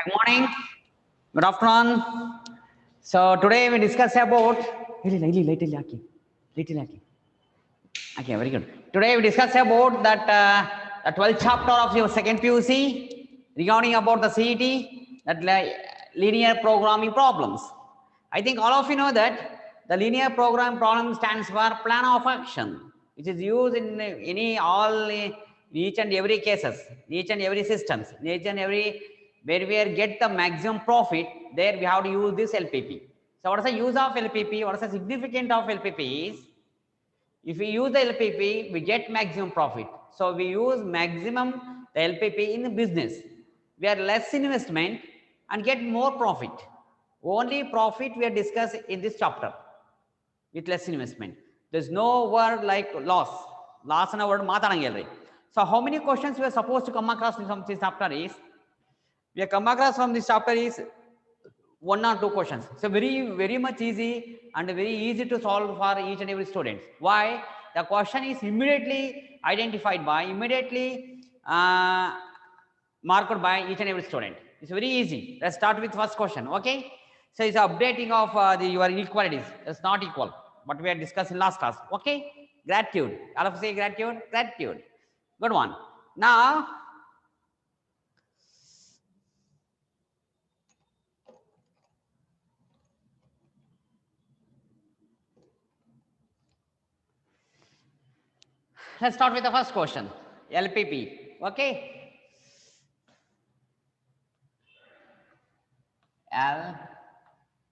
Good morning, good afternoon. So today we discuss about okay, very good. Today we discuss about that the 12th chapter of your second PUC regarding about the CET, that linear programming problems. I think all of you know that the linear program problem stands for plan of action, which is used in each and every cases, each and every systems, each and every where we get the maximum profit. There we have to use this LPP. So what is the use of LPP? What is the significance of LPP is, if we use the LPP, we get maximum profit. So we use maximum the LPP in the business. We are less investment and get more profit. Only profit we are discussing in this chapter with less investment. There's no word like loss. Loss and a word matanangel. So how many questions we are supposed to come across from this chapter is, we are come across from this chapter is one or two questions. So very much easy and very easy to solve for each and every student. Why? The question is immediately identified by, immediately marked by each and every student. It's very easy. Let's start with first question. Okay. So it's updating of your inequalities. It's not equal. What we had discussed in last class. Okay. Gratitude. All of you say gratitude. Gratitude. Good one. Now, let's start with the first question. LPP. Okay.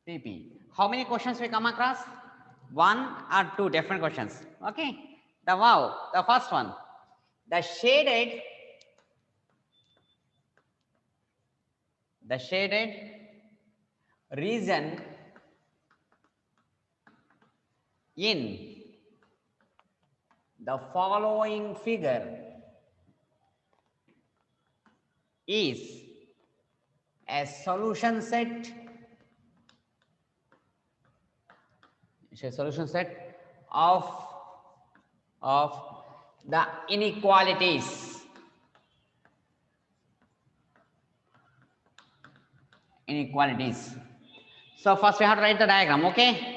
LPP. How many questions we come across? One or two different questions. Okay. The first one. The shaded region in the following figure is a solution set. It's a solution set of the inequalities. So first we have to write the diagram. Okay.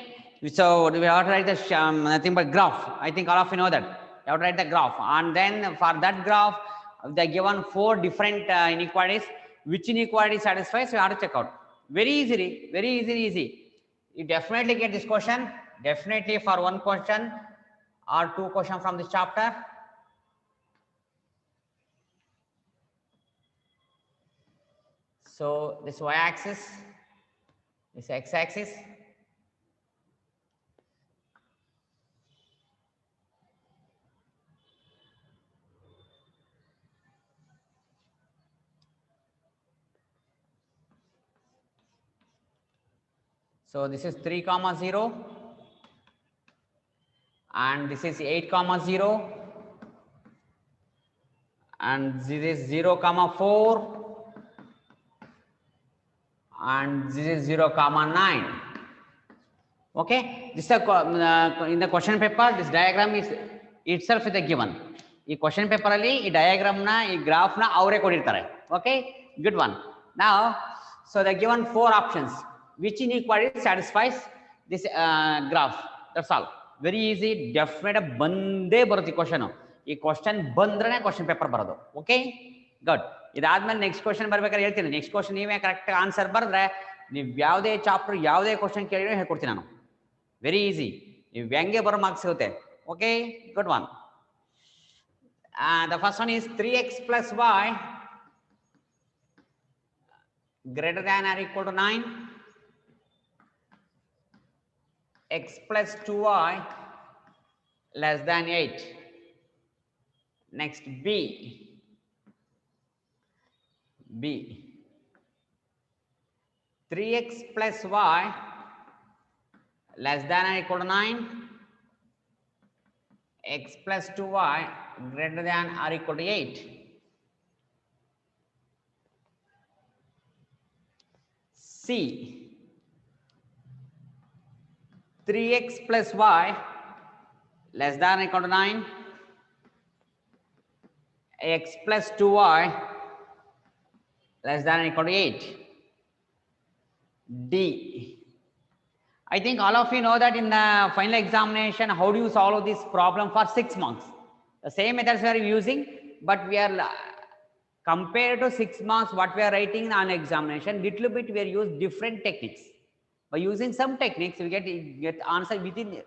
So we have to write the nothing but graph. I think all of you know that. You have to write the graph, and then for that graph, they are given four different inequalities. Which inequality satisfies? So you have to check out. Very easy. You definitely get this question. Definitely for one question or two questions from this chapter. So this y-axis, this x-axis. So this is 3, 0, and this is 8, 0, and this is 0, 4, and this is 0, 9. Okay, this is in the question paper. This diagram is itself is given. This question paper ali, this diagram na, this graph na avare kodirtare. Okay, good one. Now, so they given four options. Which inequality satisfies this graph? That's all. Very easy. Definite bande barutti question. This question bandrene question paper baradu. Okay, good. Idadmele next question barಬೇಕಾದ್ರೆ ಹೇಳ್ತೀನಿ. Next question ನೀವೇ correct answer ಬರೆದ್ರೆ ನೀವು ಯಾವುದೇ chapter ಯಾವುದೇ question ಕೇಳಿದ್ರೆ ಹೇಳ್ಕೊಡ್ತೀನಿ ನಾನು. Very easy. ನೀವು ವ್ಯಂಗ್ಯ ಬರೋ ಮಾರ್ಕ್ಸ್ ಸಿಗುತ್ತೆ. Okay, good one. The first one is 3x plus y greater than or equal to 9. X plus 2y less than 8. Next, B. 3x plus y less than or equal to 9. X plus 2y greater than or equal to 8. C. 3x plus y less than or equal to 9. X plus 2y less than or equal to 8. D. I think all of you know that in the final examination, how do you solve this problem for 6 marks? The same methods we are using, but we are compared to 6 marks, what we are writing on examination, little bit we are use different techniques. By using some techniques, we get answer within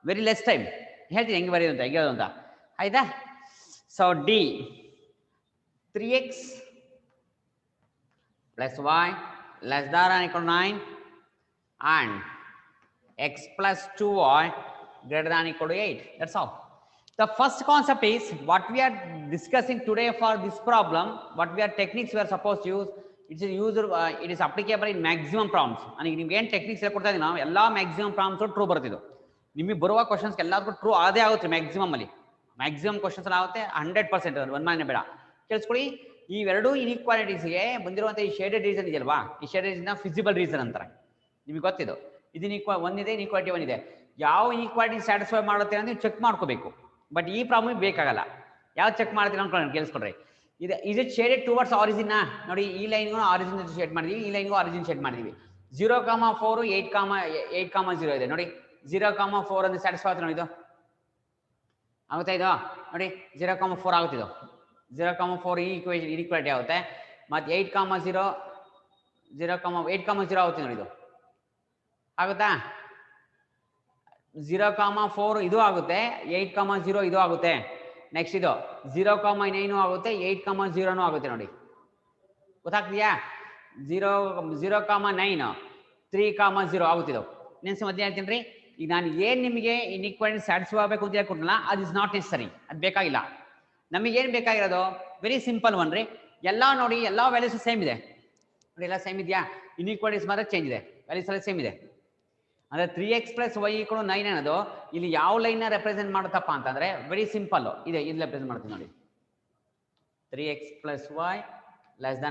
very less time. So D, 3x plus y less than or equal to 9 and x plus 2y greater than or equal to 8. That's all. The first concept is what we are discussing today for this problem, what we are techniques we are supposed to use. It is applicable in maximum problems. And in techniques now, maximum problems true bartido. Nimi baruva questions true ade agutte maximum ali. Maximum questions agutte 100% one man beda. Kelskoli ಈ ಎರಡು ಇನ್ಇಕ್ವಾಲಿಟೀಸ್ಗೆ ಬಂದಿರುವಂತ ಈ shaded reason ಇದೆಯಲ್ವಾ, ಈ shaded reason feasible reason ಅಂತಾರೆ. ನಿಮಗೆ ಗೊತ್ತಿದ್ದು ಇದನ್ನ ಒಂದಿದೆ, ಇನ್ಇಕ್ವಾಲಿಟಿ ಒಂದಿದೆ. ಯಾವ ಇನ್ಇಕ್ವಾಲಿಟಿ ಸ್ಯಾಟಿಸ್ಫೈ ಮಾಡುತ್ತೆ ಅಂತ ನೀವು ಚೆಕ್ ಮಾಡ್ಕೋಬೇಕು. ಬಟ್ ಈ ಪ್ರಾಬ್ಲಮ್ ಬೇಕಾಗಲ್ಲ. ಯಾವ್ದು ಚೆಕ್ ಮಾಡ್ತೀರಾ ಅನ್ಕೊಳ್ಳಿ, ಕೇಳಿಸ್ಕೊಡ್ರಿ. ಇದು ಶೇಡೆಡ್ ಟುವರ್ಡ್ಸ್ ಆರಿಜಿನ್. ನೋಡಿ, ಈ ಲೈನ್ಗೂ ಆರಿಜಿನ್ ಶೇಡ್ ಮಾಡಿದೀವಿ, ಈ ಲೈನ್ಗೂ ಆರಿಜಿನ್ ಶೇಡ್ ಮಾಡಿದೀವಿ. 0,4 8,0 ಇದೆ ನೋಡಿ. 0,4 ಅಂದ್ರೆ ಸ್ಯಾಟಿಸ್ಫೈ ಆಗುತ್ತೆ ನೋಡಿ. ಇದು ಆಗುತ್ತೆ, ಇದು ನೋಡಿ 0,4 ಆಗುತ್ತೆ. ಇದು 0,4 ಈ ಇನ್ಇಕ್ವಾಲಿಟಿ ಆಗುತ್ತೆ. ಮತ್ತೆ 8,0 ಆಗುತ್ತೆ ನೋಡಿ. ಇದು ಆಗುತ್ತಾ? 0,4 ಇದು ಆಗುತ್ತೆ, 8,0 ಇದು ಆಗುತ್ತೆ. ನೆಕ್ಸ್ಟ್ ಇದು 0,9 ಆಗುತ್ತೆ, 8,0 ಆಗುತ್ತೆ ನೋಡಿ. ಗೊತ್ತಾಗ್ತೀಯಾ? 0,9 3,0 ಆಗುತ್ತಿದ್ದು. ನೆನ್ಸಿ ಮಧ್ಯೆ ಹೇಳ್ತೀನಿ ರೀ. ಈಗ ನಾನು ಏನ್ ನಿಮಗೆ ಇನ್ಇಕ್ವಾಲಿಟಿ ಸ್ಯಾಟಿಸ್ಫೈ ಆಗಬೇಕು ಅಂತ ಹೇಳ್ಕೊಟ್ಟಲ್ಲ, ಅದು ಇಸ್ ನಾಟ್ ನೆಸೆಸರಿ, ಅದು ಬೇಕಾಗಿಲ್ಲ. ನಮಗೆ ಏನು ಬೇಕಾಗಿರೋದು ವೆರಿ ಸಿಂಪಲ್ ಒನ್ ರೀ. ಎಲ್ಲ ನೋಡಿ, ಎಲ್ಲ ವ್ಯಾಲ್ಯೂಸ್ ಸೇಮ್ ಇದೆ ನೋಡಿ, ಎಲ್ಲ ಸೇಮ್ ಇದೆಯಾ? ಇನ್ಇಕ್ವಾಲಿಟೀಸ್ ಮಾತ್ರ ಚೇಂಜ್ ಇದೆ, ವ್ಯಾಲ್ಯೂಸ್ ಎಲ್ಲ ಸೇಮ್ ಇದೆ. ಅಂದ್ರೆ 3x + y = 9 ಅನ್ನೋದು ಇಲ್ಲಿ ಯಾವ ಲೈನ್ ರೆಪ್ರೆಸೆಂಟ್ ಮಾಡುತ್ತಪ್ಪ ಅಂತಂದ್ರೆ ವೆರಿ ಸಿಂಪಲ್ ಇದೆ. ಇಲ್ಲಿ ರೆಪ್ರೆಸೆಂಟ್ ಮಾಡ್ತೀನಿ ನೋಡಿ, 3x + y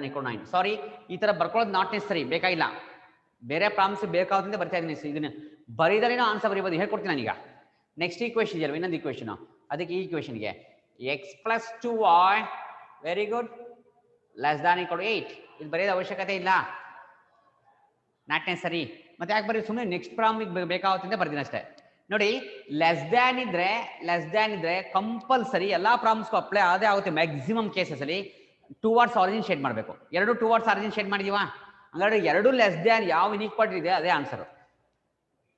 ≤ 9. ಸಾರಿ, ಈ ತರ ಬರ್ಕೊಳ್ಳೋದು ನಾಟ್ ನೆಸೆಸರಿ, ಬೇಕಾಗಿಲ್ಲ. ಬೇರೆ ಪ್ರಾಬ್ಲಮ್ಸ್ ಬೇಕಾದಂತೆ ಬರ್ತಾ ಇದೀನಿ. ಇದನ್ನ ಬರೀದರೇನೋ ಆನ್ಸರ್ ಬರೀಬೋದು, ಹೇಳ್ಕೊಡ್ತೀನಿ ನಾನೀಗ. ನೆಕ್ಸ್ಟ್ ಈಕ್ವೇಷನ್ ಇದೆಯಲ್ಲ, ಇನ್ನೊಂದು ಈಕ್ವೇಷನ್, ಅದಕ್ಕೆ ಈ ಈಕ್ವೇಷನ್ಗೆ x + 2y ವೆರಿ ಗುಡ್ ≤ 8 ಇದು ಬರೆಯೋದು ಅವಶ್ಯಕತೆ ಇಲ್ಲ, ನಾಟ್ ನೆಸೆಸರಿ. ಮತ್ತೆ ಯಾಕೆ ಬರೀ ಸುಮ್ಮನೆ ನೆಕ್ಸ್ಟ್ ಪ್ರಾಬ್ಲಮ್ ಬೇಕಾಗುತ್ತೆ ಅಂತ ಬರ್ತೀನಿ ಅಷ್ಟೇ. ನೋಡಿ, ಲೆಸ್ ದ್ಯಾನ್ ಇದ್ರೆ ಕಂಪಲ್ಸರಿ ಎಲ್ಲಾ ಪ್ರಾಬ್ಲಮ್ಸ್ಗೂ ಅಪ್ಲೈ ಆದೇ ಆಗುತ್ತೆ. ಮ್ಯಾಕ್ಸಿಮಮ್ ಕೇಸಸ್ ಅಲ್ಲಿ ಟುವರ್ಡ್ಸ್ ಆರಿಜಿನ್ ಶೇಡ್ ಮಾಡಬೇಕು. ಎರಡು ಟುವರ್ಡ್ಸ್ ಆರಿಜಿನ್ ಶೇಡ್ ಮಾಡಿದೀವಾ, ಹಂಗಾದ್ರೆ ಎರಡು ಲೆಸ್ ದ್ಯಾನ್ ಯಾವ ಇನ್ಇಕ್ವಾಲಿಟಿ ಇದೆ ಅದೇ ಆನ್ಸರ್.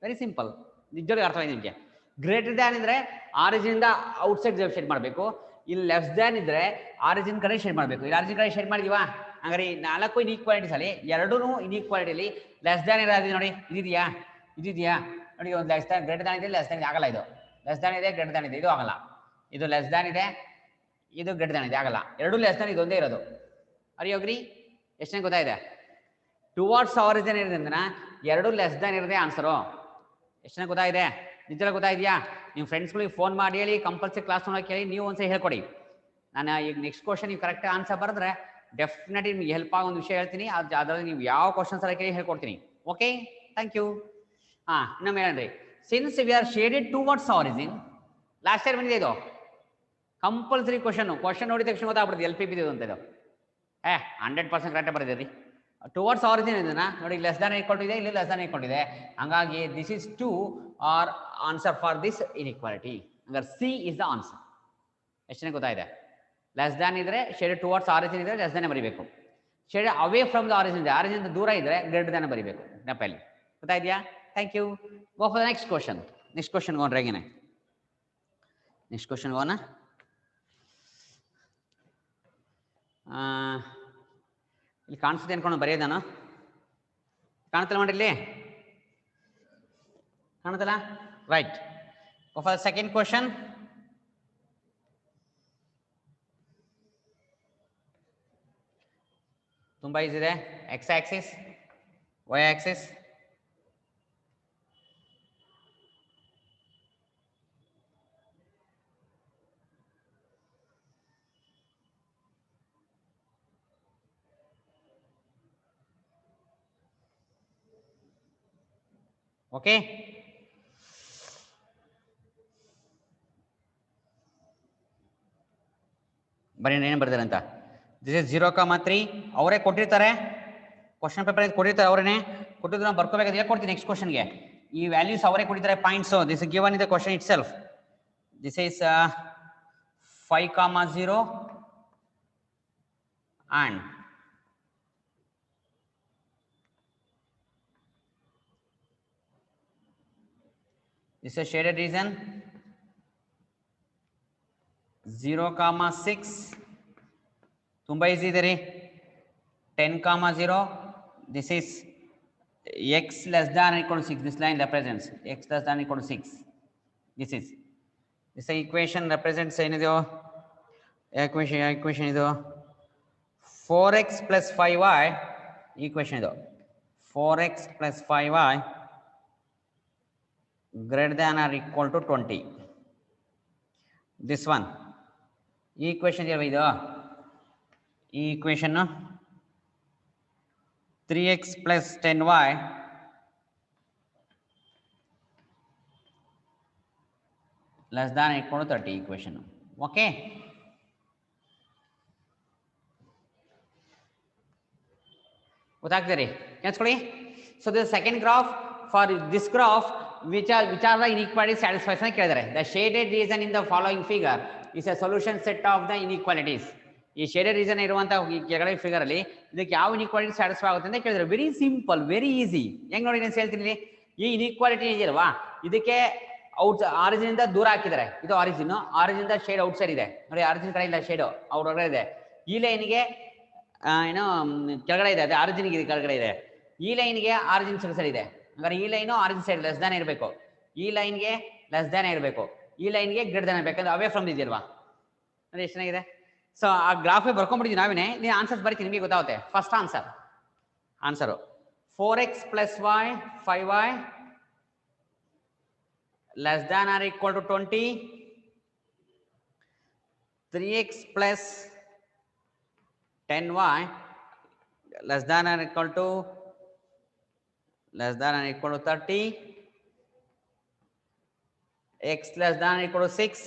ವೆರಿ ಸಿಂಪಲ್, ನಿಜವಾಗಿ ಅರ್ಥವಾಗಿದೆ ನಿಮಗೆ. ಗ್ರೇಟರ್ ದ್ಯಾನ್ ಇದ್ರೆ ಆರಿಜಿನ್ ಇಂದ ಔಟ್ಸೈಡ್ ಶೇಡ್ ಮಾಡಬೇಕು. ಇಲ್ಲಿ ಲೆಸ್ ದ್ಯಾನ್ ಇದ್ರೆ ಆರಿಜಿನ್ ಕಡೆ ಶೇಡ್ ಮಾಡಬೇಕು. ಇಲ್ಲಿ ಆರಿಜಿನ್ ಕಡೆ ಶೇಡ್ ಮಾಡಿದೀವಾ, ಹಂಗಾರೆ ಈ 4 ಇನ್ಇಕ್ವಾಲಿಟೀಸ್ ಅಲ್ಲಿ ಎರಡೂ ಇನ್ಇಕ್ವಾಲಿಟಿಲಿ ಲೆಸ್ ದ್ಯಾನ್ ಇರೋದು ನೋಡಿ. ಇದಿದೆಯಾ ನೋಡಿ, ಒಂದು ಲೆಸ್ ದ್ಯಾನ್ ಗ್ರೇಟರ್ ದ್ಯಾನ್ ಇದೆ, ಲೆಸ್ ದ್ಯಾನ್ ಆಗಲ್ಲ. ಇದು ಲೆಸ್ ದ್ಯಾನ್ ಇದೆ, ಗ್ರೇಟರ್ ದ್ಯಾನ್ ಇದೆ, ಇದು ಆಗಲ್ಲ. ಇದು ಲೆಸ್ ದ್ಯಾನ್ ಇದೆ, ಇದು ಗ್ರೇಟರ್ ದ್ಯಾನ್ ಇದೆ, ಆಗಲ್ಲ. ಎರಡು ಲೆಸ್ ದ್ಯಾನ್ ಇದೊಂದೇ ಇರೋದು. ಅರಿಯೋಗ್ರಿ, ಎಷ್ಟನೇ ಗೊತ್ತಾಯಿದೆ? ಟುವರ್ಡ್ಸ್ ಆರಿಜಿನ್ ಇರೋದ್ರಿಂದ ಎರಡು ಲೆಸ್ ದ್ಯಾನ್ ಇರೋದೇ ಆನ್ಸರು. ಎಷ್ಟನೇ ಗೊತ್ತಾಗಿದೆ? ನಿಜ ಗೊತ್ತಾಯಿದ್ಯಾ? ನಿಮ್ಮ ಫ್ರೆಂಡ್ಸ್ಗಳಿಗೆ ಫೋನ್ ಮಾಡಿ ಹೇಳಿ, ಕಂಪಲ್ಸರಿ ಕ್ಲಾಸ್ ನೋಡೋಕೆ ಹೇಳಿ, ನೀವು ಒಂದ್ಸರಿ ಹೇಳ್ಕೊಡಿ. ನಾನು ಈಗ ನೆಕ್ಸ್ಟ್ ಕ್ವಶನ್ ನೀವು ಕರೆಕ್ಟ್ ಆನ್ಸರ್ ಬರೆದ್ರೆ ಡೆಫಿನೆಟ್ಲಿ ನಿಮ್ಗೆ ಹೆಲ್ಪ್ ಆಗೋ ಒಂದು ವಿಷಯ ಹೇಳ್ತೀನಿ. ಅದರಲ್ಲಿ ನೀವು ಯಾವ ಕ್ವಶನ್ಸ್ ಎಲ್ಲ ಕೇಳಿ ಹೇಳ್ಕೊಡ್ತೀನಿ. Okay, thank you. ಇನ್ನೊಮ್ಮೆ ಹೇಳಿ, since we are shaded towards origin, last year ಬಂದಿದೆ ಇದು ಕಂಪಲ್ಸರಿ ಕ್ವಶನ್ ನೋಡಿದ ತಕ್ಷಣ ಗೊತ್ತಾಗ್ಬಿಡುತ್ತೆ LPP ಅಂತ. ಇದು 100% ಕರೆಕ್ಟ್ ಬರೆದಿರಿ. ಟುವರ್ಡ್ಸ್ ಆರಿಜಿನ್ ಇದನ್ನ ನೋಡಿ, ಲೆಸ್ ದ್ಯಾನ್ ಇಟ್ಕೊಂಡಿದೆ, ಇಲ್ಲಿ ಲೆಸ್ ದ್ಯಾನ್ ಇಟ್ಕೊಂಡಿದೆ. ಹಂಗಾಗಿ this is 2 or answer for this inequality. ಹಂಗಾರೆ ಸಿ ಇಸ್ ದ ಆನ್ಸರ್. ಎಷ್ಟನೇ ಗೊತ್ತಾಯಿದೆ? ಲೆಸ್ ದ್ಯಾನ್ ಇದ್ರೆ ಶೇಡೆಡ್ ಟುವರ್ಡ್ಸ್ ಆರಿಜಿನ್ ಇದ್ರೆ ಲೆಸ್ ದ್ಯಾನ್ ಬರೀಬೇಕು. Shaded away from the origin ಇದೆ, ಆರಿಜಿನ್ ದೂರ ಇದ್ರೆ ಗ್ರೇಟರ್ ದ್ಯಾನ್ ಬರೀಬೇಕು. ನೆಪಲ್ಲಿ ಗೊತ್ತಾಯಿದ್ಯಾ? Thank you. Go for the next question. Next question ಹೋಗ್ರೆ ಹೇಗೇನೆ, ನೆಕ್ಸ್ಟ್ ಕ್ವಶನ್ ಹೋಗೋಣ. ಇಲ್ಲಿ ಕಾಣಿಸುತ್ತೆ ಅನ್ಕೊಂಡು ಬರೆಯೋದಾನು ಕಾಣುತ್ತಲ್ಲ ಮಾಡಿ, ಇಲ್ಲಿ ಕಾಣುತ್ತಲ್ಲ? Right. Go for the second question. ತುಂಬಾ ಈಸಿ ಇದೆ. X axis, y axis, okay. ಬರೀ ಏನು ಬರ್ತಾರೆ ಅಂತ. ದಿಸ್ ಇಸ್ 0,3 ಅವರೇ ಕೊಟ್ಟಿರ್ತಾರೆ. ಕ್ವಶನ್ ಪೇಪರ್ ಕೊಟ್ಟಿರ್ತಾರೆ ಅವರೇನೆ ಕೊಟ್ಟಿದ್ದು ನಾವು ಬರ್ಕೋಬೇಕಾದ್ರೆ ಹೇಳ್ಕೊಡ್ತೀನಿ ನೆಕ್ಸ್ಟ್ ಕ್ವಶನ್ಗೆ ಈ ವ್ಯಾಲ್ಯೂಸ್ ಅವರೇ ಕೊಟ್ಟಿದ್ದಾರೆ points this given in the question it self this is 5,0 and this is a shaded region 0,6 ತುಂಬಾ ಈಸಿ ಇದೆ ರೀ 10,0 this is x less than or equal to 6 this line represents x less than or equal to 6 this equation represents ಏನಿದೆಯೋ equation ಇದು 4x plus 5y equation ಇದು 4x plus 5y greater than or equal to 20 this one equation ಏನು ಇದು ಈ equation 3x plus 10y less than or equal to 30 equation okay ಗೊತ್ತಾಗ್ತದೆ ರೀ ಕೇಳಿಸ್ಕೊಳ್ಳಿ so the second graph for this graph which are the inequality satisfaction ಕೇಳಿದ್ದಾರೆ the shaded region in the following figure is a solution set of the inequalities ಈ shaded reason ಇರುವಂತ ಕೆಳಗಡೆ figure ಅಲ್ಲಿ ಇದಕ್ಕೆ ಯಾವ ಇನ್ಇಕ್ವಾಲಿಟಿ ಸ್ಯಾಟಿಸ್ಫೈ ಆಗುತ್ತೆ ಅಂತ ಕೇಳಿದ್ರೆ ವೆರಿ ಸಿಂಪಲ್ ವೆರಿ ಈಸಿ ಹೆಂಗ್ ನೋಡಿ ನಾನು ಹೇಳ್ತೀನಿ ಈ ಇನ್ಇಕ್ವಾಲಿಟಿ ಇದೆಯಲ್ವಾ ಇದಕ್ಕೆ ಔಟ್ ಆರಿಜಿನ್ ಇಂದ ದೂರ ಹಾಕಿದ್ದಾರೆ ಇದು ಆರಿಜಿನ್ ಇಂದ ಶೇಡ್ ಔಟ್ ಸೈಡ್ ಇದೆ ನೋಡಿ ಆರಿಜಿನ್ ಕಡೆ ಇಲ್ಲ ಶೇಡ್ ಔಟ್ ಹೊರಗಡೆ ಇದೆ ಈ ಲೈನ್ಗೆ ಏನೋ ಕೆಳಗಡೆ ಇದೆ ಅದೇ ಆರಿಜಿನ್ ಗೆ ಕೆಳಗಡೆ ಇದೆ ಈ ಲೈನ್ಗೆ ಆರಿಜಿನ್ ಸೈಡ್ ಇದೆ ಹಾಗಾದ್ರೆ ಈ line origin side less than ಇರಬೇಕು ಈ ಲೈನ್ಗೆ ಲೆಸ್ ದಾನ್ ಇರಬೇಕು ಈ ಲೈನ್ಗೆ ಗ್ರೇಟರ್ ದಾನ್ ಇರಬೇಕಂದ್ರೆ ಅವೇ ಫ್ರಮ್ ಇದೆಯಲ್ವಾ ನೋಡಿ ಎಷ್ಟು ಚೆನ್ನಾಗಿದೆ ಸೊ ಆ ಗ್ರಾಫ್ ಬರ್ಕೊಂಡ್ಬಿಟ್ಟಿದ್ದೀನಿ ನಾವೇನೆ ನೀವು ಆನ್ಸರ್ಸ್ ಬರ್ತೀನಿ ನಿಮಗೆ ಗೊತ್ತಾಗುತ್ತೆ first answer 4x plus y 5y less than or equal to 20 3x plus 10y less than or equal to 30 x less than or equal to 6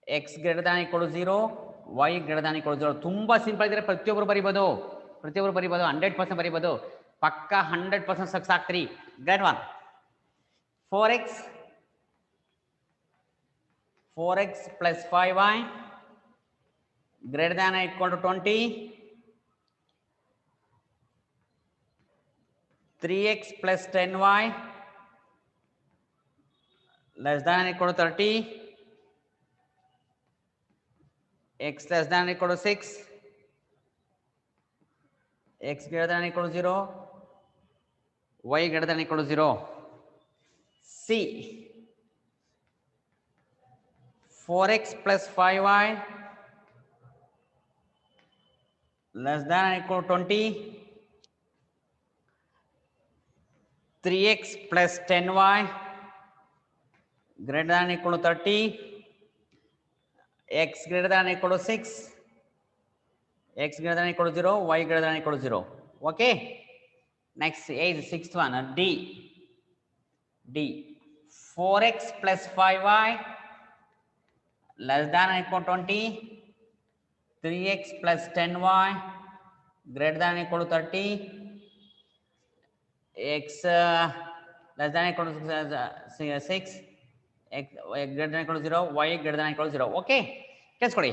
x greater than or equal to 0 y greater than or equal to 0 ತುಂಬಾ simple ಇದ್ರೆ ಪ್ರತಿಯೊಬ್ಬರು ಬರಿಬಹುದು 100% ಬರಿಬಹುದು ಪಕ್ಕ 100% success ಆಗ್ತೀರಿ grade 1 4x plus 5y greater than or equal to 20 3x plus 10y less than or equal to 30 x less than or equal to 6 x greater than or equal to 0 y greater than or equal to 0 C 4x plus 5y less than or equal to 20 3x plus 10y greater than or equal to 30 x greater than or equal to 6 x greater than or equal to 0 y greater than or equal to 0 okay next is sixth one D 4x plus 5y less than or equal to 20 3x plus 10y greater than or equal to 30 x less than or equal to 6 x greater than or equal to 0 y greater than or equal to 0 okay ಕೇಳಿಸ್ಕೊಳ್ಳಿ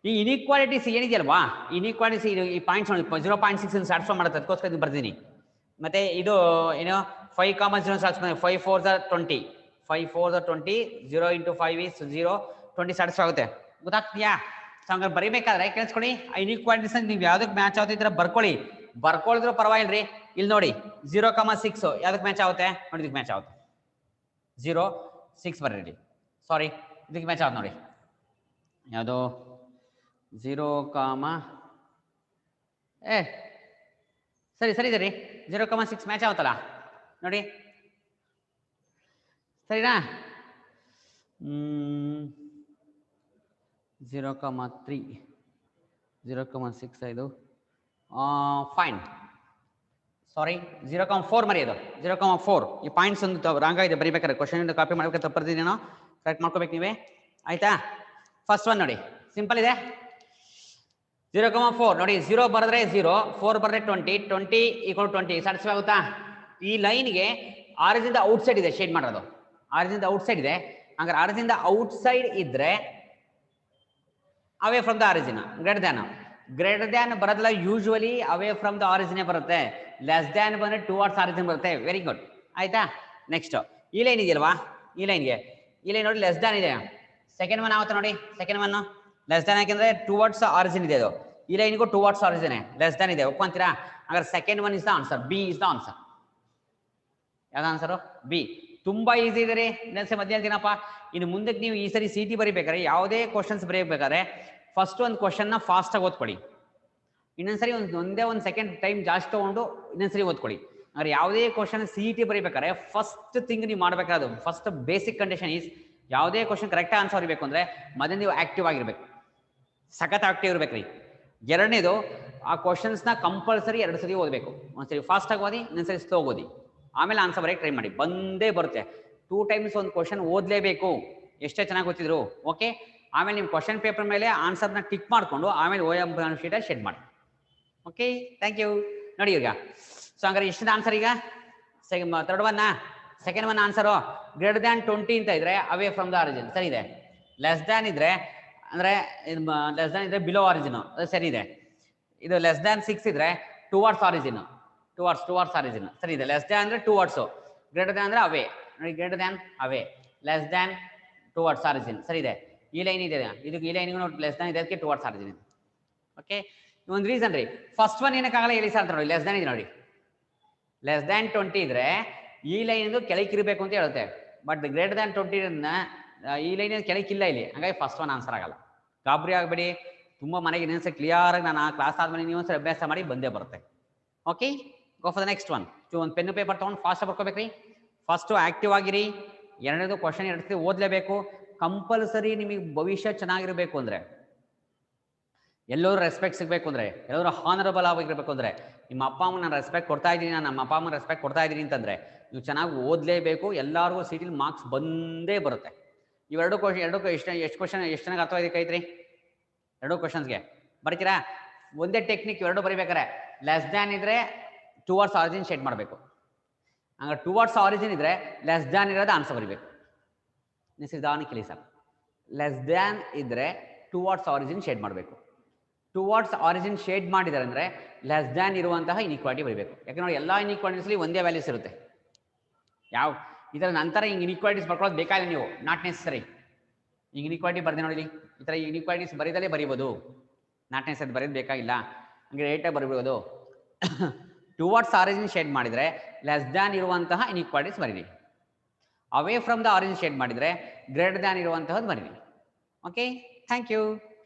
ಈ inequalities ಏನಿದೆಯಲ್ವಾ inequalities ಈ points 0.6 satisfy ಮಾಡುತ್ತೆ ಅದಕ್ಕೋಸ್ಕರ ಇದು ಬರ್ತೀನಿ ಮತ್ತೆ ಇದು ಏನು 5,0 ಸ್ಯಾಟಿಸ್ಫೈ 5 4 20 5 4 20 0 into 5 is 0 20 ಸ್ಯಾಟಿಸ್ಫೈ ಆಗುತ್ತೆ ಗೊತ್ತಾಗ್ತೀಯಾ ಸೊ ಹಂಗಾರೆ ಬರೀಬೇಕಾದ್ರೆ ಕೇಳಿಸ್ಕೊಳ್ಳಿ ಇನ್ಇಕ್ವಾಲಿಟೀಸ್ ನೀವು ಯಾವ್ದಕ್ಕೆ ಮ್ಯಾಚ್ ಆಗ್ತಿದ್ರೆ ಬರ್ಕೊಳ್ಳಿದ್ರು ಪರವಾಗಿಲ್ರಿ ಇಲ್ಲಿ ನೋಡಿ 0,6 ಯಾವ್ದಕ್ಕೆ ಮ್ಯಾಚ್ ಆಗುತ್ತೆ ನೋಡಿ ಇದಕ್ಕೆ ಮ್ಯಾಚ್ ಆಗುತ್ತೆ 0 6 ಬರೀರಿ ಸಾರಿ ಇದಕ್ಕೆ ಮ್ಯಾಚ್ ಆಗುತ್ತೆ ನೋಡಿ ಯಾವುದು 0, ಸರಿ ಇದೆ ರೀ 0,6 ಮ್ಯಾಚ್ ಆಗುತ್ತಲ್ಲ ನೋಡಿ ಸರಿನಾ 0,3 0,6 ಇದು ಫೈನ್ ಸಾರಿ 0,4 ಮರೆಯೋದು 0,4 ಈ ಪಾಯಿಂಟ್ಸ್ ಒಂದು ರಾಂಗ್ ಆಗಿದೆ ಬರೀಬೇಕಾದ್ರೆ ಕ್ವಶನ್ ಕಾಪಿ ಮಾಡಬೇಕು ತಪ್ಪು ಬರ್ದಿದ್ದೀನೋ ಕರೆಕ್ಟ್ ಮಾಡ್ಕೋಬೇಕು ನೀವೇ ಆಯ್ತಾ ಫಸ್ಟ್ ಒನ್ ನೋಡಿ ಸಿಂಪಲ್ ಇದೆ 0,4 ನೋಡಿ 0 ಬರೆದ್ರೆ 0 4 ಬರೆದ್ರೆ 20 20 = 20 ಸ್ಯಾಟಿಸ್ಫೈ ಆಗುತ್ತಾ? ಈ ಲೈನ್ಗೆ ಆರಿಜಿನ್ ಇಂದ ಔಟ್ಸೈಡ್ ಇದೆ ಶೇಡ್ ಮಾಡೋದು, ಆರಿಜಿನ್ ಇಂದ ಔಟ್ಸೈಡ್ ಇದೆ. ಹಂಗಾರೆ ಆರಿಜಿನ್ ಇಂದ ಔಟ್ಸೈಡ್ ಇದ್ರೆ away from the origin, greater than ಬರೋದಿಲ್ಲ, usually away from the origin ಬರುತ್ತೆ. ಲೆಸ್ ದ್ಯಾನ್ ಬಂದ್ರೆ ಟುವರ್ಡ್ಸ್ ಆರಿಜಿನ್ ಬರುತ್ತೆ. ವೆರಿ ಗುಡ್, ಆಯ್ತಾ? ನೆಕ್ಸ್ಟ್ ಈ ಲೈನ್ ಇದೆಯಲ್ವಾ, ಈ ಲೈನ್ ನೋಡಿ ಲೆಸ್ ದ್ಯಾನ್ ಇದೆ. ಸೆಕೆಂಡ್ ಒನ್ ಆಗುತ್ತೆ ನೋಡಿ, ಸೆಕೆಂಡ್ ಒನ್ ಲೆಸ್ ದ್ಯಾನ್ ಯಾಕೆಂದ್ರೆ ಟುವರ್ಡ್ಸ್ ಆರಿಜಿನ್ ಇದೆ ಅದು. ಈ ಲೈನ್ಗೂ ಟುವರ್ಡ್ಸ್ ಆರಿಜಿನ್ ಲೆಸ್ ದ್ಯಾನ್ ಇದೆ, ಒಪ್ಕೊಂತೀರಾ? ಹಾಗಾದ್ರೆ second one is the answer, B is the answer. ಯಾವ್ದು ಆನ್ಸರು? ಬಿ. ತುಂಬಾ ಈಸಿ ಇದೆ ರೀ, ಇನ್ನೊಂದ್ಸರಿ ಮಧ್ಯ ಹೇಳ್ತೀನಪ್ಪ. ಇನ್ನು ಮುಂದಕ್ಕೆ ನೀವು ಈ ಸರಿ CT ಬರೀಬೇಕಾದ್ರೆ, ಯಾವುದೇ ಕ್ವಶನ್ಸ್ ಬರೀಬೇಕಾದ್ರೆ ಫಸ್ಟ್ ಒಂದು ಕ್ವಶನ್ ನ ಫಾಸ್ಟ್ ಆಗಿ ಓದ್ಕೊಳ್ಳಿ, ಇನ್ನೊಂದ್ಸರಿ ಒಂದೇ ಒಂದು ಸೆಕೆಂಡ್ ಟೈಮ್ ಜಾಸ್ತಿ ತಗೊಂಡು ಇನ್ನೊಂದ್ಸರಿ ಓದ್ಕೊಳ್ಳಿ. ಅಂದ್ರೆ ಯಾವುದೇ ಕ್ವಶನ್ CT ಬರೀಬೇಕಾದ್ರೆ ಫಸ್ಟ್ ಥಿಂಗ್ ನೀವು ಮಾಡಬೇಕಾದ್ರು, ಫಸ್ಟ್ ಬೇಸಿಕ್ ಕಂಡೀಷನ್ ಈಸ್ ಯಾವುದೇ ಕ್ವಶನ್ ಕರೆಕ್ಟ್ ಆನ್ಸರ್ ಬರಬೇಕು ಅಂದ್ರೆ ಮೊದಲು ನೀವು ಆಕ್ಟಿವ್ ಆಗಿರ್ಬೇಕು, ಸಖತ್ ಆಕ್ಟಿವ್ ಇರ್ಬೇಕ್ರಿ. ಎರಡನೇದು ಆ ಕ್ವಶನ್ಸ್ ನ ಕಂಪಲ್ಸರಿ 2 ಸರಿ ಓದಬೇಕು. ಒಂದ್ಸರಿ ಫಾಸ್ಟ್ ಆಗಿ ಓದಿ, ಇನ್ನೊಂದ್ಸರಿ ಸ್ಲೋ ಓದಿ, ಆಮೇಲೆ ಆನ್ಸರ್ ಬರೆಯಕ್ಕೆ ಟ್ರೈ ಮಾಡಿ. ಬಂದೇ ಬರುತ್ತೆ. 2 ಟೈಮ್ಸ್ ಒಂದು ಕ್ವಶನ್ ಓದಲೇಬೇಕು, ಎಷ್ಟೇ ಚೆನ್ನಾಗಿ ಗೊತ್ತಿದ್ರು. ಓಕೆ, ಆಮೇಲೆ ನಿಮ್ಮ ಕ್ವಶನ್ ಪೇಪರ್ ಮೇಲೆ ಆನ್ಸರ್ನ ಟಿಕ್ ಮಾಡಿಕೊಂಡು ಆಮೇಲೆ OM ಶೀಟ್ ಶೇಡ್ ಮಾಡಿ. Okay, thank you. ನೋಡಿ ಈಗ ಸೊ ಹಂಗಾರೆ ಎಷ್ಟಿದೆ ಆನ್ಸರ್ ಈಗ? Third one, second one answer greater than 20 ಅಂತ ಇದ್ರೆ ಅವೇ ಫ್ರಮ್ ದ ಆರಿಜಿನ್, ಸರಿ ಇದೆ. ಲೆಸ್ ದ್ಯಾನ್ ಇದ್ರೆ ಅಂದ್ರೆ ಲೆಸ್ ದ್ಯಾನ್ ಇದ್ರೆ ಬಿಲೋ ಆರಿಜಿನ್, ಅದು ಸರಿ ಇದೆ. ಇದು ಲೆಸ್ ದ್ಯಾನ್ 6 ಇದ್ರೆ ಟುವರ್ಡ್ಸ್ ಆರಿಜಿನ್, ಟುವರ್ಡ್ಸ್ ಆರಿಜಿನ್, ಸರಿ ಇದೆ. ಲೆಸ್ ದ್ಯಾನ್ ಅಂದ್ರೆ ಟುವರ್ಡ್ಸ್, ಗ್ರೇಟರ್ ದ್ಯಾನ್ ಅಂದ್ರೆ ಅವೇ, ನೋಡಿ ಗ್ರೇಟರ್ ದ್ಯಾನ್ ಅವೇ, ಲೆಸ್ ದ್ಯಾನ್ ಟುವರ್ಡ್ಸ್ ಆರಿಜಿನ್, ಸರಿ ಇದೆ. ಈ ಲೈನ್ ಇದೆ, ಇದು ಈ ಲೈನ್ ಲೆಸ್ ದ್ಯಾನ್ ಇದೆ, ಅದಕ್ಕೆ ಟುವರ್ಡ್ಸ್ ಆರಿಜಿನ್. ಓಕೆ, ಒಂದು ರೀಸನ್ ರೀ, ಫಸ್ಟ್ ಒನ್ ಏನಕ್ಕಾಗಲ್ಲ ಹೇಳಿ ಸರ್ ಅಂತ ನೋಡಿ, ಲೆಸ್ ದ್ಯಾನ್ ಇದೆ ನೋಡಿ, ಲೆಸ್ ದ್ಯಾನ್ 20 ಇದ್ರೆ ಈ ಲೈನ್ ಕೆಳಕ್ಕೆ ಇರಬೇಕು ಅಂತ ಹೇಳುತ್ತೆ. ಬಟ್ ಗ್ರೇಟರ್ ದ್ಯಾನ್ 20 ಈ ಲೈನ್ ಕೆಳಕ್ಕೆ ಇಲ್ಲ ಇಲ್ಲಿ, ಹಾಗಾಗಿ ಫಸ್ಟ್ ಒನ್ ಆನ್ಸರ್ ಆಗಲ್ಲ. ಗಾಬರಿ ಆಗಬೇಡಿ, ತುಂಬಾ ಮನೆಗೆ ಇನ್ನೊಂದ್ಸರಿ ಕ್ಲಿಯರ್ ಆಗಿ ನಾನು ಆ ಕ್ಲಾಸ್ ಆದ್ಮೇಲೆ ನೀವು ಒಂದ್ಸರಿ ಅಭ್ಯಾಸ ಮಾಡಿ ಬಂದೇ ಬರುತ್ತೆ. Okay, go for the next one. ಒಂದು ಪೆನ್ ಪೇಪರ್ ತಗೊಂಡು ಫಾಸ್ಟ್ ಬರ್ಕೋಬೇಕ್ರಿ. ಫಸ್ಟ್ ಆಕ್ಟಿವ್ ಆಗಿರಿ. ಎರಡನೇದು ಕ್ವಶನ್ 2 ಸತಿ ಓದಲೇಬೇಕು. ಕಂಪಲ್ಸರಿ ನಿಮಗೆ ಭವಿಷ್ಯ ಚೆನ್ನಾಗಿರ್ಬೇಕು ಅಂದ್ರೆ, ಎಲ್ಲರೂ ರೆಸ್ಪೆಕ್ಟ್ ಸಿಗಬೇಕು ಅಂದ್ರೆ, ಎಲ್ಲರೂ ಹಾನರಬಲ್ ಆಗಿರ್ಬೇಕು ಅಂದ್ರೆ, ನಿಮ್ಮ ಅಪ್ಪ ಅಮ್ಮ ನಾನು ರೆಸ್ಪೆಕ್ಟ್ ಕೊಡ್ತಾ ಇದ್ದೀನಿ, ನಾನು ನಮ್ಮ ಅಪ್ಪ ಅಮ್ಮ ರೆಸ್ಪೆಕ್ಟ್ ಕೊಡ್ತಾ ಇದ್ದೀನಿ ಅಂತಂದ್ರೆ ನೀವು ಚೆನ್ನಾಗಿ ಓದಲೇಬೇಕು. ಎಲ್ಲರಿಗೂ CT ಮಾರ್ಕ್ಸ್ ಬಂದೇ ಬರುತ್ತೆ. ಇವೆರಡು ಕ್ವಶನ್ ಎಷ್ಟು ಕ್ವಶನ್ ಎಷ್ಟು ಚೆನ್ನಾಗಿ ಅರ್ಥವಾಗಿದೆ ಐತ್ರಿ? 2 ಕ್ವಶನ್ಸ್ಗೆ ಬರೀತೀರಾ? ಒಂದೇ ಟೆಕ್ನಿಕ್ ಎರಡು ಬರೀಬೇಕಾರೆ ಲೆಸ್ ದ್ಯಾನ್ ಇದ್ರೆ ಟುವರ್ಡ್ಸ್ ಆರಿಜಿನ್ ಶೇಡ್ ಮಾಡಬೇಕು. ಹಂಗ ಟುವರ್ಡ್ಸ್ ಆರಿಜಿನ್ ಇದ್ರೆ ಲೆಸ್ ದ್ಯಾನ್ ಇರೋದು ಆನ್ಸರ್ ಬರೀಬೇಕು. ನಿಧಾನಕ್ಕೆ ಕೇಳಿ ಸರ್, ಲೆಸ್ ದ್ಯಾನ್ ಇದ್ರೆ ಟುವರ್ಡ್ಸ್ ಆರಿಜಿನ್ ಶೇಡ್ ಮಾಡಬೇಕು. ಟುವರ್ಡ್ಸ್ ಆರಿಜಿನ್ ಶೇಡ್ ಮಾಡಿದ್ದಾರೆ ಅಂದ್ರೆ ಲೆಸ್ ದ್ಯಾನ್ ಇರುವಂತಹ ಇನ್ಇಕ್ವಾಲಿಟಿ ಬರೀಬೇಕು. ಯಾಕಂದ್ರೆ ಎಲ್ಲ ಇನ್ಇಕ್ವಾಲಿಟೀಸ್ಲಿ ಒಂದೇ ವ್ಯಾಲ್ಯೂಸ್ ಇರುತ್ತೆ. ಯಾವ ಇದರ ನಂತರ ಹಿಂಗೆ ಇನ್ಇಕ್ವಾಲಿಟೀಸ್ ಬರ್ಕೊಳ್ಳೋದು ಬೇಕಾಗಿಲ್ಲ ನೀವು, ನಾಟ್ ನೆಸೆಸರಿ. ಈಗ ಇನ್ಇಕ್ವಾಲಿಟಿ ಬರ್ದೆ ನೋಡಿ, ಈ ಥರ ಇನ್ಇಕ್ವಾಲಿಟೀಸ್ ಬರೀದಲ್ಲೇ ಬರೀಬೋದು, ನಾಟ್ ನೆಸೆಸರಿ ಬರೀದು ಬೇಕಾಗಿಲ್ಲ, ಹಂಗೆ ರೇಟಾಗಿ ಬರೀಬೋದು. ಟುವರ್ಡ್ಸ್ ಆರಿಜಿನ್ ಶೇಡ್ ಮಾಡಿದರೆ ಲೆಸ್ ದ್ಯಾನ್ ಇರುವಂತಹ ಇನ್ಇಕ್ವಾಲಿಟೀಸ್ ಬರೀರಿ. ಅವೇ ಫ್ರಮ್ ದ ಆರಿಜಿನ್ ಶೇಡ್ ಮಾಡಿದರೆ ಗ್ರೇಟರ್ ದ್ಯಾನ್ ಇರುವಂತಹದ್ದು ಬರೀರಿ. Okay, thank you.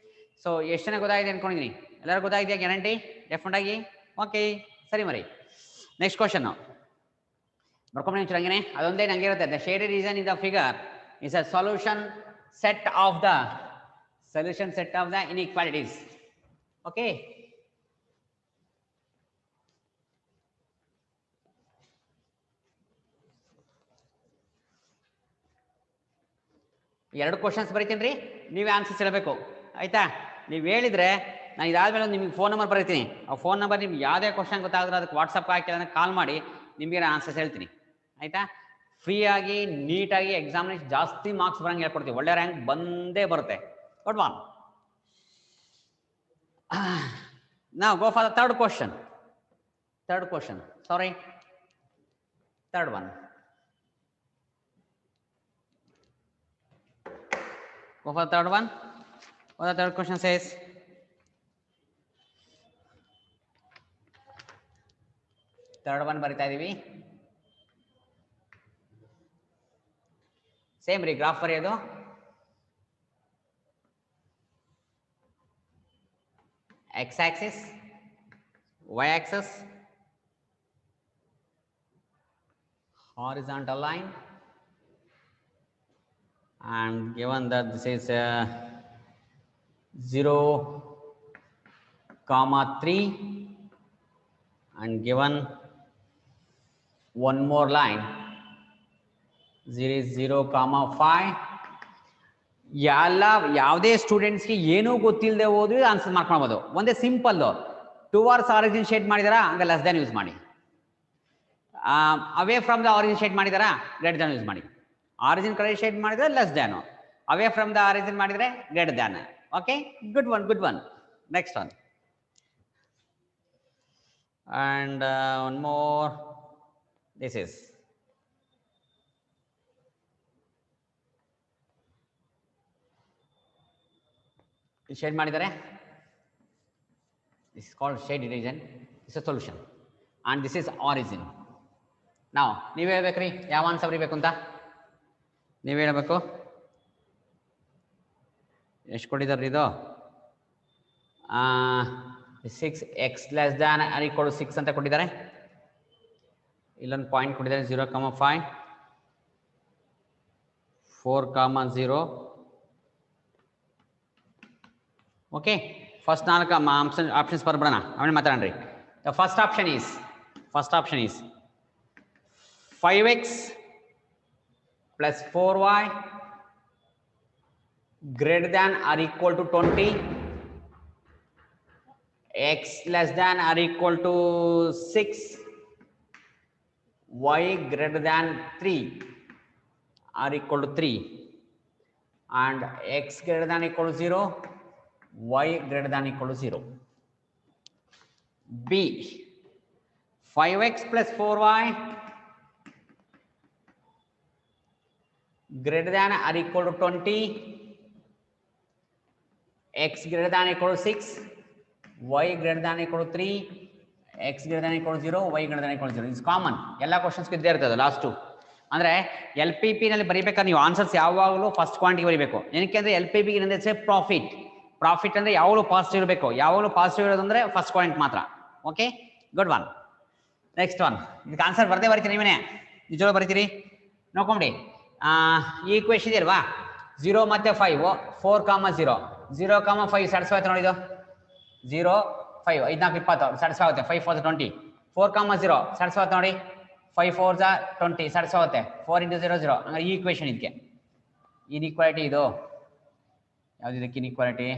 ಸೊ ಎಷ್ಟು ಜನ ಗೊತ್ತಾಗಿದೆ ಅನ್ಕೊಂಡಿದ್ದೀನಿ? ಎಲ್ಲರೂ ಗೊತ್ತಾಗಿದೆಯಾ? ಗ್ಯಾರಂಟಿ ಡೆಫಿನೆಟ್ ಆಗಿ. ಓಕೆ, ಸರಿ ಮರಿ. ನೆಕ್ಸ್ಟ್ ಕ್ವಶನ್ ಬರ್ಕೊಂಬ ಹಂಗೇನೆ, ಅದೊಂದೇ ನಂಗೆ ಇರುತ್ತೆ. The shaded reason in the figure is a solution set of the inequalities. Okay, ಎರಡು ಕ್ವಶನ್ಸ್ ಬರೀತೀನಿ ರೀ, ನೀವೇ ಆನ್ಸರ್ಸ್ ಹೇಳಬೇಕು, ಆಯ್ತಾ? ನೀವು ಹೇಳಿದ್ರೆ ನಾನು ಇದಾದ್ಮೇಲೆ ನಿಮಗೆ ಫೋನ್ ನಂಬರ್ ಬರೀತೀನಿ. ಆ ಫೋನ್ ನಂಬರ್ ನಿಮ್ಗೆ ಯಾವುದೇ ಕ್ವಶನ್ ಗೊತ್ತಾದ್ರೆ ಅದಕ್ಕೆ ವಾಟ್ಸಪ್ ಹಾಕಿ ಅದನ್ನು ಕಾಲ್ ಮಾಡಿ ನಿಮಗೆ ನಾನು ಆನ್ಸರ್ಸ್ ಹೇಳ್ತೀನಿ, ಆಯ್ತಾ? ಫ್ರೀಯಾಗಿ ನೀಟಾಗಿ ಎಕ್ಸಾಮಿನೇಷನ್ ಜಾಸ್ತಿ ಮಾರ್ಕ್ಸ್ ಬರಂಗೆ ಹೇಳ್ಕೊಡ್ತೀವಿ. ಒಳ್ಳೆ ರ್ಯಾಂಕ್ ಬಂದೇ ಬರುತ್ತೆ. Good one. ನಾವು go for the third question. Third one. Go for the third one. What the third question says? Third one ಬರಿತಾ ಇದೀವಿ. ಸೇಮ್ ರೀ, ಗ್ರಾಫ್ ಬರೆಯೋದು. X axis, Y axis, horizontal line, and given that this is 0,3 and given one more line 0,5, ಎಲ್ಲ ಯಾವುದೇ ಸ್ಟೂಡೆಂಟ್ಸ್ಗೆ ಏನೂ ಗೊತ್ತಿಲ್ಲದೆ ಹೋದ್ವಿ ಆನ್ಸರ್ ಮಾರ್ಕ್ ಮಾಡ್ಬೋದು. ಒಂದೇ ಸಿಂಪಲ್ ಟುವರ್ಡ್ಸ್ ಆರಿಜಿನ್ ಶೇಡ್ ಮಾಡಿದಾರಾ ಹಂಗೆ ಲೆಸ್ ದ್ಯಾನ್ ಯೂಸ್ ಮಾಡಿ. Away from the origin shade ಮಾಡಿದಾರಾ ಗ್ರೇಟರ್ ದ್ಯಾನ್ ಯೂಸ್ ಮಾಡಿ. ಆರಿಜಿನ್ ಕಡೆ ಶೇಡ್ ಮಾಡಿದ್ರೆ less than, away from the origin ಮಾಡಿದ್ರೆ greater than. Okay, good one, good one. Next one. And one more. This is shade ಮಾಡಿದರೆ. This is called shade region. This is a solution and this is origin. Now ನೀವೇ ಹೇಳ್ಬೇಕ್ರಿ ಯಾವ answer ಬರೀಬೇಕು ಅಂತ. ನೀವೇ ಹೇಳಬೇಕು. ಎಷ್ಟು ಕೊಟ್ಟಿದ್ದಾರೆ ಇದು? 6x less than or equal to 6 ಅಂತ ಕೊಟ್ಟಿದ್ದಾರೆ. ಇಲ್ಲೊಂದು ಪಾಯಿಂಟ್ ಕೊಟ್ಟಿದ್ದಾರೆ 0,5 4,0. ಓಕೆ, ಫಸ್ಟ್ 4 ಆಪ್ಷನ್ಸ್ ಬರ್ಬಿಡೋಣ, ಆಮೇಲೆ ಮಾತಾಡೋಣ್ರಿ. The first option is 5x plus 4y greater than or equal to 20, x less than or equal to 6, y greater than 3 or equal to 3, and x greater than or equal to 0, y greater than or equal to 0. B, 5x plus 4y greater than or equal to 20, x greater than or equal to 6, y greater than or equal to 3, x greater than or equal to 0, y greater than or equal to 0. It's common. ಎಲ್ಲ ಕ್ವಶನ್ಸ್ಗೆ ಇದ್ದೇ ಇರ್ತದೆ last. ಅಂದರೆ LPP ನಲ್ಲಿ ಬರೀಬೇಕಾದ್ರೆ ನೀವು answers ಯಾವಾಗಲೂ first quantity ಬರೀಬೇಕು. ಏನಕ್ಕೆ ಅಂದರೆ LPP ಏನಂದ್ರೆ ಪ್ರಾಫಿಟ್ ಅಂದರೆ ಯಾವಾಗಲೂ ಪಾಸಿಟಿವ್ ಇರಬೇಕು. ಯಾವಾಗಲೂ ಪಾಸಿಟಿವ್ ಇರೋದಂದ್ರೆ ಫಸ್ಟ್ ಪಾಯಿಂಟ್ ಮಾತ್ರ. Okay, good one. Next one. ಇದಕ್ಕೆ ಆನ್ಸರ್ ಬರದೇ ಬರೀತೀರಿ ನೀವೇ, ನಿಜವಾಗ್ಲೂ ಬರೀತೀರಿ. ನೋಡ್ಕೊಂಬಿಡಿ, ಈ ಈಕ್ವೇಷನ್ ಇದೆಯಲ್ವಾ, 0 ಮತ್ತು 5, 4,0, 0,5 ಸ್ಯಾಟಿಸ್ಫೈ ಆಗುತ್ತೆ ನೋಡಿ. ಇದು 0, 5, 5, 4, 20 ಸ್ಯಾಟಿಸ್ಫೈ ಆಗುತ್ತೆ. 5, 4, 20, 4,0 ಸ್ಯಾಟಿಸ್ಫೈ ಆಗುತ್ತೆ ನೋಡಿ. 5, 4, 20 ಸ್ಯಾಟಿಸ್ಫೈ ಆಗುತ್ತೆ. 4 × 0, 0. ಹಂಗಾರೆ ಈ ಈಕ್ವೇಷನ್ ಇದಕ್ಕೆ ಇನ್ಇಕ್ವಾಲಿಟಿ. ಇದು ಯಾವ್ದು ಇದಕ್ಕೆ ಇನ್ಇಕ್ವಾಲಿಟಿ?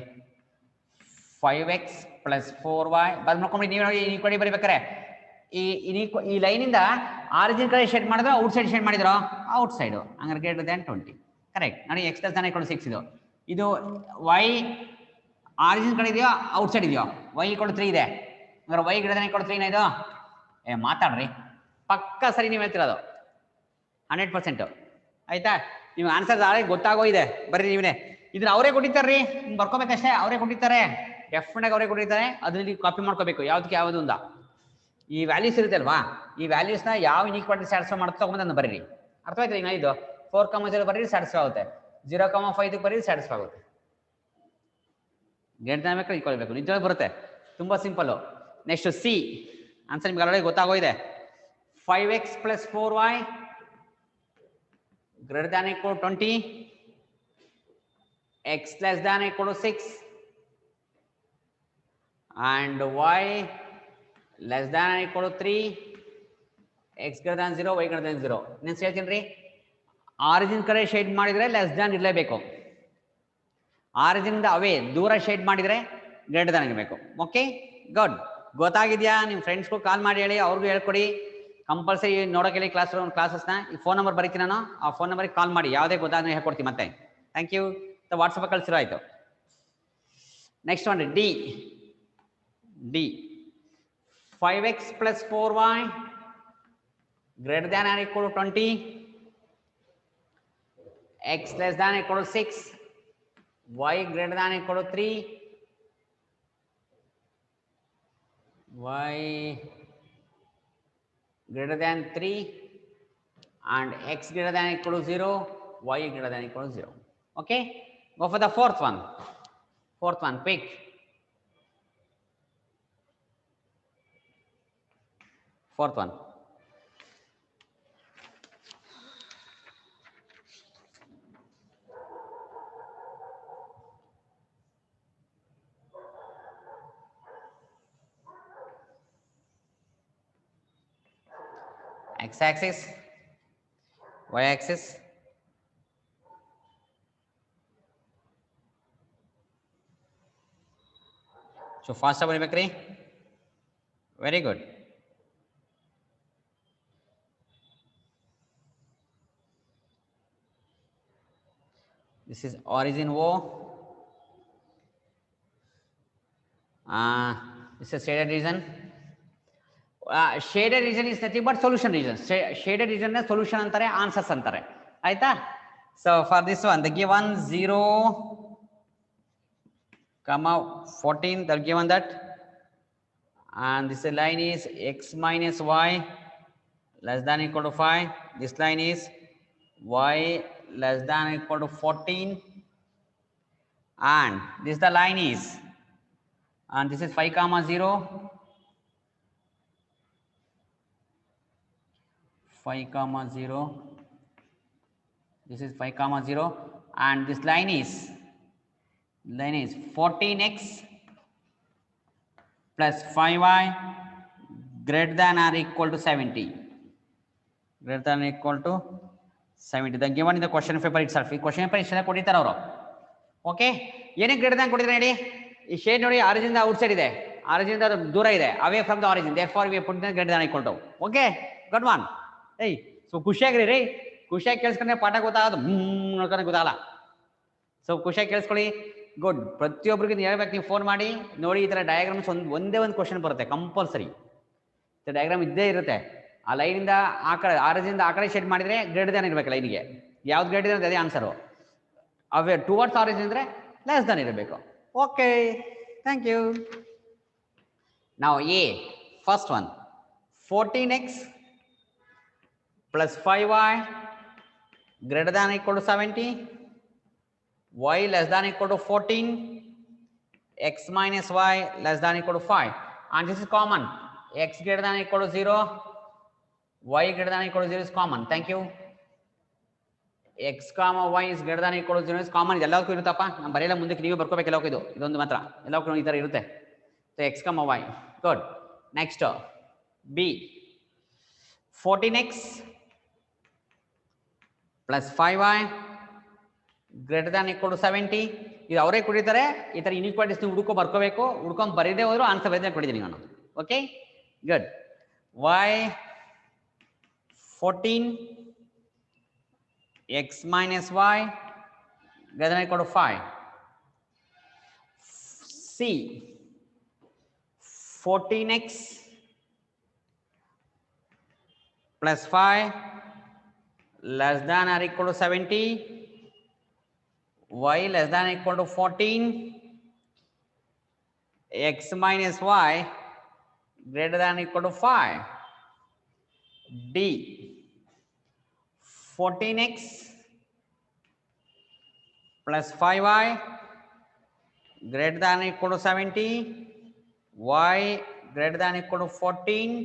5x plus 4y ಬರ್ ನೋಡ್ಕೊಂಬಿಡಿ. ನೀವು ನೋಡಿ ಇನ್ಇಕ್ವಾಲಿಟಿ ಬರೀಬೇಕಾರೆ ಈ ಲೈನಿಂದ ಆರಿಜಿನ್ ಕಡೆ ಶೇಡ್ ಮಾಡಿದ್ರೆ ಔಟ್ ಸೈಡ್ ಶೇಡ್ ಮಾಡಿದ್ರು, ಔಟ್ ಸೈಡು. ಹಂಗಾರೆ ಗ್ರೇಟರ್ ದ್ಯಾನ್ 20. ಕರೆಕ್ಟ್ ನೋಡಿ. x less than equal to 6 ಇದು y ಆರಿಜಿನ್ ಕಡೆ ಇದೆಯೋ ಔಟ್ ಸೈಡ್ ಇದೆಯೋ? y ಈಕ್ವಲ್ ಟು 3 ಇದೆ. ಹಂಗಾರೆ y greater than equal to 3 ಇದು. ಮಾತಾಡ್ರಿ, ಪಕ್ಕ ಸರಿ ನೀವು ಹೇಳ್ತಿರೋದು 100%. ಆಯ್ತಾ? ನಿಮ್ಗೆ ಆನ್ಸರ್ ಆಲ್ರೆಡಿ ಗೊತ್ತಾಗೋಗಿದೆ. ಬರ್ರಿ ನೀವೇ ಇದನ್ನ ಅವರೇ ಕೊಟ್ಟಿರ್ತಾರ್ರಿ, ಬರ್ಕೋಬೇಕಷ್ಟೇ. ಅವರೇ ಕೊಟ್ಟಿರ್ತಾರೆ, ಡೆಫಿನೆಟ್ ಅವರೇ ಕೊಟ್ಟಿರ್ತಾರೆ. ಅದನ್ನ ನೀವು ಕಾಪಿ ಮಾಡ್ಕೋಬೇಕು ಯಾವ್ದಕ್ಕೆ ಯಾವುದು ಅಂತ. ಈ ವ್ಯಾಲ್ಯೂಸ್ ಇರುತ್ತೆ ಅಲ್ವಾ, ಈ ವ್ಯಾಲ್ಯೂಸ್ನ ಯಾವ ಇನ್ಇಕ್ವಾಲಿಟಿ ಸ್ಯಾಟಿಸ್ಫೈ ಮಾಡುತ್ತೆ ತಗೊಂಡು ಅದನ್ನು ಬರೀರಿ. ಅರ್ಥವಾಯ್ತು? ಈಗ ಇದು 4,0 ಬರೀರಿ ಸ್ಯಾಟಿಸ್ಫೈ ಆಗುತ್ತೆ, 0,5 ಬರೀರಿ ಸ್ಯಾಟಿಸ್ಫೈ ಆಗುತ್ತೆ. ಗ್ರೇಟರ್ ಬೇಕು ಈಕ್ವಲ್ ಬೇಕು, ನಿಜವಾಗಿ ಬರುತ್ತೆ. ತುಂಬ ಸಿಂಪಲ್ಲು. ನೆಕ್ಸ್ಟ್ ಸಿ ಆನ್ಸರ್ ನಿಮ್ಗೆ already ಗೊತ್ತಾಗೋಗಿದೆ. 5x plus 4y greater than or equal to 20, x less than or equal to 6, and y less than or equal to 3, x greater than 0, y greater than 0. Next ಹೇಳ್ತೀನಿ ರೀ, origin ಕಡೆ shade ಮಾಡಿದರೆ less than ಇರಲೇಬೇಕು. Origin away ದೂರ shade ಮಾಡಿದರೆ greater than ಇರಬೇಕು. Okay, good. ಗೊತ್ತಾಗಿದೆಯಾ? ನಿಮ್ಮ ಫ್ರೆಂಡ್ಸ್ಗೂ ಕಾಲ್ ಮಾಡಿ ಹೇಳಿ, ಅವ್ರಿಗೂ ಹೇಳ್ಕೊಡಿ. ಕಂಪಲ್ಸರಿ ನೋಡೋಕೆ ಹೇಳಿ ಕ್ಲಾಸಸ್ನ. ಈ ಫೋನ್ ನಂಬರ್ ಬರೀತೀನಿ ನಾನು, ಆ ಫೋನ್ ನಂಬರ್ಗೆ ಕಾಲ್ ಮಾಡಿ, ಯಾವುದೇ ಗೊತ್ತಾದ್ರೆ ಹೇಳ್ಕೊಡ್ತೀನಿ ಮತ್ತೆ. Thank you. ವಾಟ್ಸಪ್ ಕಳಿಸಿರೋ ಆಯಿತು. Next one D. 5x plus 4y greater than or equal to 20, x less than or equal to 6, y greater than or equal to 3, y greater than 3, and x greater than or equal to 0, y greater than or equal to 0. Okay, go for the fourth one. Quick. Fourth one. X-axis, y-axis, so fast ಬರೀಬೇಕ್ರಿ. Very good. This is origin O. This is shaded region. Shaded region is nothing but solution region. Shaded region na solution antare, answers antare. Aita? So for this one, the given 0, 14, they're given that. And this line is x minus y less than equal to 5. This line is y less than equal to 14. And this the line is, and this is 5 comma 0, 5 comma 0, this is 5 comma 0, and this line is 14x plus 5y greater than or equal to 70, greater than or equal to 70. The given in the question paper itself. ಈ question paper ಇಷ್ಟೆಲ್ಲ ಕೊಟ್ಟಿರ್ತಾರೆ ಅವರು. Okay, ಏನಕ್ಕೆ greater than ಕೊಟ್ಟಿದ್ದಾರೆ ನೋಡಿ. ಈ shade ನೋಡಿ, origin out side ಇದೆ, ಆರಿಜಿನ್ ದೂರ ಇದೆ, ಅವೇ from the origin, therefore we put the greater than equal to. Okay, good one. ಏಯ್, ಸೊ ಖುಷಿಯಾಗ್ರಿ ರೀ, ಖುಷಿಯಾಗಿ ಕೇಳಿಸ್ಕೊಂಡ್ರೆ ಪಾಠ ಗೊತ್ತಾಗೋದು, ನೋಡ್ಕೊಂಡ್ರೆ ಗೊತ್ತಾಗಲ್ಲ. ಸೊ ಖುಷಿಯಾಗಿ ಕೇಳಿಸ್ಕೊಳ್ಳಿ. ಗುಡ್. ಪ್ರತಿಯೊಬ್ಬರಿಗೆ ನೀವು ಹೇಳ್ಬೇಕು, ನೀವು ಫೋನ್ ಮಾಡಿ ನೋಡಿ, ಈ ಥರ ಡಯಾಗ್ರಾಮ್ಸ್ ಒಂದೇ ಒಂದು ಕ್ವಶನ್ ಬರುತ್ತೆ ಕಂಪಲ್ಸರಿ. ಡಯಾಗ್ರಾಮ್ ಇದ್ದೇ ಇರುತ್ತೆ. ಆ ಲೈನಿಂದ ಆ ಕಡೆ, ಆರಿಜಿಂದ ಆ ಕಡೆ ಶೇಡ್ ಮಾಡಿದರೆ ಗ್ರೇಟರ್ ದ್ಯಾನ್ ಇರಬೇಕು ಲೈನಿಗೆ. ಯಾವ್ದು ಗ್ರೇಟರ್ ದ್ಯಾನ್ ಅದೇ ಆನ್ಸರು. ಅವೇ ಟುವರ್ಡ್ಸ್ ಆರಿಜಿನ್ ಅಂದರೆ ಲೆಸ್ ದ್ಯಾನ್ ಇರಬೇಕು. Okay, thank you. ನಾವು a first one 14x plus 5y greater than or equal to 70, y less than or equal to 14, x minus y less than or equal to 5. And this is common. X greater than or equal to 0, y greater than or equal to 0 is common. Thank you. X comma y is greater than or equal to 0 is common. ಇದೆಲ್ಲಕ್ಕೂ ಇರುತ್ತಪ್ಪ, ನಾನು ಬರೆಯಲ್ಲ, ಮುಂದಕ್ಕೆ ನೀವು ಬರ್ಕೋಬೇಕು ಎಲ್ಲಕ್ಕೂ. ಇದೊಂದು ಮಾತ್ರ ಎಲ್ಲಕ್ಕೂ ಈ ಥರ ಇರುತ್ತೆ. So x comma y. Good. Next B 14x plus 5y greater than or equal to 70. ಇದು ಅವರೇ ಕೊಟ್ಟಿದ್ದಾರೆ. ಈ ಥರ ಇನ್ಇಕ್ವಾಲಿಟೀಸ್ ನೀವು ಬರ್ಕೋಬೇಕು. ಹುಡ್ಕೊಂಡು ಬರೀದೇ ಹೋದ್ರು ಆನ್ಸರ್ ಬರೀದೇ ಕೊಟ್ಟಿದ್ದೀನಿ ನಾನು. Okay, good. y 14 x minus y greater than or equal to 5. C 14x plus 5 less than or equal to 70, y less than or equal to 14, x minus y greater than or equal to 5. D 14x plus 5y greater than or equal to 70, y greater than or equal to 14,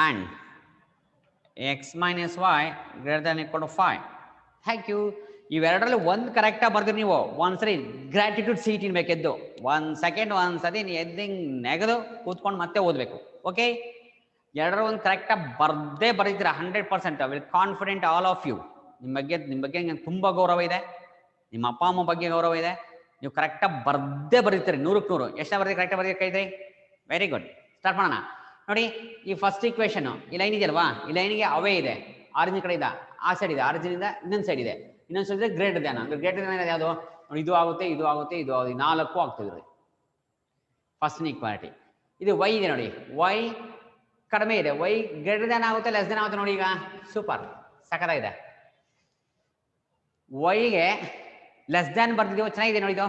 and x minus y greater than or equal to 5. Thank you. ಇವೆರಡರಲ್ಲಿ ಒಂದು ಕರೆಕ್ಟಾಗಿ ಬರ್ತೀರಿ ನೀವು. ಒಂದ್ಸರಿ gratitude seat ಇನ್ಬೇಕೆದ್ದು 1 second ಒಂದ್ಸರಿ ಎದ್ದಿಂಗ್ ನೆಗೆದು ಕೂತ್ಕೊಂಡು ಮತ್ತೆ ಓದಬೇಕು. ಓಕೆ, ಎರಡರ ಒಂದು ಕರೆಕ್ಟಾಗಿ ಬರ್ದೇ ಬರೀತೀರಾ 100%. Will confident all of you. ನಿಮ್ಮ ಬಗ್ಗೆ ನಂಗೆ ತುಂಬ ಗೌರವ ಇದೆ, ನಿಮ್ಮ ಅಪ್ಪ ಅಮ್ಮ ಬಗ್ಗೆ ಗೌರವ ಇದೆ. ನೀವು ಕರೆಕ್ಟಾಗಿ ಬರ್ದೇ ಬರೀತೀರಿ 100ಕ್ಕೆ 100. ಎಷ್ಟು ಬರ್ತೀರಿ ಕರೆಕ್ಟಾಗಿ ಬರೀಕೈತ್ರಿ? Very good. ಸ್ಟಾರ್ಟ್ ಮಾಡೋಣ. ನೋಡಿ, ಈ ಫಸ್ಟ್ ಈಕ್ವೇಷನ್ ಈ ಲೈನ್ ಇದೆಯಲ್ವಾ, ಈ ಲೈನಿಗೆ ಅವೇ ಇದೆ. ಆರಿಜಿನ್ ಕಡೆ ಇದೆ, ಆ ಸೈಡ್ ಇದೆ, ಆರಿಜಿನ್ ಇಂದ ಇನ್ನೊಂದು ಸೈಡ್ ಇದೆ, ಇನ್ನೊಂದು ಸೈಡ್ ಇದೆ ಗ್ರೇಟರ್ ದ್ಯಾನ್. ಅಂದ್ರೆ ಗ್ರೇಟರ್ ದ್ಯಾನ್ ಇದೆ ಯಾವುದು? ಇದು ಆಗುತ್ತೆ, ಇದು ಆಗುತ್ತೆ, ಇದು ಆಗುತ್ತೆ, 4 ಆಗ್ತದೆ. First equality. ಇದು ವೈ ಇದೆ ನೋಡಿ, ವೈ ಕಡಿಮೆ ಇದೆ, ವೈ ಗ್ರೇಟರ್ ದ್ಯಾನ್ ಆಗುತ್ತೆ, ಲೆಸ್ ದ್ಯಾನ್ ಆಗುತ್ತೆ. ನೋಡಿ ಈಗ ಸೂಪರ್ ಸಖತ್ತಾಗಿದೆ. ವೈಗೆ ಲೆಸ್ ದ್ಯಾನ್ ಬರ್ತಿದೀವೋ, ಚೆನ್ನಾಗಿದೆ ನೋಡಿ. ಇದು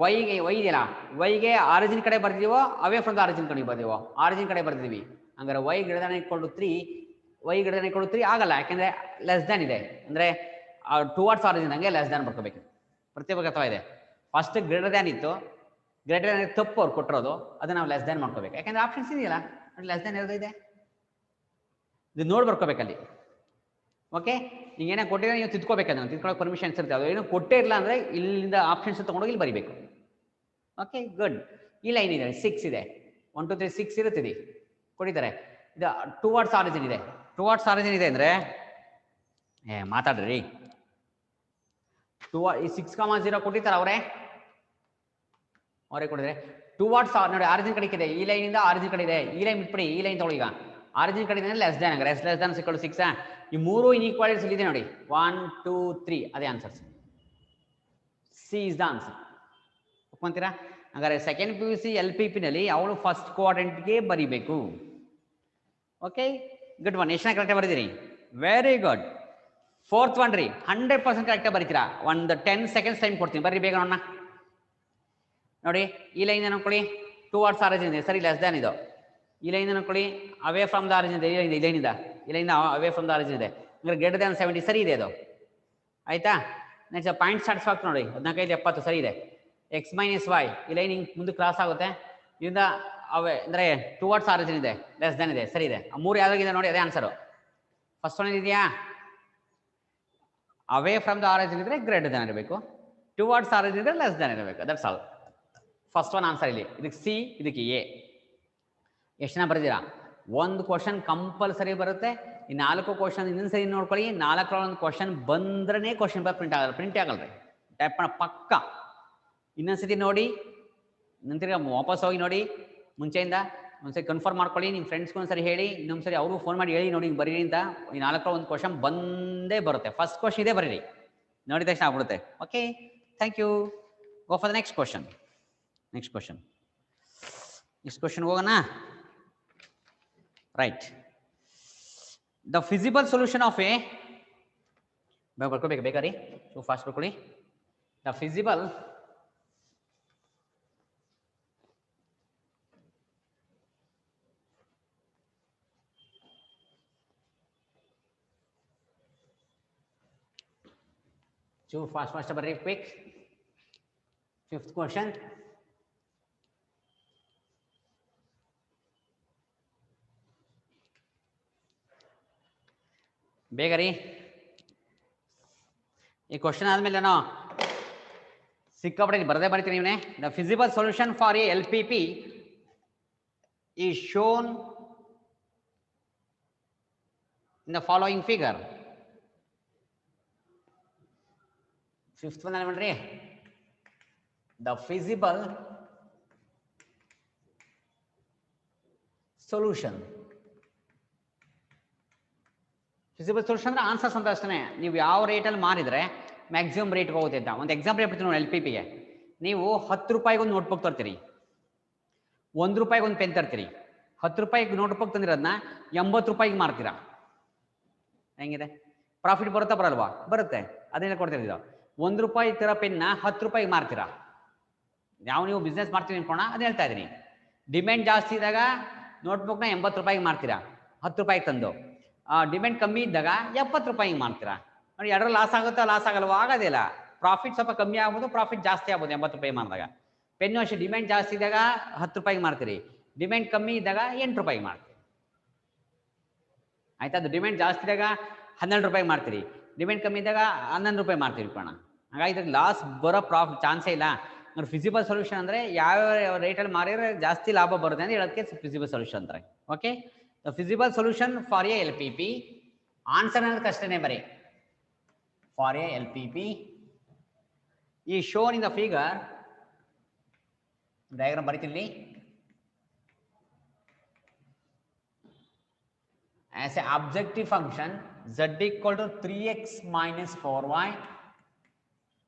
ವೈಗೆ ವೈ ಇದೆಯಲ್ಲ, ವೈಗೆ ಆರಿಜಿನ್ ಕಡೆ ಬರ್ತಿದೀವೋ ಅವೇ ಫ್ರಮ್ ದ ಆರಿಜಿನ್ ಕಡೆ ಬರ್ತೀವೋ? ಆರಿಜಿನ್ ಕಡೆ ಬರ್ತಿದೀವಿ. ಹಂಗಾರೆ y greater than equal to 3, y greater than equal to 3 ಆಗಲ್ಲ, ಯಾಕೆಂದ್ರೆ ಲೆಸ್ ದ್ಯಾನ್ ಇದೆ. ಅಂದ್ರೆ ಟುವರ್ಡ್ಸ್ ಆರಿಜಿನ್ ಹಂಗೆ ಲೆಸ್ ದ್ಯಾನ್ ಬರ್ಕೋಬೇಕು. ಪ್ರತಿಯೊಬ್ಬರಿಗೆ ಅರ್ಥ ಇದೆ. ಫಸ್ಟ್ ಗ್ರೇಟರ್ ದ್ಯಾನ್ ಇತ್ತು, ಗ್ರೇಟರ್ ದ್ಯಾನ್ ತಪ್ಪು ಅವ್ರು ಕೊಟ್ಟಿರೋದು, ಅದನ್ನ ನಾವು ಲೆಸ್ ದ್ಯಾನ್ ಮಾಡ್ಕೋಬೇಕು. ಯಾಕಂದ್ರೆ ಆಪ್ಷನ್ಸ್ ಇದೆಯಲ್ಲ, ಲೆಸ್ ದ್ಯಾನ್ ಇರೋದಿದೆ, ಇದು ನೋಡಿ ಬರ್ಕೋಬೇಕಲ್ಲಿ. ಓಕೆ, ನೀವು ಏನೋ ಕೊಟ್ಟಿದ್ರೆ ನೀವು ತಿದ್ಕೋಬೇಕಂದ್ರೆ ತಿದ್ಕೊಳ್ಳೋಕೆ ಪರ್ಮಿಷನ್ಸ್ ಇರುತ್ತೆ. ಅದು ಏನೋ ಕೊಟ್ಟೇ ಇಲ್ಲ ಅಂದರೆ ಇಲ್ಲಿಂದ ಆಪ್ಷನ್ಸ್ ತೊಗೊಂಡೋಗಿ ಇಲ್ಲಿ ಬರೀಬೇಕು. Okay, good. ಈ ಲೈನ್ ಇದೆ 6 ಇದೆ, 1 2 3 6 ಇರುತ್ತದೆ ಕೊಟ್ಟಿದ್ದಾರೆ. ಇದು ಟುವರ್ಡ್ಸ್ ಆರಿಜಿನ್ ಇದೆ. ಟುವರ್ಡ್ಸ್ ಆರಿಜಿನ್ ಇದೆ ಅಂದರೆ ಮಾತಾಡ್ರಿ. ಈ 6,0 ಕೊಟ್ಟಿರ್ತಾರೆ ಅವರೇ. ಅವರೇ ಕೊಡಿದ್ರೆ ಟುವರ್ಡ್ಸ್ ನೋಡಿ ಆರಿಜಿನ್ ಕಡೆ ಇದೆ, ಈ ಲೈನಿಂದ ಆರಿಜಿನ್ ಕಡೆ ಇದೆ, ಈ ಲೈನ್ ಬಿಟ್ಬಿಡಿ, ಈ ಲೈನ್ ತಗೊಳ್ಳಿ. ಈಗ ಆರಿಜಿನ್ ಕಡೆ ಇದೆ ಲೆಸ್ ದ್ಯಾನ್, ಲೆಸ್ ದ್ಯಾನ್ ಸಿಕ್ಕಳು 6. ಈ ಮೂರು ಇನ್ಈಕ್ವಾಲಿಟೀಸ್ ಇದೆ ನೋಡಿ, 1 2 3 ಅದೇ answers. C is the answer. ಒಪ್ಕೊಂತೀರಾ? ಹಾಗಾದ್ರೆ ಸೆಕೆಂಡ್ PUC LPP ನಲ್ಲಿ ಅವಳು ಫಸ್ಟ್ ಕ್ವಾಡ್ರೆಂಟ್ಗೆ ಬರಿಬೇಕು. Okay, good one. ಎಷ್ಟು ಕರೆಕ್ಟಾಗಿ ಬರೀತೀರಿ? Very good. ಫೋರ್ತ್ ಒನ್ ರೀ, 100% ಕರೆಕ್ಟಾಗಿ ಬರೀತೀರಾ. ಒಂದು 10 seconds ಟೈಮ್ ಕೊಡ್ತೀನಿ, ಬರ್ರಿ ಬೇಗ ನೋಡೋಣ. ನೋಡಿ ಈ ಲೈನ್ ಅನ್ಕೊಳ್ಳಿ, ಟುವರ್ಡ್ಸ್ ಆರಿಜಿನ್ ಇದೆ, ಸರಿ, ಲೆಸ್ ದ್ಯಾನ್ ಇದು. ಈ ಲೈನ್ ಅನ್ಕೊಳ್ಳಿ, ಅವೇ ಫ್ರಮ್ ದ ಆರಿಜಿನ್ ಇದೆ, ಈ ಲೈನಿಂದ ಅವೇ ಫ್ರಮ್ ದ ಆರಿಜಿನ್ ಇದೆ, ಅಂದ್ರೆ ಗ್ರೇಟರ್ ದ್ಯಾನ್ 70, ಸರಿ ಇದೆ ಅದು. ಆಯ್ತಾ? ನೆಕ್ಸ್ಟ್ ಪಾಯಿಂಟ್ ಸ್ಟಾರ್ಟ್ಸ್ ಆಗ್ತದೆ ನೋಡಿ, 1570 ಸರಿ ಇದೆ. x - y ಈ ಲೈನ್ ಹಿಂಗೆ ಮುಂದೆ ಕ್ರಾಸ್ ಆಗುತ್ತೆ, ಇದರಿಂದ ಅವೇ ಅಂದ್ರೆ ಟುವರ್ಡ್ಸ್ ಆರಿಜಿನ್ ಇದೆ, ಲೆಸ್ ದ್ಯಾನ್ ಇದೆ, ಸರಿ ಇದೆ. ಆ ಮೂರು ಯಾವ್ದಾಗಿದೆ ನೋಡಿ, ಅದೇ ಆನ್ಸರು. ಫಸ್ಟ್ ಒನ್ ಇದೆಯಾ? ಅವೇ ಫ್ರಮ್ ದ ಆರಿಜಿನ್ ಇದ್ರೆ ಗ್ರೇಟರ್ ದ್ಯಾನ್ ಇರಬೇಕು, ಟುವರ್ಡ್ಸ್ ಆರಿಜಿನ್ ಇದ್ರೆ ಲೆಸ್ ದ್ಯಾನ್ ಇರಬೇಕು. That's all. First one answer ಇಲ್ಲಿ. ಇದಕ್ಕೆ ಸಿ, ಇದಕ್ಕೆ ಎ. ಎಷ್ಟು ಜನ ಬರೆದಿರಾ? ಒಂದು ಕ್ವಶನ್ ಕಂಪಲ್ಸರಿ ಬರುತ್ತೆ. ಈ 4 ಕ್ವಶನ್ ಇನ್ನೊಂದು ಸರಿ ನೋಡ್ಕೊಳ್ಳಿ. 4ರ ಒಂದು ಕ್ವಶನ್ ಬಂದ್ರೆ ಕ್ವಶನ್ ಪೇಪರ್ ಪ್ರಿಂಟ್ ಆಗಲ್ರಿ, ಟೈಪ್ ಪಕ್ಕ. ಇನ್ನೊಂದ್ಸತಿ ನೋಡಿ, ನಂತರ ವಾಪಸ್ ಹೋಗಿ ನೋಡಿ, ಮುಂಚೆಯಿಂದ ಒಂದ್ಸರಿ ಕನ್ಫರ್ಮ್ ಮಾಡ್ಕೊಳ್ಳಿ. ನಿಮ್ಮ ಫ್ರೆಂಡ್ಸ್ಗೂ ಒಂದ್ಸರಿ ಹೇಳಿ, ಇನ್ನೊಂದ್ಸರಿ ಅವರು ಫೋನ್ ಮಾಡಿ ಹೇಳಿ, ನೋಡಿ ಬರೀರಿ ಅಂತ. ಈ 4ರ ಒಂದು ಕ್ವಶನ್ ಬಂದೇ ಬರುತ್ತೆ. ಫಸ್ಟ್ ಕ್ವಶನ್ ಇದೇ ಬರೀರಿ, ನೋಡಿದ ತಕ್ಷಣ ಆಗ್ಬಿಡುತ್ತೆ. Okay, thank you. Go for the next question. Next question ಹೋಗೋಣ. Right, the feasible solution of a, ಬರ್ಕೋಬೇಕು ಬೇಕಾರಿ, ಸೊ ಫಾಸ್ಟ್ ಬರ್ಕೊಳ್ಳಿ. ದ ಫಿಸಿಬಲ್ fast ಬರ್ರಿ, quick. Fifth question. ಬೇಗ ರೀ. ಈ ಕ್ವಶನ್ ಆದ್ಮೇಲೆ ನಾನು ಸಿಕ್ಕಾಪಟ್ಟೆ ಬರದೇ ಬರೀತೀನಿ ನೀವೇ. The feasible solution for a LPP is shown in the following figure. Fifth one ನೋಡ್ರಿ, the feasible solution. Feasible solution ಅಂದ್ರೆ ಆನ್ಸರ್ಸ್ ಅಂತ ಅಷ್ಟೇ. ನೀವು ಯಾವ ರೇಟಲ್ಲಿ ಮಾರಿದ್ರೆ ಮ್ಯಾಕ್ಸಿಮಮ್ ರೇಟ್ ಹೋಗುತ್ತೆ ಅಂತ. ಒಂದು ಎಕ್ಸಾಂಪಲ್ ಹೇಳ್ಬಿಡ್ತೀನಿ ನೋಡಿ. LPPಗೆ ನೀವು 10 ರೂಪಾಯಿಗೆ ಒಂದು ನೋಟ್ಬುಕ್ ತರ್ತೀರಿ, 1 ರೂಪಾಯಿಗೆ ಒಂದು ಪೆನ್ ತರ್ತೀರಿ. 10 ರೂಪಾಯಿಗೆ ನೋಟ್ಬುಕ್ ತಂದಿರೋದನ್ನ 80 ರೂಪಾಯಿಗೆ ಮಾರ್ತೀರಾ. ಹೆಂಗಿದೆ? ಪ್ರಾಫಿಟ್ ಬರುತ್ತಾ ಬರಲ್ವಾ? ಬರುತ್ತೆ. ಅದನ್ನೆಲ್ಲ ಕೊಡ್ತೀರಿ. ಇದು 1 ರೂಪಾಯಿ ತರ ಪೆನ್ನ 10 ರೂಪಾಯಿಗೆ ಮಾರ್ತೀರಾ. ಯಾವ ನೀವು ಬಿಸ್ನೆಸ್ ಮಾಡ್ತೀವಿ ಅನ್ಕೋಣ, ಅದು ಹೇಳ್ತಾ ಇದ್ದೀನಿ. ಡಿಮ್ಯಾಂಡ್ ಜಾಸ್ತಿ ಇದ್ದಾಗ ನೋಟ್ಬುಕ್ನ 80 ರೂಪಾಯಿಗೆ ಮಾರ್ತೀರಾ, 10 ರೂಪಾಯಿಗೆ ತಂದು. ಡಿಮ್ಯಾಂಡ್ ಕಮ್ಮಿ ಇದ್ದಾಗ 70 ರೂಪಾಯಿಗೆ ಮಾರ್ತೀರಾ. ನೋಡಿ, ಎರಡರ ಲಾಸ್ ಆಗುತ್ತಾ ಲಾಸ್ ಆಗಲ್ವಾ? ಆಗೋದಿಲ್ಲ. ಪ್ರಾಫಿಟ್ ಸ್ವಲ್ಪ ಕಮ್ಮಿ ಆಗ್ಬೋದು, ಪ್ರಾಫಿಟ್ ಜಾಸ್ತಿ ಆಗ್ಬೋದು 80 ರೂಪಾಯಿ ಮಾರಿದಾಗ. ಪೆನ್ನು ಅಷ್ಟೇ, ಡಿಮ್ಯಾಂಡ್ ಜಾಸ್ತಿ ಇದ್ದಾಗ 10 ರೂಪಾಯಿಗೆ ಮಾರ್ತೀರಿ, ಡಿಮ್ಯಾಂಡ್ ಕಮ್ಮಿ ಇದ್ದಾಗ 8 ರೂಪಾಯಿಗೆ ಮಾಡ್ತೀರಿ. ಆಯ್ತಾ? ಅದು ಡಿಮ್ಯಾಂಡ್ ಜಾಸ್ತಿ ಇದ್ದಾಗ 12 ರೂಪಾಯಿಗೆ ಮಾಡ್ತೀರಿ, ಡಿಮ್ಯಾಂಡ್ ಕಮ್ಮಿ ಇದ್ದಾಗ 11 ರೂಪಾಯಿ ಮಾಡ್ತೀವಿ ಕಣ. ಹಾಗಾಗಿ ಇದ್ರಲ್ಲಿ ಲಾಸ್ ಬರೋ ಚಾನ್ಸೇ ಇಲ್ಲ. ನೋಡಿ, ಫಿಸಿಬಲ್ ಸೊಲ್ಯೂಷನ್ ಅಂದ್ರೆ ಯಾವ ರೇಟಲ್ಲಿ ಮಾರಿದ್ರೆ ಜಾಸ್ತಿ ಲಾಭ ಬರುತ್ತೆ ಅಂತ ಹೇಳೋದಕ್ಕೆ ಫಿಸಿಬಲ್ ಸೊಲ್ಯೂಷನ್ ಅಂತಾರೆ. Okay, the feasible solution for a LPP, answer ಅನ್ನೋದಕ್ಕೆ ಅಷ್ಟೇ ಬರೀ. ಫಾರ್ ಎ LPP ಈ shown in the figure, diagram ಬರೀತೀನಿ. as a objective function z equal to 3x minus 4y.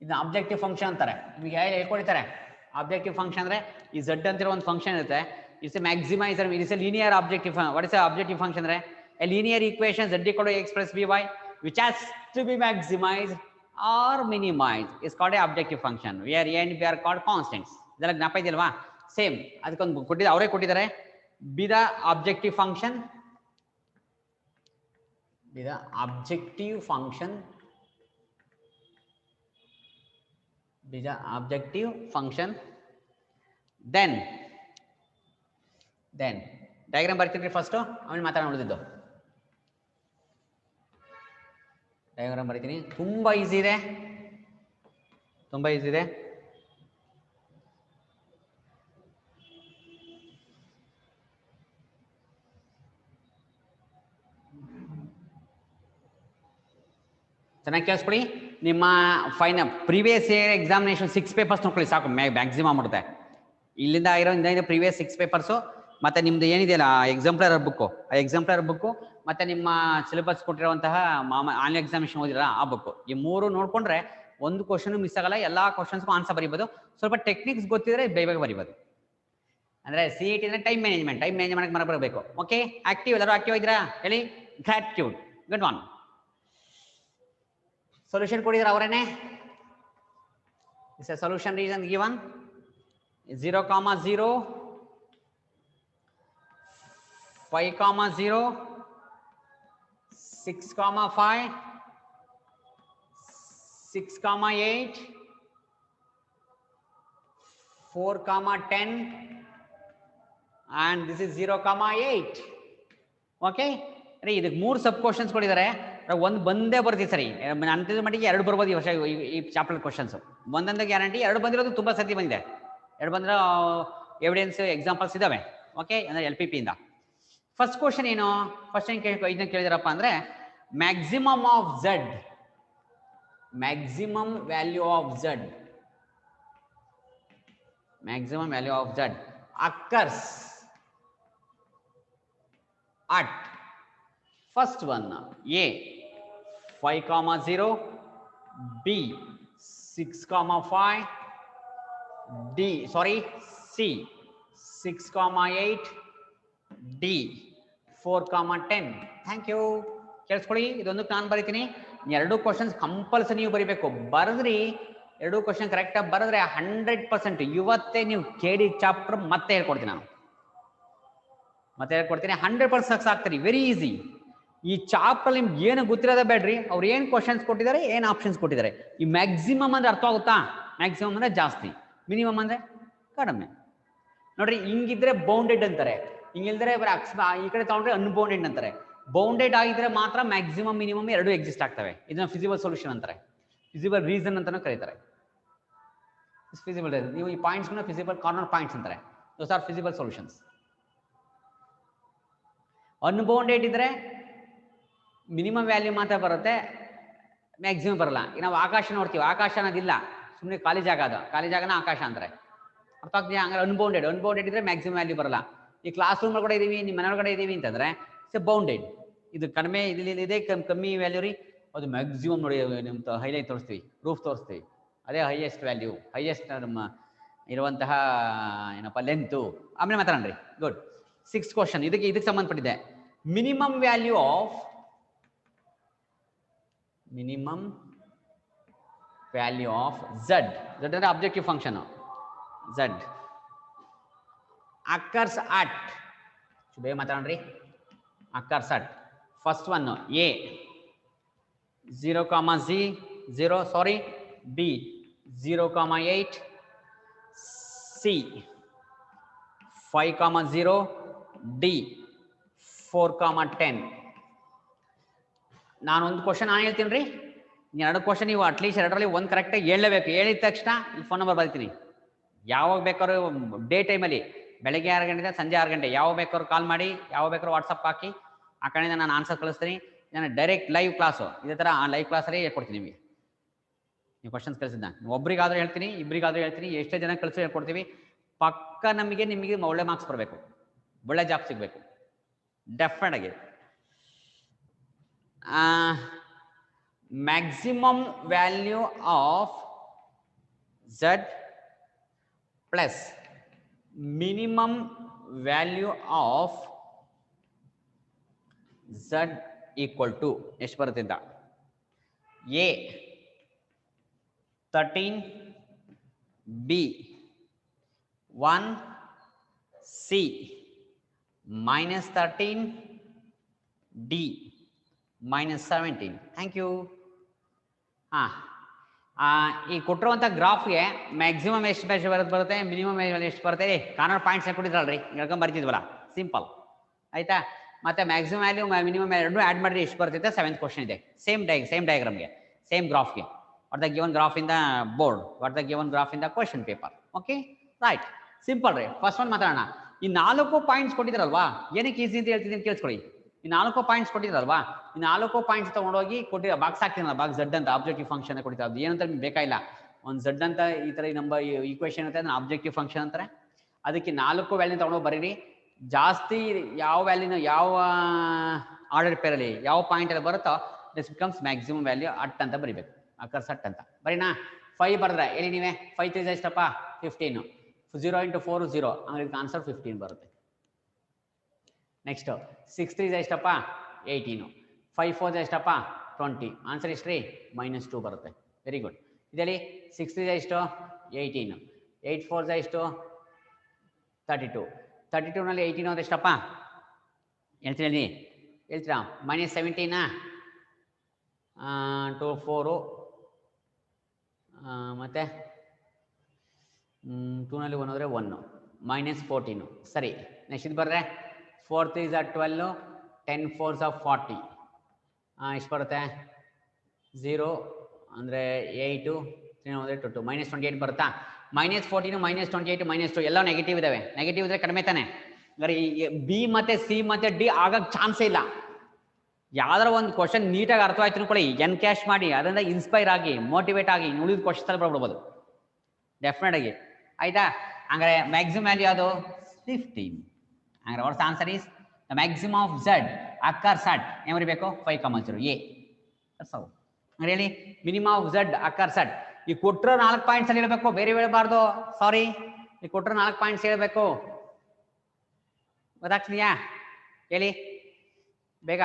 ಇದು ಆಬ್ಜೆಕ್ಟಿವ್ ಫಂಕ್ಷನ್ ಅಂತಾರೆ. ನಿಮಗೆ ಹೇಳ್ಕೊಡ್ತಾರೆ ಆಬ್ಜೆಕ್ಟಿವ್ ಫಂಕ್ಷನ್ ಅಂದ್ರೆ ಈ z ಅಂತಿರೋ ಒಂದು ಫಂಕ್ಷನ್ ಇರುತ್ತೆ. It's a maximiser, it's a linear objective. What is objective function ಅಂದ್ರೆ a linear equation z equal to x plus by which has to be maximized or minimized is called a objective function where a and b are called constants. ಇದೆಲ್ಲ ಜ್ಞಾಪ ಇದೆಯಲ್ವಾ? Same ಅದಕ್ಕೊಂದು ಕೊಟ್ಟಿದ್ದಾರೆ, ಅವರೇ ಕೊಟ್ಟಿದ್ದಾರೆ. B the objective function, the objective function, be the objective function. then diagram ಬರ್ತೀನಿ first, ಆಮೇಲೆ ಮಾತಾಡೋಣ. ಉಳಿದಿದ್ದು ಡಯಾಗ್ರಾಮ್ ಬರೀತೀನಿ. ತುಂಬಾ ಈಸಿ ಇದೆ, ತುಂಬಾ ಈಸಿ ಇದೆ. ಚೆನ್ನಾಗಿ ಕೇಳಿಸ್ಕೊಳ್ಳಿ. ನಿಮ್ಮ ಪ್ರೀವಿಯಸ್ ಇಯರ್ ಎಕ್ಸಾಮಿನೇಷನ್ 6 ಪೇಪರ್ಸ್ ನೋಡ್ಕೊಳ್ಳಿ ಸಾಕು, ಮ್ಯಾಕ್ಸಿಮಮ್ ಮಾಡುತ್ತೆ. ಇಲ್ಲಿಂದ ಆಗಿರೋ ಪ್ರೀವಿಯಸ್ 6 ಪೇಪರ್ಸು ಮತ್ತೆ ನಿಮ್ದು ಏನಿದೆಯಲ್ಲ ಎಕ್ಸಾಂಪ್ಲರ್ ಬುಕ್ಕು, ಆ ಎಕ್ಸಾಂಪ್ಲರ್ ಬುಕ್ಕು ಮತ್ತೆ ನಿಮ್ಮ ಸಿಲೆಬಸ್ ಕೊಟ್ಟಿರುವಂತಹ ಆನ್ಲೈನ್ ಎಕ್ಸಾಮಿನೇಷನ್ ಓದಿರ ಆ ಬುಕ್ಕು, ಈ ಮೂರು ನೋಡ್ಕೊಂಡ್ರೆ ಒಂದು ಕ್ವಶನ್ ಮಿಸ್ ಆಗಲ್ಲ, ಎಲ್ಲಾ ಕ್ವಶನ್ಸ್ಗೂ ಆನ್ಸರ್ ಬರೀಬೋದು. ಸ್ವಲ್ಪ ಟೆಕ್ನಿಕ್ಸ್ ಗೊತ್ತಿದ್ರೆ ಬೇಗ ಬರೀಬೋದು. ಅಂದ್ರೆ CET ಅಂದ್ರೆ ಟೈಮ್ ಮ್ಯಾನೇಜ್ಮೆಂಟ್ ಮರ ಬರಬೇಕು. ಓಕೆ, ಆಕ್ಟಿವ್ ಎಲ್ಲರೂ ಆಕ್ಟಿವ್ ಇದ್ದೀರಾ ಹೇಳಿ. Gratitude, good one. ಸೊಲ್ಯೂಷನ್ ಕೊಡಿದ್ರ ಅವರೇನೆ. This is a solution reason given 0, 0, 5, 0, 6, 5, 6, 8, 4, 10, and this is 0, 8. Okay, ಇದಕ್ಕೆ 3 ಸಬ್ ಕ್ವಶನ್ಸ್ ಕೊಟ್ಟಿದ್ದಾರೆ. ಒಂದು ಬಂದೇ ಬರ್ತೀವಿ ಸರಿ, ಅಂತಿದ ಮಟ್ಟಿಗೆ 2 ಬರ್ಬೋದು ಈ ವರ್ಷ ಈ ಚಾಪ್ಟರ್ ಕ್ವಶನ್ಸ್. ಒಂದೊಂದು ಗ್ಯಾರಂಟಿ, 2 ಬಂದಿರೋದು ತುಂಬಾ ಸತಿ ಬಂದಿದೆ. 2 ಬಂದಿರೋ ಎವಿಡೆನ್ಸ್ ಎಕ್ಸಾಂಪಲ್ಸ್ ಇದಾವೆ. ಓಕೆ, ಅಂದ್ರೆ LPP ಇಂದ. ಫಸ್ಟ್ ಕ್ವಶನ್ ಏನು, ಫಸ್ಟ್ ಇದನ್ನ ಕೇಳಿದಾರಪ್ಪ ಅಂದ್ರೆ maximum of Z, maximum value of Z, maximum value of Z occurs at first one A 5, 0, B 6, 5, C 6, 8, D 4, 10. Thank you. ಕೇಳಿಸ್ಕೊಳ್ಳಿ, ಇದೊಂದಕ್ಕೆ ನಾನು ಬರೀತೀನಿ. 2 ಕ್ವಶನ್ಸ್ ಕಂಪಲ್ಸರಿ ನೀವು ಬರೀಬೇಕು. ಬರೆದ್ರಿ 2 ಕ್ವಶನ್ ಕರೆಕ್ಟಾಗಿ ಬರೆದ್ರೆ 100% ಇವತ್ತೇ ನೀವು KD ಚಾಪ್ಟರ್ ಮತ್ತೆ ಹೇಳ್ಕೊಡ್ತೀನಿ ನಾನು, ಮತ್ತೆ ಹೇಳ್ಕೊಡ್ತೀನಿ. 100% ಸಕ್ಸಸ್ ಆಗ್ತೀರಿ. Very easy. ಈ ಚಾಪ್ಟರ್ ನಿಮ್ಗೆ ಏನು ಗೊತ್ತಿರೋದೇ ಬೇಡ್ರಿ, ಅವ್ರು ಏನು ಕ್ವಶನ್ಸ್ ಕೊಟ್ಟಿದ್ದಾರೆ, ಏನು ಆಪ್ಷನ್ಸ್ ಕೊಟ್ಟಿದ್ದಾರೆ. ಈ ಮ್ಯಾಕ್ಸಿಮಮ್ ಅಂದ್ರೆ ಅರ್ಥ ಆಗುತ್ತಾ? ಮ್ಯಾಕ್ಸಿಮಮ್ ಅಂದ್ರೆ ಜಾಸ್ತಿ, ಮಿನಿಮಮ್ ಅಂದ್ರೆ ಕಡಿಮೆ. ನೋಡ್ರಿ, ಹಿಂಗಿದ್ರೆ ಬೌಂಡೆಡ್ ಅಂತಾರೆ, ಹಿಂಗಿಲ್ದ್ರೆ ಈ ಕಡೆ ತಗೊಂಡ್ರೆ ಅನ್ಬೌಂಡೆಡ್ ಅಂತಾರೆ. ಬೌಂಡೆಡ್ ಆಗಿದ್ರೆ ಮಾತ್ರ ಮ್ಯಾಕ್ಸಿಮಮ್ ಮಿನಿಮಮ್ 2 ಎಕ್ಸಿಸ್ಟ್ ಆಗ್ತವೆ. ಇದನ್ನ ಫಿಸಿಬಲ್ ಸೊಲ್ಯೂಷನ್ ಅಂತಾರೆ, ಫಿಸಿಬಲ್ ರೀಸನ್ ಅಂತಾನೂ ಕರೀತಾರೆ. ಫಿಸಿಬಲ್ ರೀಸನ್, ನೀವು ಈ ಪಾಯಿಂಟ್ಸ್ ಫಿಸಿಬಲ್ ಕಾರ್ನರ್ ಪಾಯಿಂಟ್ಸ್ ಅಂತಾರೆ. Those are feasible solutions. Unbounded ಇದ್ರೆ ಮಿನಿಮಮ್ ವ್ಯಾಲ್ಯೂ ಮಾತ್ರ ಬರುತ್ತೆ, ಮ್ಯಾಕ್ಸಿಮಮ್ ಬರಲ್ಲ. ಈಗ ನಾವು ಆಕಾಶ ನೋಡ್ತೀವಿ, ಆಕಾಶ ಅನ್ನೋದಿಲ್ಲ, ಸುಮ್ಮನೆ ಖಾಲಿ ಜಾಗ, ಅದು ಖಾಲಿ ಜಾಗನ ಆಕಾಶ ಅಂತಾರೆ. ಅರ್ಥ ಆಗ್ತೀಯಾ? ಹಂಗಾರೆ ಅನ್ಬೌಂಡೆಡ್ ಇದ್ರೆ ಮ್ಯಾಕ್ಸಿಮಮ್ ವ್ಯಾಲ್ಯೂ ಬರಲ್ಲ. ಈ ಕ್ಲಾಸ್ ರೂಮ್ ಒಳಗಡೆ ಇದೀವಿ, ನಿಮ್ಮ ಮನೆಯೊಳಗಡೆ ಇದೀವಿ ಅಂತಂದ್ರೆ ಇಟ್ಸ್ ಬೌಂಡೆಡ್. ಇದು ಕಡಿಮೆ ಇದೆ, ಕಮ್ಮಿ ವ್ಯಾಲ್ಯೂ ರೀ, ಅದು ಮ್ಯಾಕ್ಸಿಮಮ್ ನೋಡಿ ನಿಮ್ಮ ಹೈಲೈಟ್ ತೋರಿಸ್ತೀವಿ, ಪ್ರೂಫ್ ತೋರಿಸ್ತೀವಿ, ಅದೇ ಹೈಯೆಸ್ಟ್ ವ್ಯಾಲ್ಯೂ, ಹೈಯೆಸ್ಟ್ ನಮ್ಮ ಇರುವಂತಹ ಏನಪ್ಪ ಲೆಂತು. ಆಮೇಲೆ ಮಾತಾಡ್ರಿ. ಗುಡ್. 6th ಕ್ವಶನ್ ಇದಕ್ಕೆ ಸಂಬಂಧಪಟ್ಟಿದೆ. ಮಿನಿಮಮ್ ವ್ಯಾಲ್ಯೂ ಆಫ್ Z ಅಂದ್ರೆ objective function Z occurs at, ಬೇಗ ಮಾತಾಡ್ರಿ. Occurs at first one A 0, 0, B 0, 8, C 5, 0, D 4, 10. ನಾನೊಂದು ಕ್ವಶನ್ ನಾನು ಹೇಳ್ತೀನಿ ರೀ, 2 ಕ್ವಶನ್ ನೀವು ಅಟ್ಲೀಸ್ಟ್ 2ರಲ್ಲಿ 1 ಕರೆಕ್ಟಾಗಿ ಹೇಳಲೇಬೇಕು. ಹೇಳಿದ ತಕ್ಷಣ ಈ ಫೋನ್ ನಂಬರ್ ಬರ್ತೀನಿ. ಯಾವಾಗ ಬೇಕಾದ್ರೂ ಡೇ ಟೈಮಲ್ಲಿ ಬೆಳಗ್ಗೆ 6 ಗಂಟೆಯಿಂದ ಸಂಜೆ 6 ಗಂಟೆ ಯಾವಾಗ ಬೇಕಾದ್ರೂ ಕಾಲ್ ಮಾಡಿ, ಯಾವಾಗ ಬೇಕಾದ್ರೂ ವಾಟ್ಸಪ್ ಹಾಕಿ, ಆ ಕಡೆಯಿಂದ ನಾನು ಆನ್ಸರ್ ಕಳಿಸ್ತೀನಿ. ನಾನು ಡೈರೆಕ್ಟ್ ಲೈವ್ ಕ್ಲಾಸು ಇದೇ ಥರ ಲೈವ್ ಕ್ಲಾಸಲ್ಲಿ ಹೇಳ್ಕೊಡ್ತೀನಿ ನಿಮಗೆ. ನೀವು ಕ್ವಶನ್ಸ್ ಕಳಿಸಿದ್ದ ಒಬ್ರಿಗಾದ್ರೂ ಹೇಳ್ತೀನಿ, ಇಬ್ಬರಿಗಾದ್ರೂ ಹೇಳ್ತೀನಿ, ಎಷ್ಟೇ ಜನ ಕಳಿಸಿ ಹೇಳ್ಕೊಡ್ತೀವಿ. ಪಕ್ಕ ನಿಮಗೆ ಒಳ್ಳೆ ಮಾರ್ಕ್ಸ್ ಬರಬೇಕು, ಒಳ್ಳೆ ಜಾಬ್ ಸಿಗಬೇಕು ಡೆಫಿನೆಟ್ ಆಗಿ. Maximum value of Z plus minimum value of Z equal to ಎಷ್ಟು ಬರುತ್ತೆ ಅಂತ. A 13, B 1, C -13, D -17. Thank you. ಈ ಕೊಟ್ಟಿರುವಂಥ ಗ್ರಾಫ್ಗೆ ಮ್ಯಾಕ್ಸಿಮಮ್ ಎಷ್ಟು ಬರುತ್ತೆ, ಮಿನಿಮಮ್ ಎಷ್ಟು ಬರುತ್ತೆ, ಕಾರ್ನರ್ ಪಾಯಿಂಟ್ಸ್ ಕೊಟ್ಟಿದ್ರಲ್ರಿ, ಹೇಳ್ಕೊಂಡ್ ಬರ್ತಿದ್ವಲ್ಲ, ಸಿಂಪಲ್ ಆಯ್ತಾ. ಮತ್ತೆ ಮ್ಯಾಕ್ಸಿಮಮ್ ವ್ಯಾಲ್ಯೂ ಮಿನಿಮಮ್ ಎರಡು ಆ್ಯಡ್ ಮಾಡಿದ್ರೆ ಎಷ್ಟು ಬರ್ತೈತೆ. 7th ಕ್ವಶನ್ ಇದೆ, ಸೇಮ್ ಡಯಾಗ್ರಾಮ್ಗೆ, ಸೇಮ್ ಗ್ರಾಫ್ಗೆ. What the given graph in the board, what the given graph in the question paper. Okay right, simple ರೀ. ಫಸ್ಟ್ ಒನ್ ಮಾತಾಡೋಣ. ಈ 4 ಪಾಯಿಂಟ್ಸ್ ಕೊಟ್ಟಿದ್ರಲ್ವಾ, ಏನಕ್ಕೆ ಈಸಿ ಅಂತ ಹೇಳ್ತಿದ್ದೀನಿ ಕೇಳಿಸ್ಕೊಳ್ಳಿ. ಈ 4 ಪಾಯಿಂಟ್ಸ್ ಕೊಟ್ಟಿದ್ರಲ್ವಾ, ಈ 4 ಪಾಯಿಂಟ್ಸ್ ತಗೊಂಡೋಗಿ ಕೊಟ್ಟಿರೋ ಬಾಕ್ಸ್ ಹಾಕ್ತೀನಲ್ಲ, ಬಾಕ್ಸ್ Z ಅಂತ ಆಬ್ಜೆಕ್ಟಿವ್ ಫಂಕ್ಷನ್ ಕೊಟ್ಟಿದ್ದಾರೆ. ಅದು ಏನಂತ ನಿಮ್ಗೆ ಬೇಕಾಗಿಲ್ಲ, ಒಂದು Z ಅಂತ ಈ ತರ ನಂಬರ್ ಈಕ್ವೇಶನ್ ಅಂತ ಆಬ್ಜೆಕ್ಟಿವ್ ಫಂಕ್ಷನ್ ಅಂತಾರೆ. ಅದಕ್ಕೆ 4 ವ್ಯಾಲ್ಯೂ ತಗೊಂಡು ಬರೀರಿ. ಜಾಸ್ತಿ ಯಾವ ವ್ಯಾಲ್ಯೂನ ಯಾವ ಆರ್ಡರ್ ಪೇರಲ್ಲಿ ಯಾವ ಪಾಯಿಂಟ್ ಅಲ್ಲಿ ಬರುತ್ತೋ this becomes maximum value at ಅಂತ ಬರಿಬೇಕು. ಅಕರ್ಸ್ ಅಟ್ ಅಂತ ಬರೀನಾ. 5 ಬರೆದ್ರೆ ಹೇಳಿ ನೀವೇ. 5 3 ಎಷ್ಟಪ್ಪ 15. 0 × 4 0. ಹಂಗೆ ಇದಕ್ಕೆ ಆನ್ಸರ್ 15 ಬರುತ್ತೆ. ನೆಕ್ಸ್ಟ್ 6 3 ಎಷ್ಟಪ್ಪ 18. 5 4 ಎಷ್ಟಪ್ಪ 20. ಆನ್ಸರ್ ಎಷ್ಟ್ರಿ -2 ಬರುತ್ತೆ. Very good. ಇದರಲ್ಲಿ 6 3 ಎಷ್ಟು 18. 8 4 ಎಷ್ಟು 32. 32 ನಲ್ಲಿ 18 ಹೋದ್ರೆ ಎಷ್ಟಪ್ಪ ಹೇಳ್ತೀನಿ ಹೇಳ್ತೀರಾ -17 2 4 ಮತ್ತೆ 2 ನಲ್ಲಿ 1 ಹೋದ್ರೆ 1 -14. ಸರಿ. ನೆಕ್ಸ್ಟ್ ಇದು ಬರ್ರೆ 4 3 12 10 4 40. ಎಷ್ಟು ಬರುತ್ತೆ 0 ಅಂದರೆ 8 3 ಹೋದ್ರೆ 2 -28 ಬರುತ್ತಾ. -14 -28 -2 ಎಲ್ಲ ನೆಗೆಟಿವ್ ಇದಾವೆ. ನೆಗೆಟಿವ್ ಇದ್ರೆ ಕಡಿಮೆ ತಾನೆ. ಅಂದರೆ ಬಿ ಮತ್ತೆ ಸಿ ಮತ್ತೆ ಡಿ ಆಗಕ್ಕೆ ಚಾನ್ಸೇ ಇಲ್ಲ. ಯಾವ್ದಾರ ಒಂದು ಕ್ವಶನ್ ನೀಟಾಗಿ ಅರ್ಥವಾಯ್ತು ಅನ್ಕೊಳ್ಳಿ, ಎನ್ಕ್ಯಾಶ್ ಮಾಡಿ ಅದರಿಂದ ಇನ್ಸ್ಪೈರ್ ಆಗಿ ಮೋಟಿವೇಟ್ ಆಗಿ ಉಳಿದ ಕ್ವಶನ್ಸ್ ಅಲ್ಲಿ ಬರ್ಬಿಡ್ಬೋದು ಡೆಫಿನೆಟ್ ಆಗಿ. ಆಯ್ತಾ. ಹಂಗಾರೆ ಮ್ಯಾಕ್ಸಿಮಮ್ ವ್ಯಾಲ್ಯೂ ಯಾವುದು 15. ಹಂಗಾರೆ what's answer is the maximum of Z occurs at ಏನು ಬರೀಬೇಕು 5, 0 ಎ. ಹಂಗಾರೆ ಹೇಳಿ minimum of Z occurs at. ಈ ಕೊಟ್ಟರೆ 4 ಪಾಯಿಂಟ್ಸ್ ಅಲ್ಲಿ ಹೇಳ್ಬೇಕು, ಬೇರೆ ಹೇಳ್ಬಾರ್ದು. ಸಾರಿ, ಈ ಕೊಟ್ಟರೆ 4 ಪಾಯಿಂಟ್ಸ್ ಹೇಳ್ಬೇಕು. ಗೊತ್ತಾಗ್ತಿದೆಯಾ ಹೇಳಿ ಬೇಗ.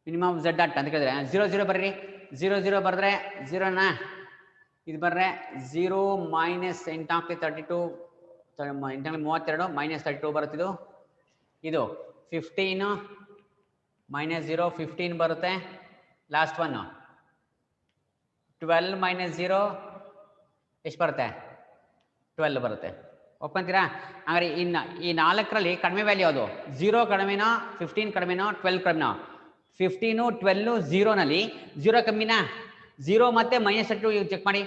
ಮಿನಿಮಮ್ ಝಡ್ ಅಟ್ ಅಂತ ಕೇಳಿದ್ರೆ 0 0 ಬರ್ರಿ. 0 0 ಬರೆದ್ರೆ 0ನ ಇದು ಬರ್ರೆ 0 -8 32 -32 -32 ಬರುತ್ತಿದ್ದು. ಇದು 15 -0 15 ಬರುತ್ತೆ. ಲಾಸ್ಟ್ ಒನ್ 12 -0 ಎಷ್ಟು ಬರುತ್ತೆ 12 ಬರುತ್ತೆ. ಒಪ್ಪಂತೀರಾ. ಹಾಗಾದ್ರೆ ಇನ್ನು ಈ 4ರಲ್ಲಿ ಕಡಿಮೆ ವ್ಯಾಲ್ಯೂ ಯಾವುದು 0 ಕಡಿಮೆನೋ 15 ಕಡಿಮೆನೋ 12 ಕಡಿಮೆನೋ 15 12 0ನಲ್ಲಿ 0 ಕಮ್ಮಿನಾ. 0 ಮತ್ತೆ -32 ಚೆಕ್ ಮಾಡಿ.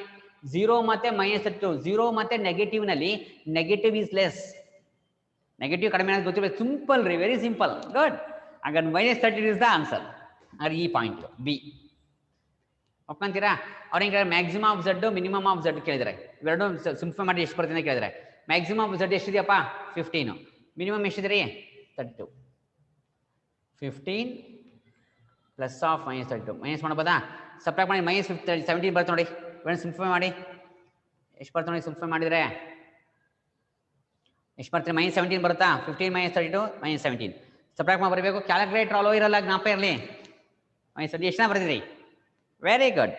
0 ಮತ್ತೆ -32 0 ಮತ್ತೆ ನೆಗೆಟಿವ್ ನಲ್ಲಿ ನೆಗೆಟಿವ್ ಈಸ್ ಲೆಸ್. ನೆಗೆಟಿವ್ ಕಡಿಮೆ ಅಂತ ಗೊತ್ತಿರಬೇಕು. ಸಿಂಪಲ್ ರೀ, ವೆರಿ ಸಿಂಪಲ್. ಗುಡ್. ಹಾಗಾದ್ರೆ -32 ಇಸ್ ದ ಆನ್ಸರ್. ಹಾಗಾದ್ರೆ ಈ ಪಾಯಿಂಟ್ ಬಿ ಒಪ್ಕೊಂತೀರಾ. ಅವ್ರಿಗೆ maximum of Z minimum of Z ಕೇಳಿದ್ರೆ ಇವೆರಡು ಸಿಂಪ್ಲಿಫೈ ಮಾಡಿ ಎಷ್ಟು ಬರ್ತದೆ ಕೇಳಿದ್ರೆ ಮ್ಯಾಕ್ಸಿಮಮ್ ಆಫ್ ಝಡ್ ಎಷ್ಟಿದೆಯಪ್ಪ 15. ಮಿನಿಮಮ್ ಎಷ್ಟಿದೆ ರೀ 32. 15 ಪ್ಲಸ್ ಆಫ್ -32 ಮೈನಸ್ ಮಾಡ್ಬೋದಾ. ಸಬ್ಟ್ರಾಕ್ಟ್ ಮಾಡಿ -17 ಬರುತ್ತೆ ನೋಡಿ. ಇವೆರಡು ಸಿಂಪ್ಲಿಫೈ ಮಾಡಿ ಎಷ್ಟು ಬರ್ತದೆ ನೋಡಿ. ಸಿಂಪ್ಲಿಫೈ ಮಾಡಿದರೆ ಎಷ್ಟು ಬರ್ತೀರಿ -17 ಬರುತ್ತಾ. 15 -32 -17 ಸಬ್ಟ್ರಾಕ್ಟ್ ಮಾಡಿ ಬರಬೇಕು. ಕ್ಯಾಲ್ಕುಲೇಟರ್ ಅಲೋ ಇರಲ್ಲ, ಜ್ಞಾಪ ಇರಲಿ. -17 ಎಷ್ಟು ಬರ್ತಿದ್ರಿ. ವೆರಿ ಗುಡ್,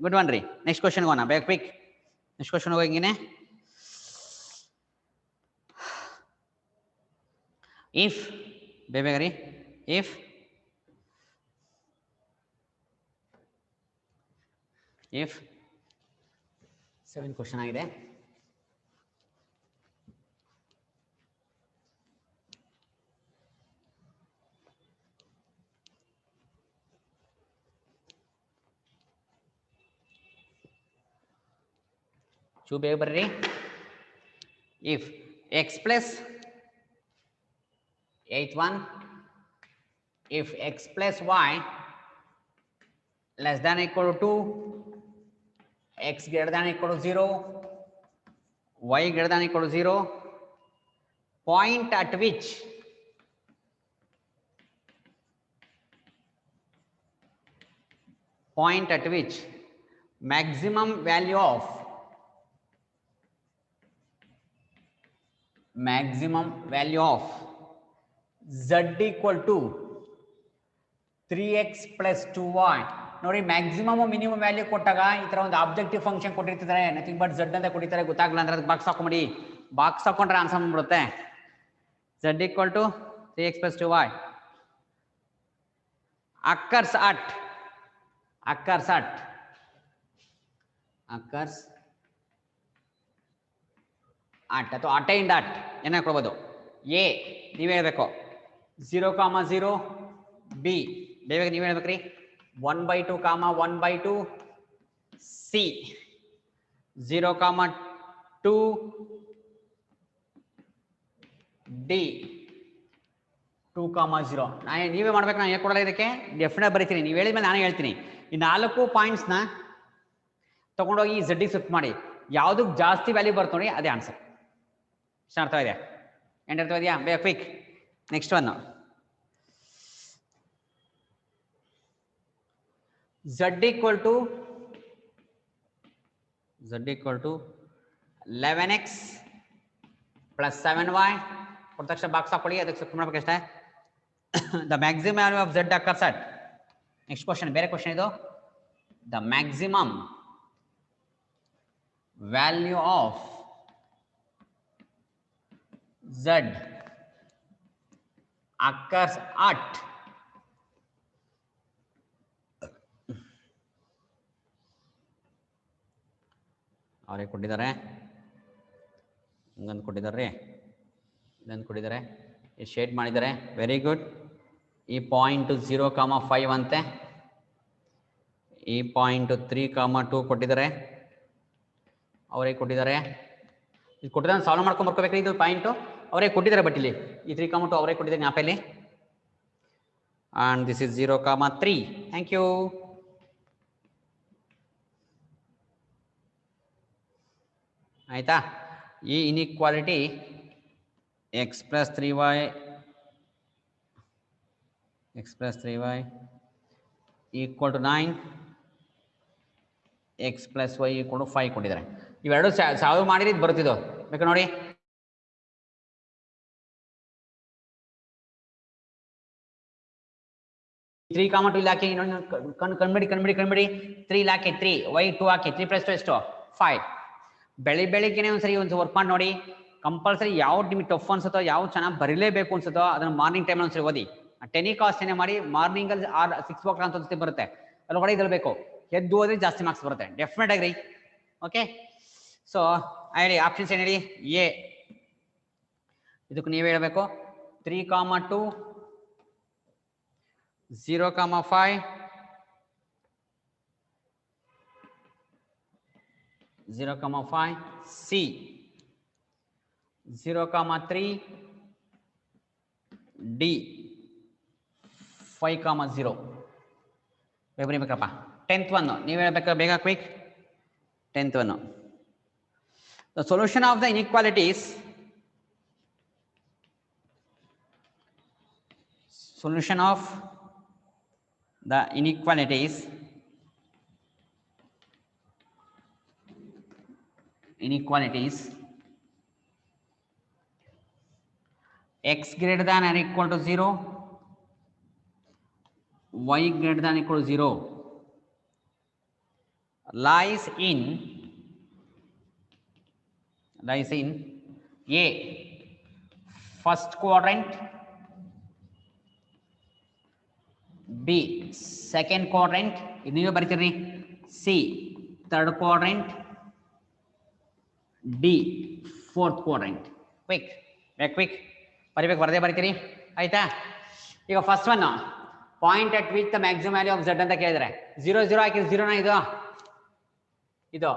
ಗುಡ್ ಒನ್ ರೀ. ನೆಕ್ಸ್ಟ್ ಕ್ವಶನ್ ಹೋಗೋಣ ಬೇಗ ಕ್ವಿಕ್. ನೆಕ್ಸ್ಟ್ ಕ್ವಶನ್ ಹೋಗಂಗೆ ಇಫ್ ಬೇಗ ರೀ. ಇಫ್ 7 ಕ್ವಶನ್ ಆಗಿದೆ. ಬೇಗ ಬರ್ರಿ. If x plus 8 1 if x plus y less than equal to 2, x greater than equal to 0, y greater than equal to 0, point at which maximum value of z equal to 3x plus 2y. ನೋಡಿ maximum minimum value ಕೊಟ್ಟಾಗ ಈ ತರ ಒಂದು objective function ಕೊಟ್ಟಿರ್ತಾರೆ. Nothing but z ಅಂತ ಕೊಟ್ಟಿರ್ತಾರೆ. ಗೊತ್ತಾಗಲ್ಲ ಅಂದ್ರೆ ಅದಕ್ಕೆ ಬಾಕ್ಸ್ ಹಾಕೊಂಬಿಡಿ. ಬಾಕ್ಸ್ ಹಾಕೊಂಡ್ರೆ ಆನ್ಸರ್ ಬಂದ್ಬಿಡುತ್ತೆ. z equal to 3x plus 2y occurs at ಅಥವಾ ಅಟೈನ್ಡ್ ಅಟ್ ಏನ ಕೊಡ್ಬೋದು. ಎ ನೀವೇ ಹೇಳ್ಬೇಕು 0, 0. ಬಿ ಬೇಗ ನೀವೇ ಹೇಳ್ಬೇಕ್ರಿ 1/2, 1/2. ಸಿ 0, 2. ಡಿ 2, 0. ನೀವೇ ಮಾಡ್ಬೇಕು. ನಾನು ಹೇಳ್ಕೊಡಲ್ಲ ಇದಕ್ಕೆ ಡೆಫಿನೆಟ್ ಬರೀತೀನಿ. ನೀವು ಹೇಳಿದ್ಮೇಲೆ ನಾನೇ ಹೇಳ್ತೀನಿ. ಈ 4 ಪಾಯಿಂಟ್ಸ್ನ ತಗೊಂಡೋಗಿ ಈ ಝಡ್ಡಿಗೆ ಶಿಫ್ಟ್ ಮಾಡಿ, ಯಾವುದಕ್ಕೆ ಜಾಸ್ತಿ ವ್ಯಾಲ್ಯೂ ಬರ್ತು ನೋಡಿ ಅದೇ ಆನ್ಸರ್. ಇಷ್ಟ ಅರ್ಥ ಇದೆಯಾ? ಏನು ಅರ್ಥ ಇದೆಯಾ? ಬೇಗ quick. Next one, z equal to 11x plus 7y ಕೊಟ್ಟ ತಕ್ಷಣ ಬಾಕ್ಸ್ ಹಾಕೊಳ್ಳಿ, ಅದಕ್ಕೆ ಶಿಫ್ಟ್ ಮಾಡ್ಬೇಕಷ್ಟೇ. The maximum value of z occurs at, next question ಬೇರೆ ಕ್ವಶನ್ ಇದು. The maximum value of z occurs at ಅವರೇ ಕೊಟ್ಟಿದ್ದಾರೆ, ಹಿಂಗಂದು ಕೊಟ್ಟಿದ್ದಾರೆ, ಇದನ್ನು ಕೊಟ್ಟಿದ್ದಾರೆ, ಶೇಡ್ ಮಾಡಿದ್ದಾರೆ. Very good. ಈ ಪಾಯಿಂಟು 0,5 ಅಂತೆ, ಈ ಪಾಯಿಂಟು 3,2 ಕೊಟ್ಟಿದ್ದಾರೆ, ಅವರೇ ಕೊಟ್ಟಿದ್ದಾರೆ. ಇದು ಕೊಟ್ಟಿದ್ದಾರೆ, ಸಾಲ್ವ್ ಮಾಡ್ಕೊಂಡು ಬರ್ಕೋಬೇಕು. ಇದು ಪಾಯಿಂಟು ಅವರೇ ಕೊಟ್ಟಿದ್ದಾರೆ, ಬಟ್ ಇಲ್ಲಿ ಈ 3,2 ಅವರೇ ಕೊಟ್ಟಿದ್ದಾರೆ ಜ್ಞಾಪ ಇಲ್ಲಿ. And this is 0,3. Thank you. ಆಯ್ತಾ? ಈ inequality x plus 3y equal to 9, x plus y equal to 5 ಕೊಟ್ಟಿದ್ದಾರೆ. ಇವೆರಡು ಸಾಲ್ವ್ ಮಾಡಿದ್ರೆ ಇದು ಬರುತ್ತಿದ್ದು ಬೇಕಾ ನೋಡಿ. ತ್ರೀ ಕಾಮ 2 ಇಲ್ಲಿ ಹಾಕಿ ಕಂಡ್ಬಿಡಿ 3 ಇಲ್ಲಿ ಹಾಕಿ 3 y 2 ಹಾಕಿ 3 plus 2 ಎಷ್ಟು 5. ಬೆಳಿಗ್ಗೆನೆ ಒಂದ್ಸರಿ ವರ್ಕ್ ಮಾಡಿ ನೋಡಿ. ಕಂಪಲ್ಸರಿ ಯಾವ ನಿಮಗೆ ಟಫ್ ಅನ್ಸುತ್ತೋ, ಯಾವ ಚೆನ್ನಾಗಿ ಬರೀಲೇಬೇಕು ಅನ್ಸುತ್ತೋ ಅದನ್ನ ಮಾರ್ನಿಂಗ್ ಟೈಮ್ ಒಂದ್ಸರಿ ಓದಿ. ಟೆನಿಕಾಸ್ಟ್ ಏನೇ ಮಾಡಿ ಮಾರ್ನಿಂಗ್ ಅಲ್ಲಿ 6 o'clock ಅಂತ ಅನ್ಸುತ್ತೆ ಬರುತ್ತೆ, ಅದ್ರೊಳಗಡೆ ಇದ್ರಬೇಕು. ಎದ್ದು ಹೋದ್ರೆ ಜಾಸ್ತಿ ಮಾರ್ಕ್ಸ್ ಬರುತ್ತೆ ಡೆಫಿನೆಟ್ ಆಗಿ. ಓಕೆ, ಸೊ ಹೇಳಿ ಆಪ್ಷನ್ಸ್ ಏನು ಹೇಳಿ. ಎ ಇದಕ್ಕೆ ನೀವು ಹೇಳಬೇಕು 3,2 0,5 0,5 C 0,3 D 5,0 ಬರೀಬೇಕಪ್ಪ. 10th one ನೀವು ಹೇಳಬೇಕು ಬೇಗ quick. 10th one, the solution of the inequalities, solution of the inequalities x greater than or equal to 0, y greater than or equal to 0 lies in A first quadrant, B second quadrant, ಇದು ನೀವೇ ಬರೀತೀರಿ, C third quadrant, D fourth quadrant. Quick ಬರದೇ ಬರೀತೀರಿ ಆಯ್ತಾ. ಈಗ first one point at which the maximum value of Z ಅಂತ ಕೇಳಿದ್ರೆ 0 0 ಹಾಕಿ 0ನ ಇದು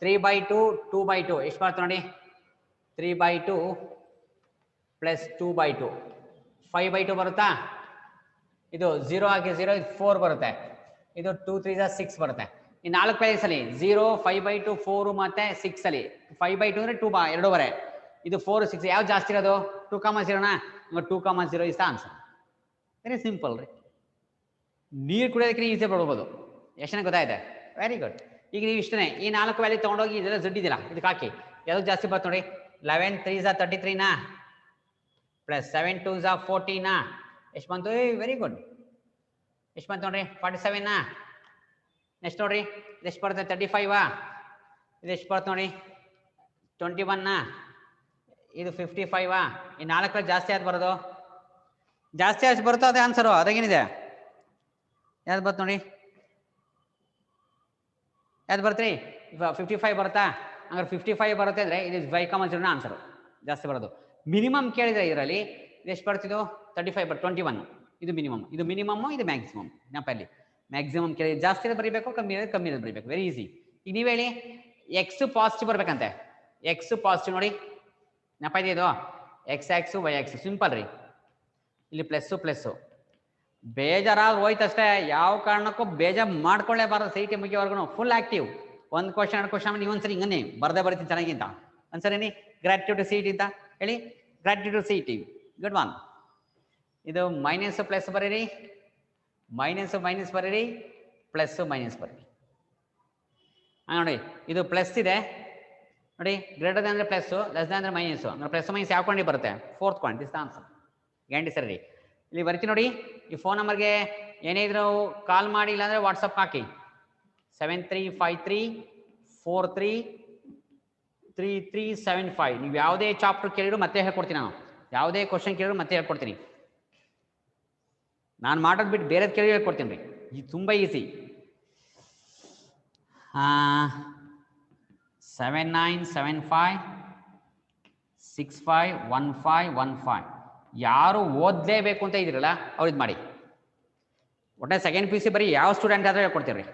3/2 2/2 ಎಷ್ಟು ಬರುತ್ತೆ ನೋಡಿ. 3/2 ಪ್ಲಸ್ 2/2 5/2 ಬರುತ್ತಾ. ಇದು 0 ಹಾಕಿ 0 ಇದು 4 ಬರುತ್ತೆ. ಇದು 2 3 6 ಬರುತ್ತೆ. ಈ 4 ಪ್ಲೇಸ್ ಅಲ್ಲಿ 0 5/2 4 ಮತ್ತೆ 6 ಅಲ್ಲಿ 5/2 ಅಂದ್ರೆ 2 2 ಇದು 4 6 ಯಾವ್ದು ಜಾಸ್ತಿ ಇರೋದು 2,0ನ 2,0 is the answer. Very simple ರೀ. ನೀರು ಕುಡಿಯೋದಕ್ಕೆ ಈಸಿ ಪಡ್ಬೋದು. ಎಷ್ಟು ಗೊತ್ತಾಯ್ತೆ? Very good. ಈಗ ನೀವು ಇಷ್ಟನೇ ಈ 4 ವ್ಯಾಲ್ಯೂ ತೊಗೊಂಡೋಗಿ ಇದೆಲ್ಲ ಝಡ್ ಇದೆಯಲ್ಲ ಇದಕ್ಕೆ ಹಾಕಿ ಯಾವ್ದು ಜಾಸ್ತಿ ಬರುತ್ತೆ ನೋಡಿ. 11 3s 33 ಪ್ಲಸ್ 7 2s 14 ಎಷ್ಟು ಬಂತು? Very good. ಎಷ್ಟು ಬಂತು ನೋಡ್ರಿ 47 ನೆಕ್ಸ್ಟ್ ನೋಡ್ರಿ ಇದೆಷ್ಟು ಬರುತ್ತೆ 35 ಇದೆಷ್ಟು ಬರುತ್ತೆ ನೋಡಿ 21 ಇದು 55 ಈ 4 ಜಾಸ್ತಿ ಆಯ್ತು ಬರೋದು. ಜಾಸ್ತಿ ಆಯ್ತು ಬರುತ್ತೋ ಅದೇ ಆನ್ಸರು. ಅದಾಗೇನಿದೆ ಯಾವ್ದು ಬರುತ್ತೆ ನೋಡಿ, ಯಾವ್ದು ಬರ್ತೀರಿ 55 ಬರುತ್ತಾ? ಹಂಗಾರೆ 55 ಬರುತ್ತೆ ಅಂದರೆ ಇದು 5,0 ಆನ್ಸರು ಜಾಸ್ತಿ ಬರೋದು. ಮಿನಿಮಮ್ ಕೇಳಿದ್ರೆ ಇದರಲ್ಲಿ ಇದೆಷ್ಟು ಬರ್ತಿದ್ದು 35 ಬಟ್ 21 ಇದು ಮಿನಿಮಮ್, ಇದು ಮ್ಯಾಕ್ಸಿಮಮ್. ನೆನಪಲ್ಲಿ ಮ್ಯಾಕ್ಸಿಮಮ್ ಕೇಳಿ ಜಾಸ್ತಿ ಬರೀಬೇಕು, ಕಮ್ಮಿ ಬರೀಬೇಕು. Very easy. ಈಗ ನೀವು ಹೇಳಿ ಎಕ್ಸ್ ಪಾಸಿಟಿವ್ ಬರ್ಬೇಕಂತೆ. ಎಕ್ಸ್ ಪಾಸಿಟಿವ್ ನೋಡಿ ನೆನಪ ಇದೆ ಇದು x axis y axis simple ರೀ. ಇಲ್ಲಿ ಪ್ಲಸ್ಸು ಬೇಜಾರಾಗಿ ಹೋಯ್ತಷ್ಟೇ. ಯಾವ ಕಾರಣಕ್ಕೂ ಬೇಜಾರು ಮಾಡ್ಕೊಳ್ಳೇಬಾರ್ದು. ಸಿ ಟಿ ಮುಗಿಯವರೆಗೂ ಫುಲ್ ಆಕ್ಟಿವ್ ಒಂದು ಕ್ವಶನ್ ಎರಡು ಕ್ವಶನ್ ನೀವು ಒಂದ್ಸರಿ ಹಿಂಗನ್ನೇ ಬರ್ದೇ ಬರ್ತೀನಿ ಚೆನ್ನಾಗಿಂತ ಒಂದ್ಸರಿ ಗ್ರಾಟಿಟ್ಯೂಡ್ ಟು ಸಿಇಟಿ ಅಂತ ಹೇಳಿ. Gratitude to CET good one. ಇದು ಮೈನಸ್ ಪ್ಲಸ್ ಬರೀರಿ, ಮೈನಸ್ ಮೈನಸ್ ಬರೀರಿ, ಪ್ಲಸ್ ಮೈನಸ್ ಬರೀರಿ. ನೋಡಿ ಇದು ಪ್ಲಸ್ ಇದೆ ನೋಡಿ, ಗ್ರೇಟರ್ ಅಂದರೆ ಪ್ಲಸ್, ಲೆಸ್ ದ್ಯಾನ್ ಅಂದರೆ ಮೈನಸ್. ಅಂದ್ರೆ ಪ್ಲಸ್ ಮೈನಸ್ ಯಾವ ಕ್ವಾಂಟಿ ಬರುತ್ತೆ? Fourth quadrant is the answer. Guarantee ಸರಿ. ಇಲ್ಲಿ ಬರ್ತೀನಿ ನೋಡಿ, ಈ ಫೋನ್ ನಂಬರ್ಗೆ ಏನೇ ಇದ್ರು ಕಾಲ್ ಮಾಡಿ, ಇಲ್ಲಾಂದರೆ ವಾಟ್ಸಪ್ ಹಾಕಿ 7353433375. ನೀವು ಯಾವುದೇ ಚಾಪ್ಟರ್ ಕೇಳಿದ್ರು ಮತ್ತೆ ಹೇಳ್ಕೊಡ್ತೀನಿ ನಾನು, ಯಾವುದೇ ಕ್ವಶನ್ ಕೇಳಿದ್ರು ಮತ್ತೆ ಹೇಳ್ಕೊಡ್ತೀನಿ. ನಾನು ಮಾಡೋದು ಬಿಟ್ಟು ಬೇರೆದು ಕೇಳಿ ಹೇಳ್ಕೊಡ್ತೀನಿ ರೀ, ಇದು ತುಂಬ ಈಸಿ. 7975651515. ಯಾರು ಓದಲೇಬೇಕು ಅಂತ ಇದ್ದೀರಲ್ಲ ಅವ್ರು ಇದು ಮಾಡಿ. ಒಟ್ಟೆ ಸೆಕೆಂಡ್ ಪಿ ಯು ಸಿ ಬರೀ ಯಾವ ಸ್ಟೂಡೆಂಟ್ ಆದರೂ ಹೇಳ್ಕೊಡ್ತೀವಿ ರೀ.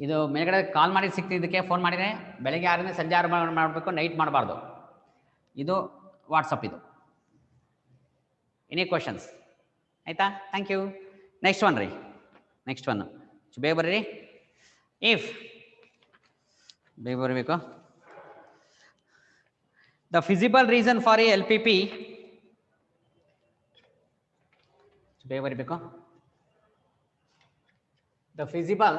ಇದು ಮೇಲ್ಗಡೆ ಕಾಲ್ ಮಾಡಿ ಸಿಗ್ತಿದ್ದಕ್ಕೆ ಫೋನ್ ಮಾಡಿದರೆ ಬೆಳಗ್ಗೆ 6ರಿಂದ ಸಂಜೆ 6 ಮಾಡಬೇಕು, ನೈಟ್ ಮಾಡಬಾರ್ದು. ಇದು ವಾಟ್ಸಪ್. ಇದು ಎನಿ ಕ್ವಶನ್ಸ್ ಆಯಿತಾ? Thank you. ನೆಕ್ಸ್ಟ್ ಒನ್ ರೀ, ನೆಕ್ಸ್ಟ್ ಒನ್ ಬೇಗ ಬರ್ರಿ. ಇಫ್ ಬೇಗ ಬರಬೇಕು. The feasible reason for a LPP, ಬೇಗ ಬರಬೇಕು. The feasible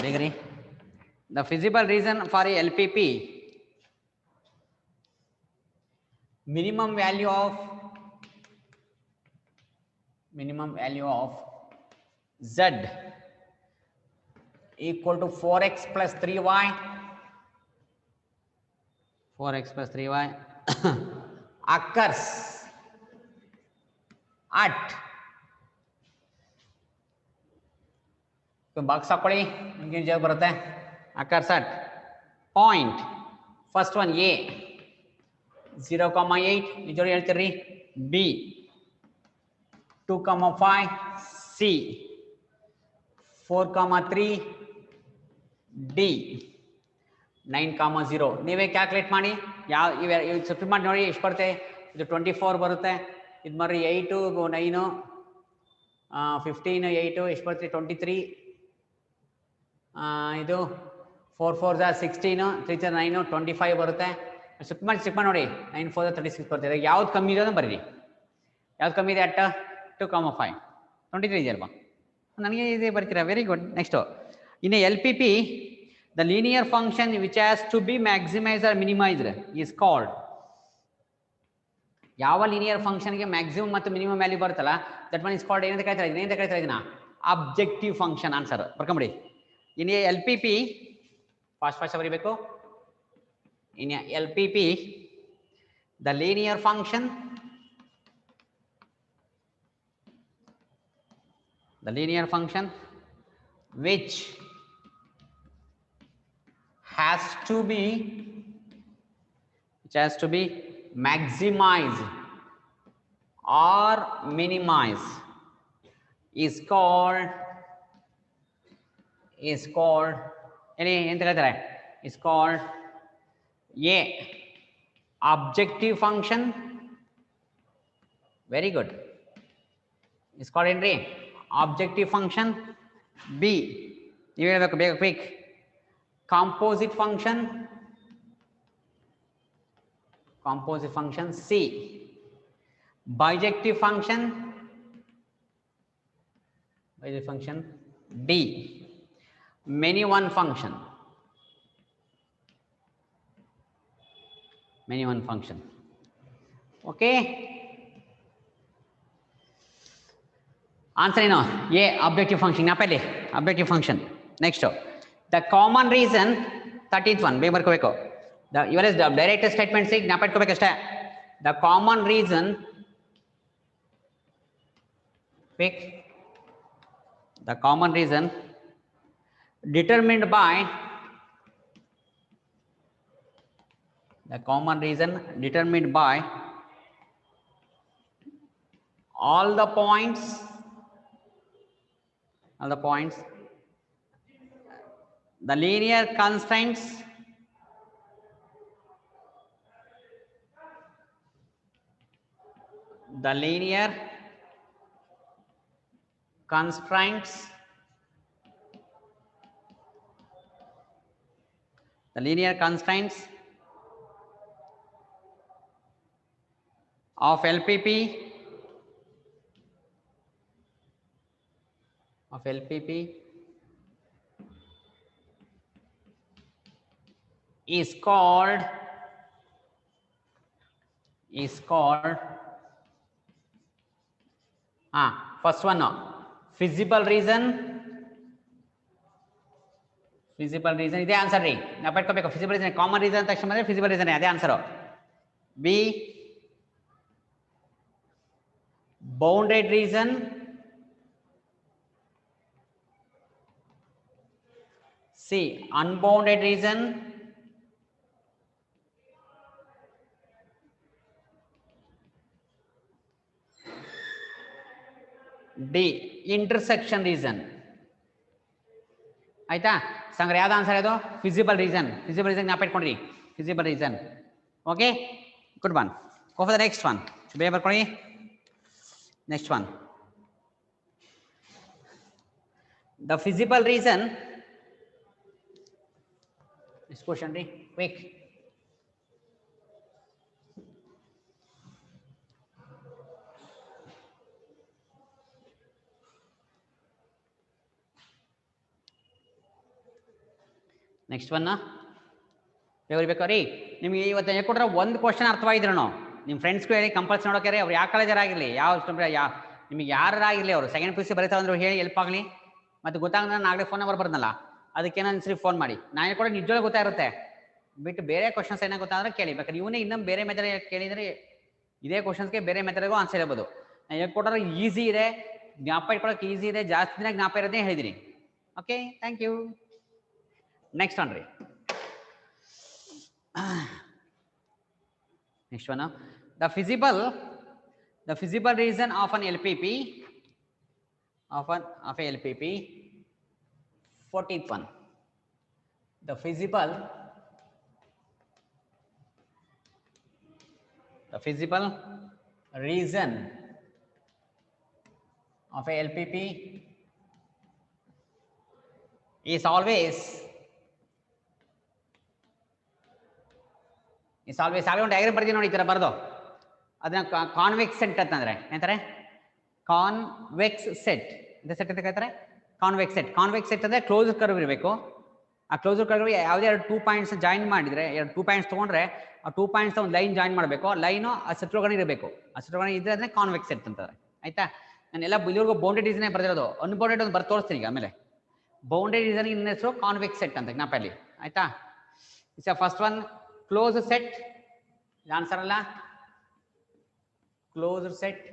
degree. The feasible reason for a LPP, minimum value of Z equal to 4x plus 3y, 4x plus 3y occurs at, box ಹಾಕೊಳ್ಳಿ, ನಿಮ್ಗೆ ಜಾಗ ಬರುತ್ತೆ. Occurs at point, first one A 0,8 ನಿಜವಾಗಿ ಹೇಳ್ತೀರಿ, B 2,5, C 4,3, D 9,0. ನೀವೇ calculate ಮಾಡಿ. ಯಾವ ಇವೆ ಸಬ್ಸ್ಟಿಟ್ಯೂಟ್ ಮಾಡಿ ನೋಡಿ ಎಷ್ಟು ಬರುತ್ತೆ. ಇದು 24 ಬರುತ್ತೆ. ಇದು ಮಾಡ್ರಿ 8 9 15 8 ಎಷ್ಟು ಬರುತ್ತೆ? 23. ಇದು 4 4 16, 3 9 25 ಬರುತ್ತೆ. ಚೆಕ್ ಮಾಡಿ ನೋಡಿ. 9 4 36 ಬರುತ್ತೆ. ಯಾವ್ದು ಕಮ್ಮಿ ಇದೆ ಅದನ್ನು ಬರೀರಿ. ಯಾವ್ದು ಕಮ್ಮಿ ಇದೆ? ಅಟ್ 2,5 23 ಇದೆಯಲ್ವಾ? ನನಗೆ ಇದೇ ಬರ್ತೀರಾ? Very good. ನೆಕ್ಸ್ಟು, ಇನ್ನು LPP, the linear function which has to be maximise or minimised is called. ಯಾವ ಲೀನಿಯರ್ ಫಂಕ್ಷನ್ಗೆ ಮ್ಯಾಕ್ಸಿಮಮ್ ಮತ್ತು ಮಿನಿಮಮ್ ವ್ಯಾಲ್ಯೂ ಬರುತ್ತಲ್ಲ, ದಟ್ ಒನ್ ಇಸ್ ಕಾಲ್ಡ್ ಏನಂತ ಕರೀತಾರೆ ಇದನ್ನ? Objective function. ಆನ್ಸರ್ ಬರ್ಕೊಂಬಿಡಿ. in a LPP, fast ಬರೀಬೇಕು. in a LPP, the linear function which has to be maximized or minimized is called ಎಂತ ಹೇಳ್ತಾರೆ? is called A objective function. Very good. is called ಏನ್ರಿ? objective function. B ನೀವು ಹೇಳ್ಬೇಕು ಬೇಗ quick. composite function. C bijective function. D many one function. Okay, answer ಏನು? A objective function. ಜ್ಞಾಪಲ್ಲಿ objective function. Next, the common reason, 13th one ಬೇಗ ಬರ್ಕೋಬೇಕು. ಇವೆಲ್ಲ direct statements ಜ್ಞಾಪ ಇಟ್ಕೋಬೇಕಷ್ಟೇ. the common reason determined by The common reason determined by all the points, the linear constraints the linear constraints of LPP is called first one feasible reason ಇದೆ answer ರೀ ನಾವು ಪಡ್ಕೋಬೇಕು feasible reason common reason ಅಂತ ತಕ್ಷಣ ಬಂದ್ರೆ feasible region ಅದೇ answer B bounded region C unbounded region D intersection region ಆಯ್ತಾ ಸಂಗ್ರ ಯಾವ್ದು ಆನ್ಸರ್ ಅದು ಫಿಸಿಬಲ್ ರೀಸನ್ ಜ್ಞಾಪ ಇಟ್ಕೊಂಡ್ರಿ feasible region okay good one go for the next one ಬೇಗ ಬರ್ಕೊಳ್ಳಿ next one the feasible region next question ರೀ ಕ್ವಿಕ್ ನೆಕ್ಸ್ಟ್ ಒನ್ ಬರೀಬೇಕು ರೀ ನಿಮಗೆ ಇವತ್ತು ಕೊಟ್ಟರೆ ಒಂದು ಕ್ವಶನ್ ಅರ್ಥವಾಗಿದ್ರು ನಿಮ್ಮ ಫ್ರೆಂಡ್ಸ್ಗೂ ಹೇಳಿ ಕಂಪಲ್ಸರಿ ನೋಡೋಕೆ ಅವ್ರು ಯಾವ ಕಾಲೇಜರಾಗಿರಲಿ ನಿಮಗೆ ಯಾರಾಗಿರಲಿ ಅವರು ಸೆಕೆಂಡ್ ಪಿ ಯು ಸಿ ಬರೀತಾ ಅಂದ್ರು ಹೇಳಿ ಹೆಲ್ಪ್ ಆಗಲಿ ಮತ್ತು ಗೊತ್ತಾಗ ನಾಳೆ ಫೋನ್ ನಂಬರ್ ಬರ್ದಲ್ಲ ಅದಕ್ಕೇನೋ ಅನ್ಸರಿ ಫೋನ್ ಮಾಡಿ ನಾನು ಕೂಡ ನಿಜವಾಗ್ಲೂ ಗೊತ್ತಾಗಿರುತ್ತೆ ಬಿಟ್ಟು ಬೇರೆ ಕ್ವಶನ್ಸ್ ಏನೋ ಗೊತ್ತಾದ್ರೆ ಕೇಳಿ ಬೇಕಾದ್ರೆ ಇವನೇ ಇನ್ನೊಂದು ಬೇರೆ ಮೆಥಡ್ ಕೇಳಿದರೆ ಇದೇ ಕ್ವಶನ್ಸ್ಗೆ ಬೇರೆ ಮೆಥಡ್ಗೂ ಆನ್ಸರ್ ಇರ್ಬೋದು ನಾನು ಹೇಳ್ಕೊಟ್ರೆ ಈಸಿ ಇದೆ ಜ್ಞಾಪ ಇಟ್ಕೊಳ್ಳೋಕೆ ಈಸಿ ಇದೆ ಜಾಸ್ತಿ ದಿನ ಜ್ಞಾಪ ಇರೋದೇ ಹೇಳಿದ್ದೀನಿ okay thank you next one ರೀ next one the feasible region of an LPP of a LPP 14th one the feasible reason of a LPP is always ಆಗಲೇ ಒಂದು ಡಯಾಗ್ರಾಮ್ ಬರ್ತೀನಿ ನೋಡಿ ಈ ಥರ ಬರ್ದು ಅದನ್ನ ಕಾನ್ವೆಕ್ಸ್ ಸೆಟ್ ಅಂತಂದ್ರೆ ಏನಂತಾರೆ ಕಾನ್ವೆಕ್ಸ್ ಸೆಟ್ ಇಂಥ ಸೆಟ್ ಅಂತ ಕರೀತಾರೆ ಕಾನ್ವೆಕ್ಸ್ ಸೆಟ್ ಅಂದರೆ ಕ್ಲೋಸರ್ ಕರ್ವ್ ಇರಬೇಕು ಆ ಕ್ಲೋಸರ್ ಕರ್ವ್ ಯಾವುದೇ ಎರಡು 2 ಪಾಯಿಂಟ್ಸ್ ಜಾಯಿನ್ ಮಾಡಿದ್ರೆ ಎರಡು 2 ಪಾಯಿಂಟ್ಸ್ ತೊಗೊಂಡ್ರೆ ಆ 2 ಪಾಯಿಂಟ್ಸ್ ಒಂದು ಲೈನ್ ಜಾಯಿನ್ ಮಾಡಬೇಕು ಲೈನು ಆ ಸೆಟ್ರೊಳಗಡೆ ಇರಬೇಕು ಆ ಸೆಟ್ರೊಳಗಡೆ ಇದ್ರೆ ಅದನ್ನೇ ಕಾನ್ವೆಕ್ಸ್ ಸೆಟ್ ಅಂತಾರೆ ಆಯ್ತಾ ನಾನೆಲ್ಲ ಇಲ್ಲಿವರೆಗೂ ಬೌಂಡೆಡ್ ರೀಸನ್ ಬರ್ದಿರೋದು ಅನ್ಬೌಂಡೆಡ್ ಒಂದು ಬರ್ದು ತೋರಿಸ್ತೀನಿ ಈಗ ಆಮೇಲೆ ಬೌಂಡೆಡ್ ರೀಸನ್ ಇನ್ನ ಹೆಸರು ಕಾನ್ವೆಕ್ಸ್ ಸೆಟ್ ಅಂತ ಜ್ಞಾಪ ಅಲ್ಲಿ ಆಯ್ತಾ it's first one closed set answer ಅಲ್ಲ closed set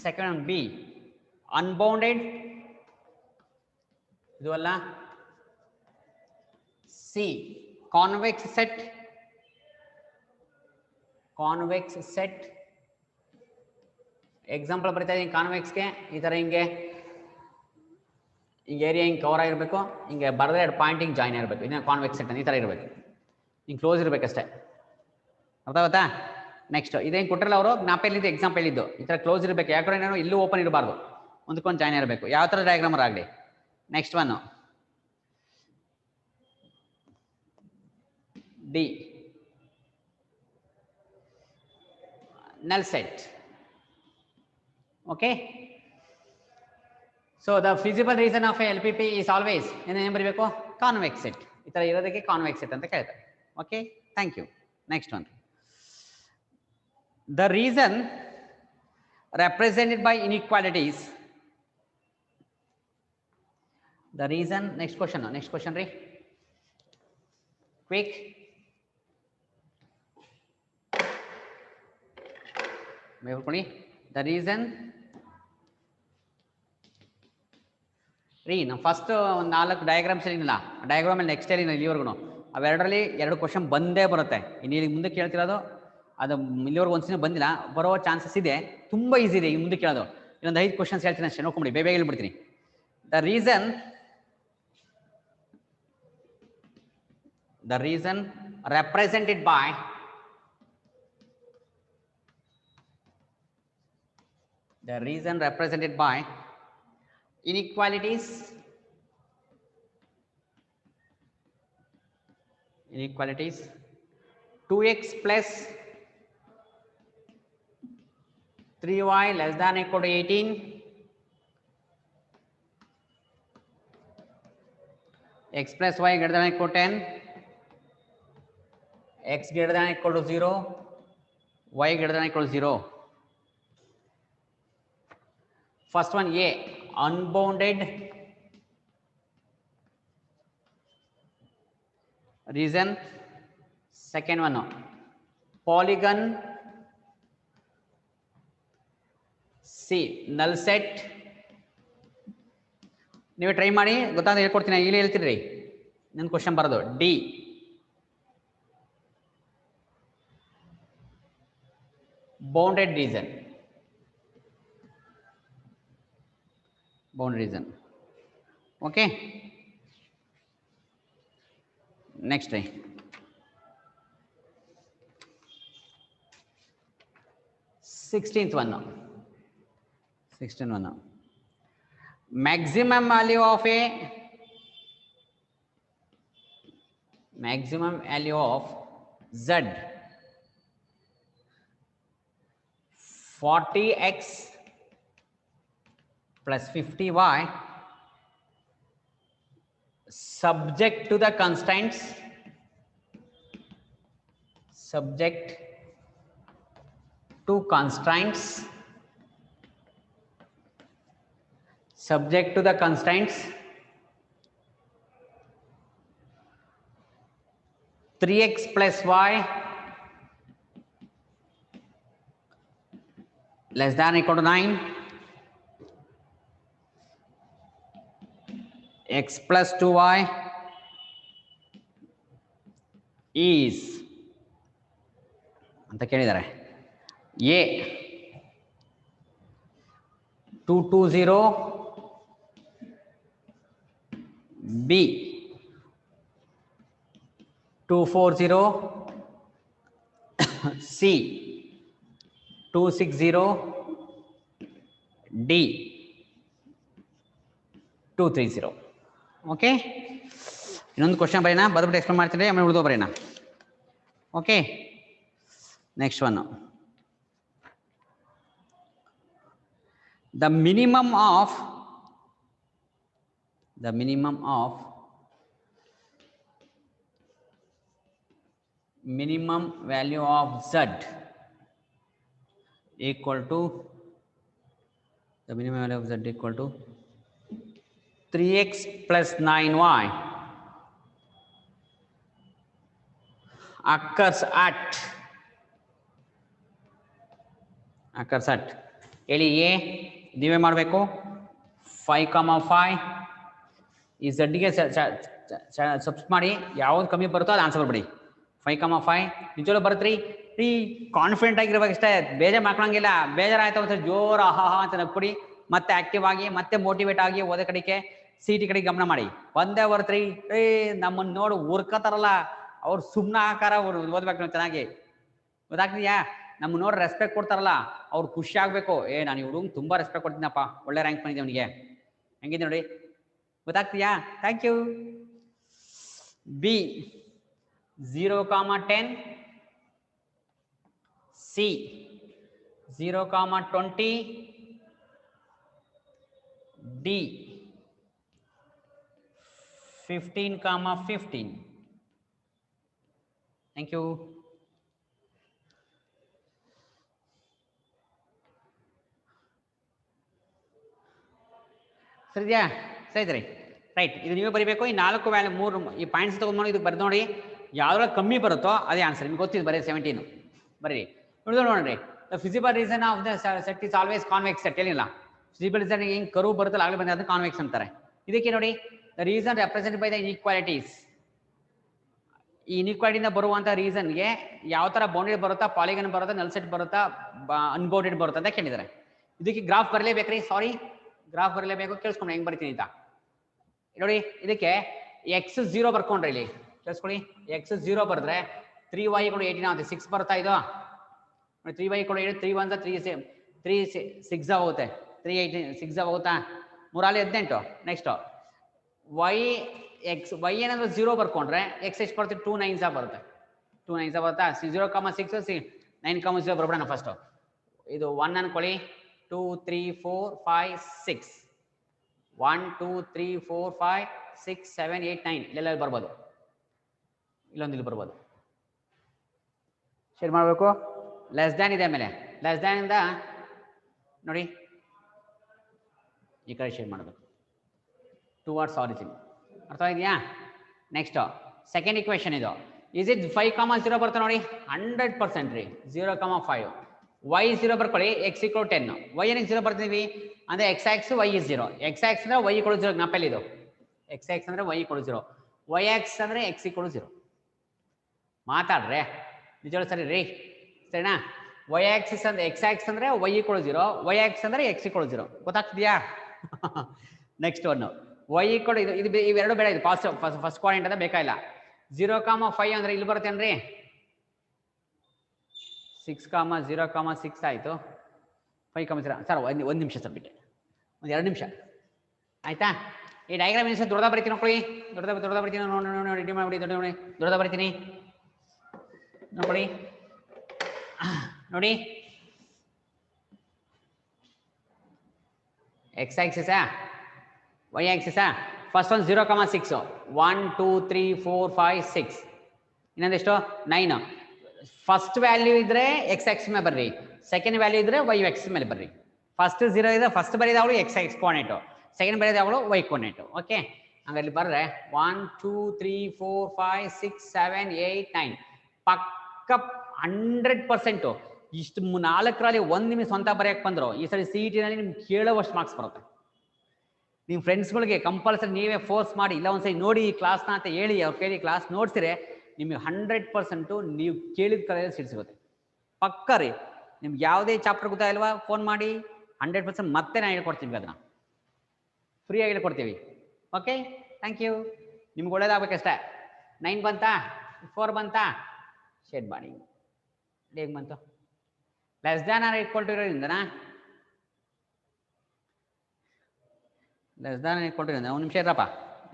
second one B unbounded ಇದು ಅಲ್ಲ ಸಿ ಕಾನ್ವೆಕ್ಸ್ ಸೆಟ್ ಎಕ್ಸಾಂಪಲ್ ಬರೀತಾ ಇದೀನಿ ಕಾನ್ವೆಕ್ಸ್ಗೆ ಈ ಥರ ಹಿಂಗೆ ಏರಿಯಾ ಹಿಂಗೆ ಕವರ್ ಆಗಿರಬೇಕು ಹಿಂಗೆ ಬರೆದ್ರೆ ಎರಡು ಪಾಯಿಂಟ್ ಹಿಂಗೆ ಜಾಯಿನ್ ಆಗಿರಬೇಕು ಇದನ್ನ ಕಾನ್ವೆಕ್ಸ್ ಸೆಟ್ ಅಂತ ಈ ಥರ ಇರಬೇಕು ಹಿಂಗೆ ಕ್ಲೋಸ್ ಇರಬೇಕಷ್ಟೇ ಅರ್ಥ ಆಗುತ್ತಾ ನೆಕ್ಸ್ಟ್ ಇದೇನು ಕೊಟ್ಟರಲ್ಲ ಅವರು ಜ್ಞಾಪ ಇಲ್ಲಿದ್ದು ಎಕ್ಸಾಂಪಲ್ ಇದ್ದು ಈ ಥರ ಕ್ಲೋಸ್ ಇರಬೇಕು ಯಾಕಂದ್ರೆ ನಾನು ಇಲ್ಲೂ ಓಪನ್ ಇರಬಾರ್ದು ಒಂದಕ್ಕೊಂದು ಜಾಯಿನ್ ಇರಬೇಕು ಯಾವ ಥರ ಡಯಾಗ್ರಾಮರ್ ಆಗಲಿ next one D null set okay so the feasible reason of a LPP is always ಏನು ಬರಬೇಕು convex set ಈ ತರ ಇರೋದಕ್ಕೆ convex set ಅಂತ ಕರೀತಾರೆ okay thank you next one the reason represented by inequalities the reason next question ರೀ quick the reason ರೀ ನಾವು ಫಸ್ಟ್ ಒಂದು 4 ಡಯಾಗ್ರಾಮ್ಸ್ ಹೇಳಿಲ್ಲ ಡಯಾಗ್ರಾಮ್ ಅಲ್ಲಿ ನೆಕ್ಸ್ಟ್ ಹೇಳಿಲ್ಲ ಇಲ್ಲಿವರೆಗೂ ಅವೆರಡರಲ್ಲಿ 2 ಕ್ವಶನ್ ಬಂದೇ ಬರುತ್ತೆ. ಇನ್ನು ಇಲ್ಲಿ ಮುಂದೆ ಕೇಳ್ತಿರೋದು ಅದು ಇಲ್ಲಿವರೆಗೂ ಒಂದ್ಸಲ ಬಂದಿಲ್ಲ, ಬರೋ ಚಾನ್ಸಸ್ ಇದೆ. ತುಂಬ ಈಸಿ ಇದೆ ಈ ಮುಂದೆ ಕೇಳೋದು. ಇನ್ನೊಂದು 5 ಕ್ವಶನ್ಸ್ ಹೇಳ್ತೀನಿ ಅಷ್ಟೇ, ನೋಡ್ಕೊಂಬಿಡಿ, ಬೇಗ ಹೇಳ್ಬಿಡ್ತೀನಿ. The reason represented by inequalities 2x plus 3y less than or equal to 18, x plus y greater than or equal to 10, x greater than or equal to 0, y greater than or equal to 0. First one A, unbounded reason. Second one polygon. C, null set. ನೀವು try ಮಾಡಿ, ಗೊತ್ತಾಗ ಹೇಳ್ಕೊಡ್ತೀನಿ, ಇಲ್ಲಿ ಹೇಳ್ತೀರಿ ನನ್ನ question ಬರೋದು. D, bounded reason. Okay, next 16th one. Maximum value of z 40x plus 50y subject to the constraints subject to the constraints 3x plus y less than or equal to 9, x plus 2y is ಅಂತ ಕೇಳಿದ್ದಾರೆ. A 220, B 240, C 260, D 230. Okay, ಇನ್ನೊಂದು question ಬರೀನಾ, ಬದ್ಬಿಟ್ಟು explain ಮಾಡ್ತೀನಿ, ಆಮೇಲೆ ಉಳಿದೋ ಬರೀನಾ. Okay, next one. The minimum value of z equal to 3x plus 9y occurs at ಹೇಳಿ. ಎ ನೀವೇ ಮಾಡಬೇಕು. 5,5 ಈ ಝಡ್ಗೆ ಸಬ್ಸ್ ಮಾಡಿ, ಯಾವ್ದು ಕಮ್ಮಿ ಬರುತ್ತೋ ಅದು ಆನ್ಸರ್ ಬರ್ಬಿಡಿ. 5,5 ನಿಜವೂ ಬರುತ್ತ್ರಿ. ಕಾನ್ಫಿಡೆಂಟ್ ಆಗಿರ್ಬೇಕು ಇಷ್ಟೇ, ಬೇಜಾರು ಮಾಡ್ಕೊಳಂಗಿಲ್ಲ. ಬೇಜಾರಾಯ್ತು ಒಂದ್ಸರಿ ಜೋರ ಆಹಾ ಅಂತ ನಗ್ಬಿಡಿ, ಮತ್ತೆ ಆಕ್ಟಿವ್ ಆಗಿ, ಮತ್ತೆ ಮೋಟಿವೇಟ್ ಆಗಿ ಓದೋ ಕಡೆಗೆ, ಸಿಟಿ ಕಡೆಗೆ ಗಮನ ಮಾಡಿ. ಒಂದೇ ಬರ್ತ್ರಿ. ನಮ್ಮನ್ನು ನೋಡಿ ಉರ್ಕತಾರಲ್ಲ ಅವ್ರು ಸುಮ್ಮನೆ ಆಕಾರ ಓದ್ಬೇಕು ನಾವು ಚೆನ್ನಾಗಿ. ಗೊತ್ತಾಗ್ತಿದ್ಯಾ? ನಮ್ಮ ನೋಡಿ ರೆಸ್ಪೆಕ್ಟ್ ಕೊಡ್ತಾರಲ್ಲ ಅವ್ರು ಖುಷಿ ಆಗ್ಬೇಕು. ನಾನು ಈ ಹುಡುಗ ತುಂಬಾ ರೆಸ್ಪೆಕ್ಟ್ ಕೊಡ್ತೀನಪ್ಪ, ಒಳ್ಳೆ ರ್ಯಾಂಕ್ ಬಂದಿದೆ ಅವನಿಗೆ, ಹೆಂಗಿದೆ ನೋಡಿ. ಗೊತ್ತಾಗ್ತೀಯಾ? Thank you. B 0,10, C 0,20, D 15,15. Thank you. ಸರಿದ್ಯಾ? ಸರಿ ರೈಟ್. ಇದು ನೀವೇ ಬರೀಬೇಕು. ಈ 4 ವ್ಯಾಲ್ಯೂ 3 ಈ ಪಾಯಿಂಟ್ಸ್ ತಗೊಂಡು ಇದಕ್ಕೆ ಬರ್ದು ನೋಡಿ. ಯಾವ್ದ್ರಲ್ಲಿ ಕಮ್ಮಿ ಬರುತ್ತೋ ಅದೇ ಆನ್ಸರ್. ನಿಮ್ಗೆ ಗೊತ್ತಿದ್ದು ಬರೀ 17 ಬರೀ. ನೋಡ್ರಿ, the feasible region of the set is always convex set. ಏನಿಲ್ಲ, ಫಿಸಿಬಲ್ ರೀಸನ್ ಹಿಂಗೆ ಕರು ಬರುತ್ತಲ್ಲ ಆಗಲೇ ಬಂದ, ಅದು ಕಾನ್ವೆಕ್ಸ್ ಅಂತಾರೆ. ಇದಕ್ಕೆ ನೋಡಿ, the region represent by the inequalities. ಈ ಇನ್ಇಕ್ವಾಲಿಟಿಯಿಂದ ಬರುವಂಥ ರೀಸನ್ಗೆ ಯಾವ ಥರ ಬೌಂಡೆಡ್ ಬರುತ್ತಾ, ಪಾಲಿಗನ್ ಬರುತ್ತಾ, ನಲ್ ಸೆಟ್ ಬರುತ್ತಾ, ಅನ್ಬೌಂಡೆಡ್ ಬರುತ್ತಾ ಅಂತ ಕೇಳಿದ್ದಾರೆ. ಇದಕ್ಕೆ ಗ್ರಾಫ್ ಬರಲೇಬೇಕ್ರಿ, ಸಾರಿ ಗ್ರಾಫ್ ಬರಲೇಬೇಕು. ಕೇಳಿಸ್ಕೊಂಡು ಹೆಂಗೆ ಬರ್ತೀನಿ ಅಂತ ನೋಡಿ. ಇದಕ್ಕೆ ಎಕ್ಸ್ 0 ಬರ್ಕೊಂಡ್ರೆ ಇಲ್ಲಿ ಕೇಳಿಸ್ಕೊಳ್ಳಿ, ಎಕ್ಸ್ 0 ಬರೆದ್ರೆ 3y = 18 ಆಗುತ್ತೆ. 6 ಬರುತ್ತಾ ಇದು? 3y = 8, 3 1 3 6 ಆಗುತ್ತೆ, 3 18 6 ಆಗುತ್ತಾ, 3 18. ನೆಕ್ಸ್ಟ್ y ಏನಾದ್ರು 0 ಬರ್ಕೊಂಡ್ರೆ x ಎಷ್ಟು ಬರುತ್ತೆ? 2 9s ಬರುತ್ತೆ, 2 9s ಬರುತ್ತಾ? 0, 6 9, 0 ಬರ್ಬಿಡೋಣ. ಫಸ್ಟ್ ಇದು 1 ಅನ್ಕೊಳ್ಳಿ, 2 3 4 5 6 1 2 3 4 5 6 7 8 9 ಇಲ್ಲೆಲ್ಲ ಬರ್ಬೋದು, ಇಲ್ಲೊಂದು ಇಲ್ಲಿ ಬರ್ಬೋದು. ಶೇರ್ ಮಾಡಬೇಕು. ಲೆಸ್ ದ್ಯಾನ್ ಇದೆ, ಆಮೇಲೆ ಲೆಸ್ ದ್ಯಾನ್ ಇಂದ ನೋಡಿ ಈ ಕಡೆ ಶೇರ್ ಮಾಡಬೇಕು ಟುವರ್ಡ್ಸ್ ಆರಿಜಿನ್. ಅರ್ಥ ಇದೆಯಾ? ನೆಕ್ಸ್ಟ್ ಸೆಕೆಂಡ್ ಇಕ್ವೇಶನ್ ಇದು. ಇಸ್ ಇಟ್ 5, 0 ಬರುತ್ತೆ ನೋಡಿ, 100% ರೀ. 0, 5 y 0 ಬರ್ಕೊಳ್ಳಿ, x = 10. y ಏನಕ್ಕೆ 0 ಬರ್ತೀವಿ ಅಂದ್ರೆ x axis y is 0. x axis ಅಂದ್ರೆ y = 0. ಜ್ಞಾಪಲ್ಲಿ ಇದು x ಆಕ್ಸ್ ಅಂದ್ರೆ y = 0, y ಆಕ್ಸ್ ಅಂದ್ರೆ x = 0. ಮಾತಾಡ್ರೆ ನಿಜವಾಗ್ಲೂ ಸರಿ ರೀ, ಸರಿನಾ? y ಆಕ್ಸಿಸ್ ಅಂದ್ರೆ x ಆಕ್ಸ್ ಅಂದ್ರೆ y = 0, y ಆಕ್ಸ್ ಅಂದ್ರೆ x = 0. ಗೊತ್ತಾಗ್ತಿದ್ಯಾ? ನೆಕ್ಸ್ಟ್ ಒನ್ y = ಇದು ಇವೆರಡು ಬೇಡ, ಇದು ಫಸ್ಟ್ ಕ್ವಾಡ್ರೆಂಟ್ ಅಂತ ಬೇಕಾಗಿಲ್ಲ. 0, 5 ಅಂದ್ರೆ ಇಲ್ಲಿ ಬರುತ್ತೇನ್ರಿ? 6, 0, 6 ಆಯಿತು. 5, 0 ಸರ್ ಒಂದು ನಿಮಿಷ ಸರ್ ಬಿಟ್ಟೆ, ಒಂದು 2 ನಿಮಿಷ ಆಯ್ತಾ? ಈ ಡಯಾಗ್ರಾಮ್ ಏನು ಸರ್ ದೊಡ್ಡದ ಬರೀತೀನಿ ನೋಡ್ಕೊಳ್ಳಿ, ದೊಡ್ಡದ ಬರೀತೀನಿ ನೋಡಿ, ರೆಡಿ ಮಾಡಿಬಿಡಿ. ದೊಡ್ಡದ ಬರೀತೀನಿ ನೋಡ್ಕೊಳ್ಳಿ, ನೋಡಿ. ಎಕ್ಸ್ ಆಕ್ಸಿಸಾ, y ಆಕ್ಸಿಸಾ? ಫಸ್ಟ್ ಒಂದು 0, 6 1 2 3 4 5 6 ಇನ್ನೊಂದೆಷ್ಟು 9. ಫಸ್ಟ್ ವ್ಯಾಲ್ಯೂ ಇದ್ರೆ ಎಕ್ಸ್ ಆಕ್ಸ್ ಮೇಲೆ ಬರ್ರಿ, ಸೆಕೆಂಡ್ ವ್ಯಾಲ್ಯೂ ಇದ್ರೆ ವೈ ಎಕ್ಸ್ ಮೇಲೆ ಬರ್ರಿ. ಫಸ್ಟ್ 0 ಇದೆ, ಫಸ್ಟ್ ಬರೀದ ಅವಳು ಎಕ್ಸ್ ಕೋಆರ್ಡಿನೇಟು, ಸೆಕೆಂಡ್ ಬರೀದ ಅವಳು ವೈ ಕೋಆರ್ಡಿನೇಟು. ಓಕೆ, ಹಂಗಲ್ಲಿ ಬರ್ರೆ 1 2 3 4 5 6 7 8 9 ಪಕ್ಕ 100%. ಇಷ್ಟು 4ರಲ್ಲಿ 1 ನಿಮಿಷ ಸ್ವಂತ ಬರೆಯಕ್ಕೆ ಬಂದ್ರು ಈ ಸರಿ CET ನಲ್ಲಿ ನಿಮ್ಗೆ ಕೇಳೋವಷ್ಟು ಮಾರ್ಕ್ಸ್ ಬರುತ್ತೆ. ನಿಮ್ಮ ಫ್ರೆಂಡ್ಸ್ಗಳಿಗೆ ಕಂಪಲ್ಸರಿ ನೀವೇ ಫೋರ್ಸ್ ಮಾಡಿ, ಇಲ್ಲ ಒಂದ್ಸರಿ ನೋಡಿ ಈ ಕ್ಲಾಸ್ನ ಅಂತ ಹೇಳಿ, ಅವ್ರು ಕೇಳಿ ಕ್ಲಾಸ್ ನೋಡ್ಸಿರೆ ನಿಮಗೆ 100% ನೀವು ಕೇಳಿದ ಕಲೆಯಲ್ಲಿ ಸೀಟ್ ಸಿಗುತ್ತೆ ಪಕ್ಕ ರೀ. ನಿಮ್ಗೆ ಯಾವುದೇ ಚಾಪ್ಟರ್ ಗೊತ್ತಾಗಿಲ್ವಾ ಫೋನ್ ಮಾಡಿ, 100% ಮತ್ತೆ ನಾನು ಹೇಳ್ಕೊಡ್ತೀವಿ, ಅದನ್ನ ಫ್ರೀಯಾಗಿ ಹೇಳ್ಕೊಡ್ತೀವಿ. Okay, thank you. ನಿಮ್ಗೆ ಒಳ್ಳೇದಾಗಬೇಕಷ್ಟೇ. 9 ಬಂತಾ, 4 ಬಂತಾ? ಶೇಡ್ ಮಾಡಿ ಹೇಗೆ ಬಂತು? Less than or equal to ಇರೋದ್ರಿಂದನಾ? ಲೆಸ್ ದ್ಯಾನ್ ಈಕ್ವಲ್ ಟು ಇರೋದ್ರಿಂದ ಒಂದು ನಿಮಿಷ ಇರಪ್ಪ.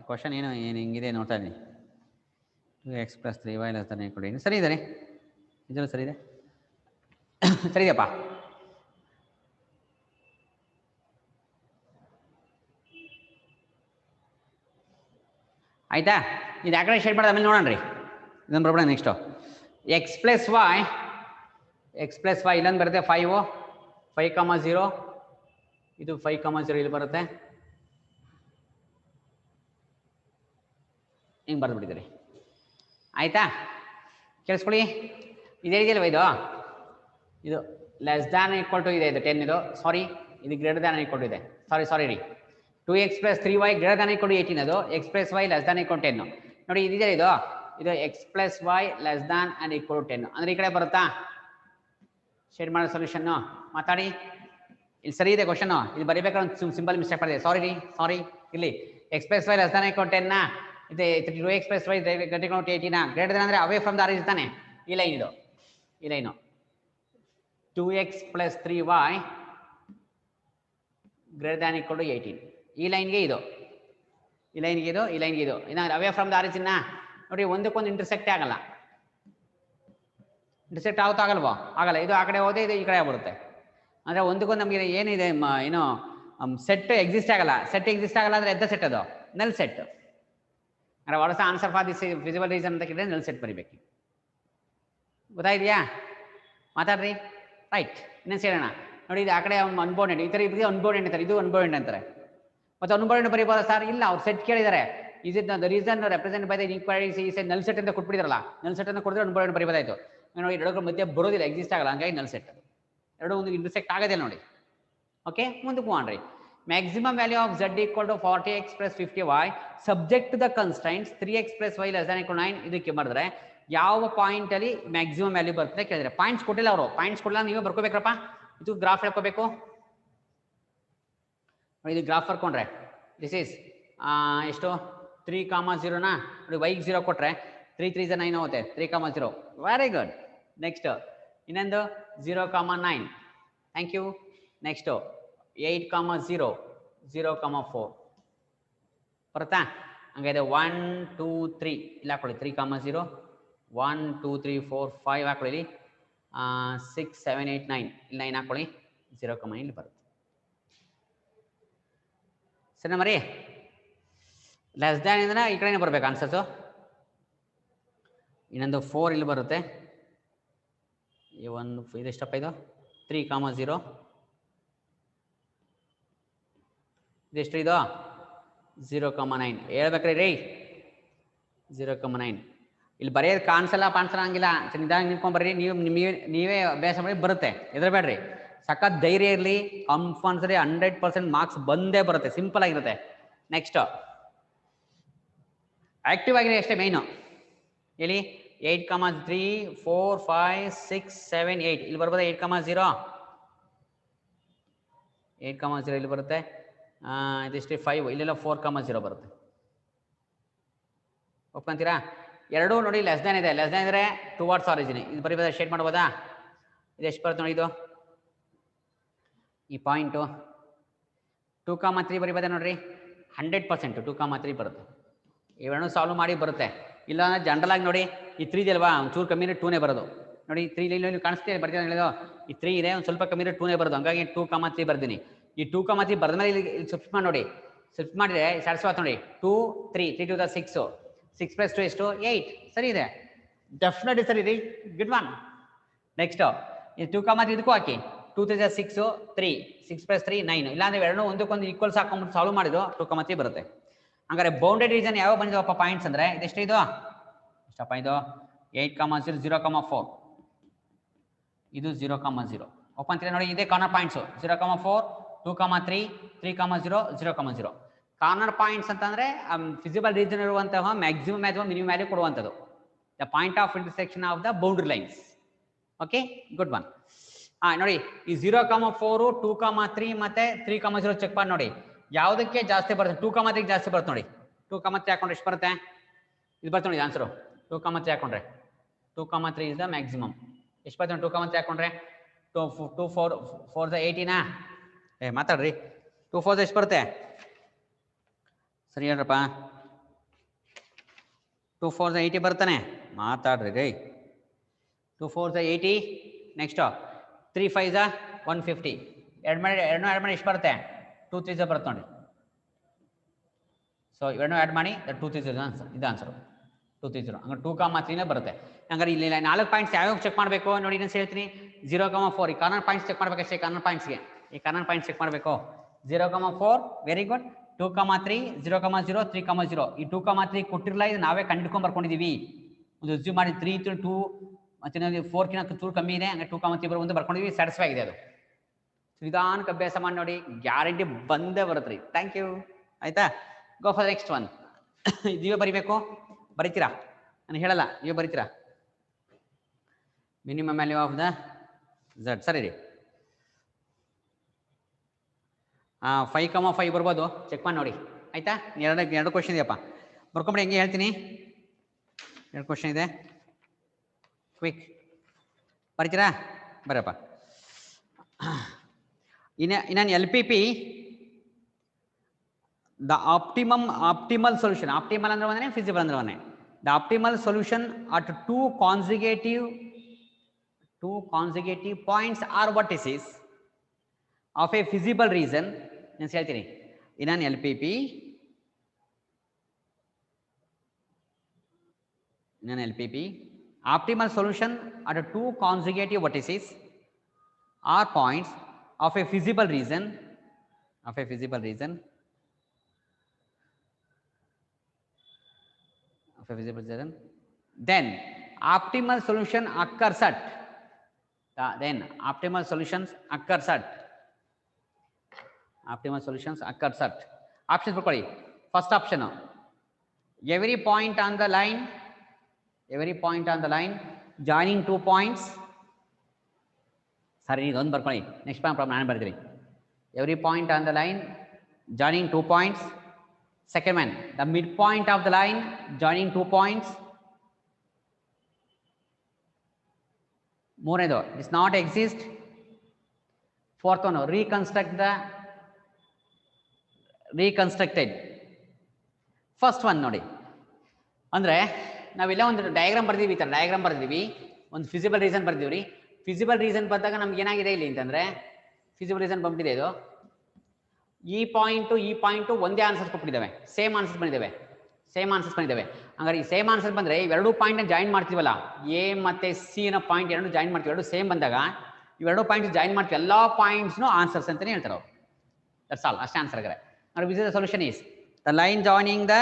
ಕ್ವಶನ್ ಏನು ಹಿಂಗಿದೆ ನೋಡ್ತಾ ಇದ್ದೀನಿ. 2x + 3y less than equal to, ಸರಿ ಇದೆ ರೀ, ಇದೆಲ್ಲ ಸರಿ ಇದೆ, ಸರಿ ಇದೆಯಪ್ಪ. ಆಯ್ತಾ? ಇದು ಆ ಕಡೆ ಶೇಡ್ ಮಾಡೋದು ಆಮೇಲೆ ನೋಡೋಣ ರೀ, ಇದನ್ನು ಬರ್ಬೇಡ. ನೆಕ್ಸ್ಟು x + y ಇಲ್ಲೊಂದು ಬರುತ್ತೆ 5, 5, 0 ಇದು 5, 0 ಇಲ್ಲಿ ಬರುತ್ತೆ. ಹಿಂಗೆ ಬರೆದ್ಬಿಟ್ಟಿದ್ದೀರಿ. ಆಯಿತಾ? ಕೇಳಿಸ್ಕೊಳ್ಳಿ, ಇದೇ ಇದೆಯಲ್ವ ಇದು ಲೆಸ್ ದ್ಯಾನ್ ಈಕ್ವಲ್ ಟು ಇದೆ, ಇದು 10 ಇದು, ಸಾರಿ ಇದು ಗ್ರೇಟರ್ ದ್ಯಾನ್ ಈಕ್ವಲ್ ಟು ಇದೆ, ಸಾರಿ ರೀ. 2x + 3y greater than equal to 18, ಅದು x + y less than equal to 10. ನೋಡಿ ಇದಿದೆ ಇದು x + y less than and equal to 10 ಅಂದರೆ ಈ ಕಡೆ ಬರುತ್ತಾ? ಶೇಡ್ ಮಾಡೋ ಸೊಲ್ಯೂಷನ್ನು ಮಾತಾಡಿ. ಇಲ್ಲಿ ಸರಿ ಇದೆ ಕ್ವಶನ್, ಇಲ್ಲಿ ಬರೀಬೇಕಾದ್ರೆ ಒಂದು ಸಿಂಪಲ್ ಮಿಸ್ಟೇಕ್ ಮಾಡಿದೆ, ಸಾರಿ ರೀ, ಸಾರಿ. ಇಲ್ಲಿ x + y less than equal to 10 ಇದೆ, 2x + y greater equal to 18 greater than ಅಂದರೆ ಅವೇ ಫ್ರಮ್ ದ ಆರಿಜಿನ್ ತಾನೆ. ಈ ಲೈನ್ ಇದು, ಈ line 2x + 3y greater than equal to 18. ಈ ಲೈನ್ಗೆ ಇದು, ಈ ಲೈನ್ಗೆ ಇದು, ಈ ಲೈನ್ಗೆ ಇದು, ಇನ್ನು ಅವೇ ಫ್ರಮ್ ದ ಆರಿಜಿನ್. ನೋಡಿ ಒಂದಕ್ಕೊಂದು ಇಂಟರ್ಸೆಕ್ಟೇ ಆಗಲ್ಲ. ಇಂಟರ್ಸೆಕ್ಟ್ ಆಗಲ್ವೋ? ಆಗಲ್ಲ. ಇದು ಆ ಕಡೆ ಹೋದೆ, ಇದು ಈ ಕಡೆ ಬರುತ್ತೆ. ಅಂದರೆ ಒಂದಕ್ಕೊಂದು ನಮಗೆ ಏನಿದೆ ಏನು ಸೆಟ್ ಎಕ್ಸಿಸ್ಟ್ ಆಗಲ್ಲ. ಸೆಟ್ ಎಕ್ಸಿಸ್ಟ್ ಆಗಲ್ಲ ಅಂದರೆ ಎದ್ದ ಸೆಟ್, ಅದು ನಲ್ ಸೆಟ್. ಅಂದರೆ what is the answer for this visible reason ಅಂತ ಕೇಳಿದ್ರೆ ನಲ್ ಸೆಟ್ ಬರಿಬೇಕು. ಗೊತ್ತಾಗಿದೆಯಾ? ಮಾತಾಡ್ರಿ. ರೈಟ್, ಇನ್ನೊಂದು ಸೇರೋಣ ನೋಡಿ. ಇದು ಆ ಕಡೆ ಅನ್ಬೌಂಡೆಡ್, ಈ ಥರ ಇದು ಅನ್ಬೌಂಡೆಡ್ ಅಂತಾರೆ, ಇದು ಅನ್ಬೌಂಡೆಡ್ ಅಂತಾರೆ. ಮತ್ತು ಅನ್ಬೌಂಡೆಡ್ ಬರೀಬೋದಾ ಸರ್? ಇಲ್ಲ, ಅವ್ರು ಸೆಟ್ ಕೇಳಿದ್ದಾರೆ. Is it the region represent by the inequalities is a null set ಅಂತ ಕೊಟ್ಬಿಟ್ಟಿದ್ರಲ್ಲ, ನಲ್ ಸೆಟ್ ಅಂತ ಕೊಡಿದ್ರೆ ಅನ್ಬೌಂಡೆಡ್ ಬರೀಬೋದಾಯ್ತು. ನೋಡಿ ಎರಡಕ್ಕೂ ಮಧ್ಯೆ ಬರೋದಿಲ್ಲ, ಎಕ್ಸಿಸ್ಟ್ ಆಗಲ್ಲ, ಹಂಗಾಗಿ ನಲ್ ಸೆಟ್. ಎರಡು ಒಂದು ಇಂಟರ್ಸೆಕ್ಟ್ ಆಗೋದಿಲ್ಲ ನೋಡಿ. ಓಕೆ, ಮುಂದಕ್ಕೆ ಹೋಗ್ರಿ. maximum value of z equal to 40x plus 50y subject to the constraints 3x plus y less than equal 9 ಇದಕ್ಕೆ ಮಾಡಿದ್ರೆ ಯಾವ ಪಾಯಿಂಟ್ ಅಲ್ಲಿ ಮ್ಯಾಕ್ಸಿಮಮ್ ವ್ಯಾಲ್ಯೂ ಬರ್ತದೆ ಕೇಳಿದ್ರೆ ಪಾಯಿಂಟ್ಸ್ ಕೊಟ್ಟಿಲ್ಲ ಅವರು ಪಾಯಿಂಟ್ಸ್ ಕೊಡಲ್ಲ ನೀವೇ ಬರ್ಕೋಬೇಕ್ರಪ್ಪ ಇದು ಗ್ರಾಫ್ ಹೇಳ್ಕೋಬೇಕು ಇದು ಗ್ರಾಫ್ ಬರ್ಕೊಂಡ್ರೆ ದಿಸ್ ಈಸ್ ಎಷ್ಟು 3, 0 ನೋಡಿ y 0 ಕೊಟ್ರೆ 3 3 9 ಆಗುತ್ತೆ 3, 0 ವೆರಿ ಗುಡ್ ನೆಕ್ಸ್ಟ್ ಇನ್ನೊಂದು 0, 9 ಥ್ಯಾಂಕ್ ಯು ನೆಕ್ಸ್ಟ್ 8, 0 0, 4 ಬರುತ್ತಾ ಹಂಗಾದ್ರೆ 1 2 3 ಇಲ್ಲ ಹಾಕೊಳ್ಳಿ 3, 0 1 2 3 4 5 ಹಾಕೊಳ್ಳಿ 6 7 8 9 ಇಲ್ಲಿ 9 ಹಾಕೊಳ್ಳಿ 0, ಇಲ್ಲಿ ಬರುತ್ತೆ ಸರಿ ಮರಿ ಲೆಸ್ ದ್ಯಾನ್ ಇಂದ ಈ ಕಡೆನೇ ಬರ್ಬೇಕು ಆನ್ಸರ್ಸು ಇನ್ನೊಂದು 4 ಇಲ್ಲಿ ಬರುತ್ತೆ ಈ ಒಂದು ಇದೆಷ್ಟಪ್ಪ ಇದು 3, 0 ಇದೆಷ್ಟು ಇದು 0, 9 ಹೇಳ್ಬೇಕ್ರಿ ರೀ 0, 9 ಇಲ್ಲಿ ಬರೆಯೋದು ಕಾಣಿಸಲ್ಲ ಹಂಗಿಲ್ಲ ನಿಧಾನ ನಿಂತ್ಕೊಂಡ್ ಬರ್ರಿ ನೀವೇ ಅಭ್ಯಾಸ ಮಾಡಿ ಬರುತ್ತೆ ಹೆದರಬೇಡ್ರಿ ಸಖತ್ ಧೈರ್ಯ ಇರಲಿ ಕಂಪಲ್ಸರಿ 100% ಮಾರ್ಕ್ಸ್ ಬಂದೇ ಬರುತ್ತೆ ಸಿಂಪಲ್ ಆಗಿರುತ್ತೆ ನೆಕ್ಸ್ಟ್ ಆಕ್ಟಿವ್ ಆಗಿದೆ ಅಷ್ಟೇ ಮೈನು ಹೇಳಿ 8, 3 4 5 6 7 8 ಇಲ್ಲಿ ಬರ್ಬೋದಾ 8, 0 8, 0 ಇಲ್ಲಿ ಬರುತ್ತೆ ಇದಿಷ್ಟು 5 ಇಲ್ಲೆಲ್ಲ 4, 0 ಬರುತ್ತೆ ಒಪ್ಕೊಂತೀರಾ ಎರಡೂ ನೋಡಿ ಲೆಸ್ ದ್ಯಾನ್ ಇದೆ ಲೆಸ್ ದ್ಯಾನ್ ಇದ್ರೆ ಟುವರ್ಡ್ಸ್ ಆರಿಜಿನ್ ಇದು ಬರೀಬೋದಾ ಶೇಡ್ ಮಾಡ್ಬೋದಾ ಇದು ಎಷ್ಟು ಬರುತ್ತೆ ನೋಡಿ ಇದು ಈ ಪಾಯಿಂಟು 2, 3 ಬರೀಬೋದಾ ನೋಡ್ರಿ 100% 2, 3 ಬರುತ್ತೆ ಇವೆರಡೂ ಸಾಲ್ವ್ ಮಾಡಿ ಬರುತ್ತೆ ಇಲ್ಲ ಅಂದ್ರೆ ಜನರಲ್ ಆಗಿ ನೋಡಿ ಈ 3 ಇದೆ ಅಲ್ವಾ ಒಂಚೂರು ಕಮ್ಮಿ 2ನೇ ಬರೋದು ನೋಡಿ 3 ಇಲ್ಲಿ ಕಾಣಿಸ್ತೀವಿ ಬರ್ತೀನಿ ಹೇಳಿದ್ರು ಈ 3 ಇದೆ ಒಂದು ಸ್ವಲ್ಪ ಕಮ್ಮಿ 2ನೇ ಬರೋದು ಹಂಗಾಗಿ 2, 3 ಬರ್ತೀನಿ ಈ 2, 3 ಬರೆದ ಮೇಲೆ ಇಲ್ಲಿ ಶಿಫ್ಟ್ ಮಾಡಿ ನೋಡಿ ಶಿಫ್ಟ್ ಮಾಡಿದ್ರೆ ಸ್ಯಾಟಿಸ್ಫೈ ನೋಡಿ 2 3 3 to the 6 6 plus 2 ಎಷ್ಟು 8 ಸರಿ ಇದೆ ಡೆಫಿನೆಟ್ಲಿ ಸರಿ ರೀ ಗುಡ್ ಒನ್ ನೆಕ್ಸ್ಟ್ ಈ 2, 3 ಇದಕ್ಕೂ ಹಾಕಿ 2 3 6 3 6 plus 3 9 ಇಲ್ಲಾಂದ್ರೆ ಎರಡನ್ನೂ ಒಂದಕ್ಕೊಂದು ಈಕ್ವಲ್ಸ್ ಹಾಕೊಂಡ್ಬಿಟ್ಟು ಸಾಲ್ವ್ ಮಾಡಿದ್ರು 2, 3 ಬರುತ್ತೆ ಹಂಗಾರೆ ಬೌಂಡೆಡ್ ರೀಜನ್ ಯಾವ ಬಂದಿದವಪ್ಪ ಪಾಯಿಂಟ್ಸ್ ಅಂದ್ರೆ ಇದೆಷ್ಟು ಇದು ಎಷ್ಟಪ್ಪ ಇದು 8, 0 0, 4 ಇದು 0, 0 ಓಪನ್ ಅಂತೀರಾ ನೋಡಿ ಇದೇ ಕಾರ್ನರ್ ಪಾಯಿಂಟ್ಸ್ 0, 4 2, 3 3, 0 0, 0 ಕಾರ್ನರ್ ಪಾಯಿಂಟ್ಸ್ ಅಂತಂದ್ರೆ ಫಿಸಿಬಲ್ ರೀಜನ್ ಇರುವಂತಹ ಮ್ಯಾಕ್ಸಿಮಮ್ ಅಥವಾ ಮಿನಿಮಮ್ ವ್ಯಾಲ್ಯೂ ಕೊಡುವಂಥದ್ದು the point of intersection of the boundary lines okay good one ನೋಡಿ ಈ 0, 4 2, 3 ಮತ್ತೆ 3, 0 ಚೆಕ್ ಮಾಡಿ ನೋಡಿ ಯಾವುದಕ್ಕೆ ಜಾಸ್ತಿ ಬರುತ್ತೆ 2, 3 ಜಾಸ್ತಿ ಬರುತ್ತೆ ನೋಡಿ 2, 3 ಹಾಕೊಂಡ್ರೆ ಎಷ್ಟು ಬರುತ್ತೆ ಇದು ಬರ್ತದೆ ನೋಡಿ ಆನ್ಸರು 2, 3 ಹಾಕೊಂಡ್ರೆ 2, 3 ಇಸ್ ದ ಮ್ಯಾಕ್ಸಿಮಮ್ ಎಷ್ಟು ಬರ್ತದೆ 2, 3 ಹಾಕೊಂಡ್ರೆ 2 4 4 18 ಮಾತಾಡ್ರಿ 2 4 ಎಷ್ಟು ಬರುತ್ತೆ ಸರಿ ಹೇಳ್ರಪ್ಪ 2 4 80 ಬರ್ತಾನೆ ಮಾತಾಡ್ರಿ ರೈ 2 4 80 ನೆಕ್ಸ್ಟ್ 3 5 150 ಎರಡು ಮಾಡಿ ಎಷ್ಟು ಬರುತ್ತೆ 2 3 ಬರುತ್ತೆ ನೋಡಿ ಸೊ ಇವೆರಡೂ ಆ್ಯಡ್ ಮಾಡಿ 2 3 ಆನ್ಸರ್ ಇದು ಆನ್ಸರು 2 3 ಹಂಗಾರೆ 2, 3 ಬರುತ್ತೆ ಹಂಗಾರೆ ಇಲ್ಲಿ 4 ಪಾಯಿಂಟ್ಸ್ ಯಾವ್ಯಾವ ಚೆಕ್ ಮಾಡಬೇಕು ನೋಡಿ ಇನ್ನೊಂದು ಹೇಳ್ತೀನಿ 0, 4 ಈ ಕಾರ್ನರ್ ಪಾಯಿಂಟ್ಸ್ ಚೆಕ್ ಮಾಡ್ಬೇಕಷ್ಟೇ ಕಾರ್ನರ್ ಪಾಯಿಂಟ್ಸ್ಗೆ ಈ ಕಾರ್ನರ್ ಪಾಯಿಂಟ್ಸ್ ಚೆಕ್ ಮಾಡಬೇಕು 0, 4 ವೆರಿ ಗುಡ್ 2, 3 0, 0 3, 0 ಈ 2, 3 ಕೊಟ್ಟಿರಲ್ಲ ಇದು ನಾವೇ ಕಂಡುಕೊಂಡು ಬರ್ಕೊಂಡಿದ್ದೀವಿ ಒಂದು ಅಸ್ಯೂಮ್ ಮಾಡಿ 3 2 ಮತ್ತೆ 4 ಕಿಂತ ಚೂರು ಕಮ್ಮಿ ಇದೆ ಹಂಗೆ 2, 3 ಬರೋ ಒಂದು ಬರ್ಕೊಂಡಿದ್ದೀವಿ ಸ್ಯಾಟಿಸ್ಫೈ ಆಗಿದೆ ಅದು ನಿಧಾನಕ್ಕೆ ಅಭ್ಯಾಸ ಮಾಡಿ ನೋಡಿ ಗ್ಯಾರಂಟಿ ಬಂದೇ ಬರುತ್ತೆ ರೀ ಥ್ಯಾಂಕ್ ಯು ಆಯ್ತಾ ಗೋ ಫಾರ್ ನೆಕ್ಸ್ಟ್ ಒನ್ ನೀವೇ ಬರಿಬೇಕು ಬರಿತೀರಾ ನಾನು ಹೇಳಲ್ಲ ನೀವೇ ಬರಿತೀರಾ minimum value of the Z ಸರಿ ರೀ 5, 5 ಬರ್ಬೋದು ಚೆಕ್ ಮಾಡಿ ನೋಡಿ ಆಯ್ತಾ ಎರಡು ಕ್ವಶನ್ ಇದೆಯಪ್ಪ ಬರ್ಕೊಂಬಿಡಿ ಹೆಂಗೆ ಹೇಳ್ತೀನಿ 2 ಕ್ವಶನ್ ಇದೆ ಕ್ವಿಕ್ ಬರಿತೀರಾ ಬರಪ್ಪ ಇನ್ನೊಂದು LPP the optimal solution optimal ಅಂದ್ರೆ ಒಂದೇ feasible ಅಂದ್ರೆ ಒಂದೇ the optimal solution at two consecutive points or vertices of a feasible region ನಾನು ಹೇಳ್ತೀನಿ ಇನ್ನೊಂದು LPP optimal solution at two consecutive vertices or points of a feasible region then optimal solution occurs at Optimal solutions occurs at options ಬರ್ಕೊಳ್ಳಿ. First option, every point on the line joining 2 points. ಸರಿ, ಇದೊಂದು ಬರ್ಕೊಳ್ಳಿ. Next problem ನಾನು ಬರ್ತೀನಿ. Every point on the line joining 2 points. Second one, the midpoint of the line joining 2 points. ಮೂರನೇದು, does not exist. Fourth one, reconstructed. First one ನೋಡಿ, ಅಂದರೆ ನಾವೆಲ್ಲ ಒಂದು ಡಯಾಗ್ರಾಮ್ ಬರ್ದೀವಿ, ಈ ಥರ ಡಯಾಗ್ರಾಮ್ ಬರ್ದಿದ್ದೀವಿ, ಒಂದು ಫಿಸಿಬಲ್ ರೀಸನ್ ಬರ್ದೀವಿ ರೀ. ಫಿಸಿಬಲ್ ರೀಸನ್ ಬಂದಾಗ ನಮ್ಗೆ ಏನಾಗಿದೆ ಇಲ್ಲಿ ಅಂತಂದರೆ, ಫಿಸಿಬಲ್ ರೀಸನ್ ಬಂದ್ಬಿಟ್ಟಿದೆ ಇದು. ಈ ಪಾಯಿಂಟು ಒಂದೇ ಆನ್ಸರ್ಸ್ ಕೊಟ್ಬಿಟ್ಟಿದ್ದಾವೆ, ಸೇಮ್ ಆನ್ಸರ್ಸ್ ಬಂದಿದ್ದಾವೆ. ಹಂಗಾರೆ ಈ ಸೇಮ್ ಆನ್ಸರ್ ಬಂದರೆ ಇವೆರಡು ಪಾಯಿಂಟ್ನ ಜಾಯಿನ್ ಮಾಡ್ತೀವಲ್ಲ, ಎ ಮತ್ತು ಸಿ ನ ಪಾಯಿಂಟ್ ಎರಡು ಜಾಯಿನ್ ಮಾಡ್ತೀವಿ, ಎರಡು ಸೇಮ್ ಬಂದಾಗ ಇವೆರಡು ಪಾಯಿಂಟ್ಸ್ ಜಾಯಿನ್ ಮಾಡ್ತೀವಿ, ಎಲ್ಲ ಪಾಯಿಂಟ್ಸ್ನು ಆನ್ಸರ್ಸ್ ಅಂತಲೇ ಹೇಳ್ತಾರೆ ಅವರು. ದಟ್ಸ್ ಆಲ್, ಅಷ್ಟೇ ಆನ್ಸರ್ ಆಗಿದೆ. Which is the solution is the line joining the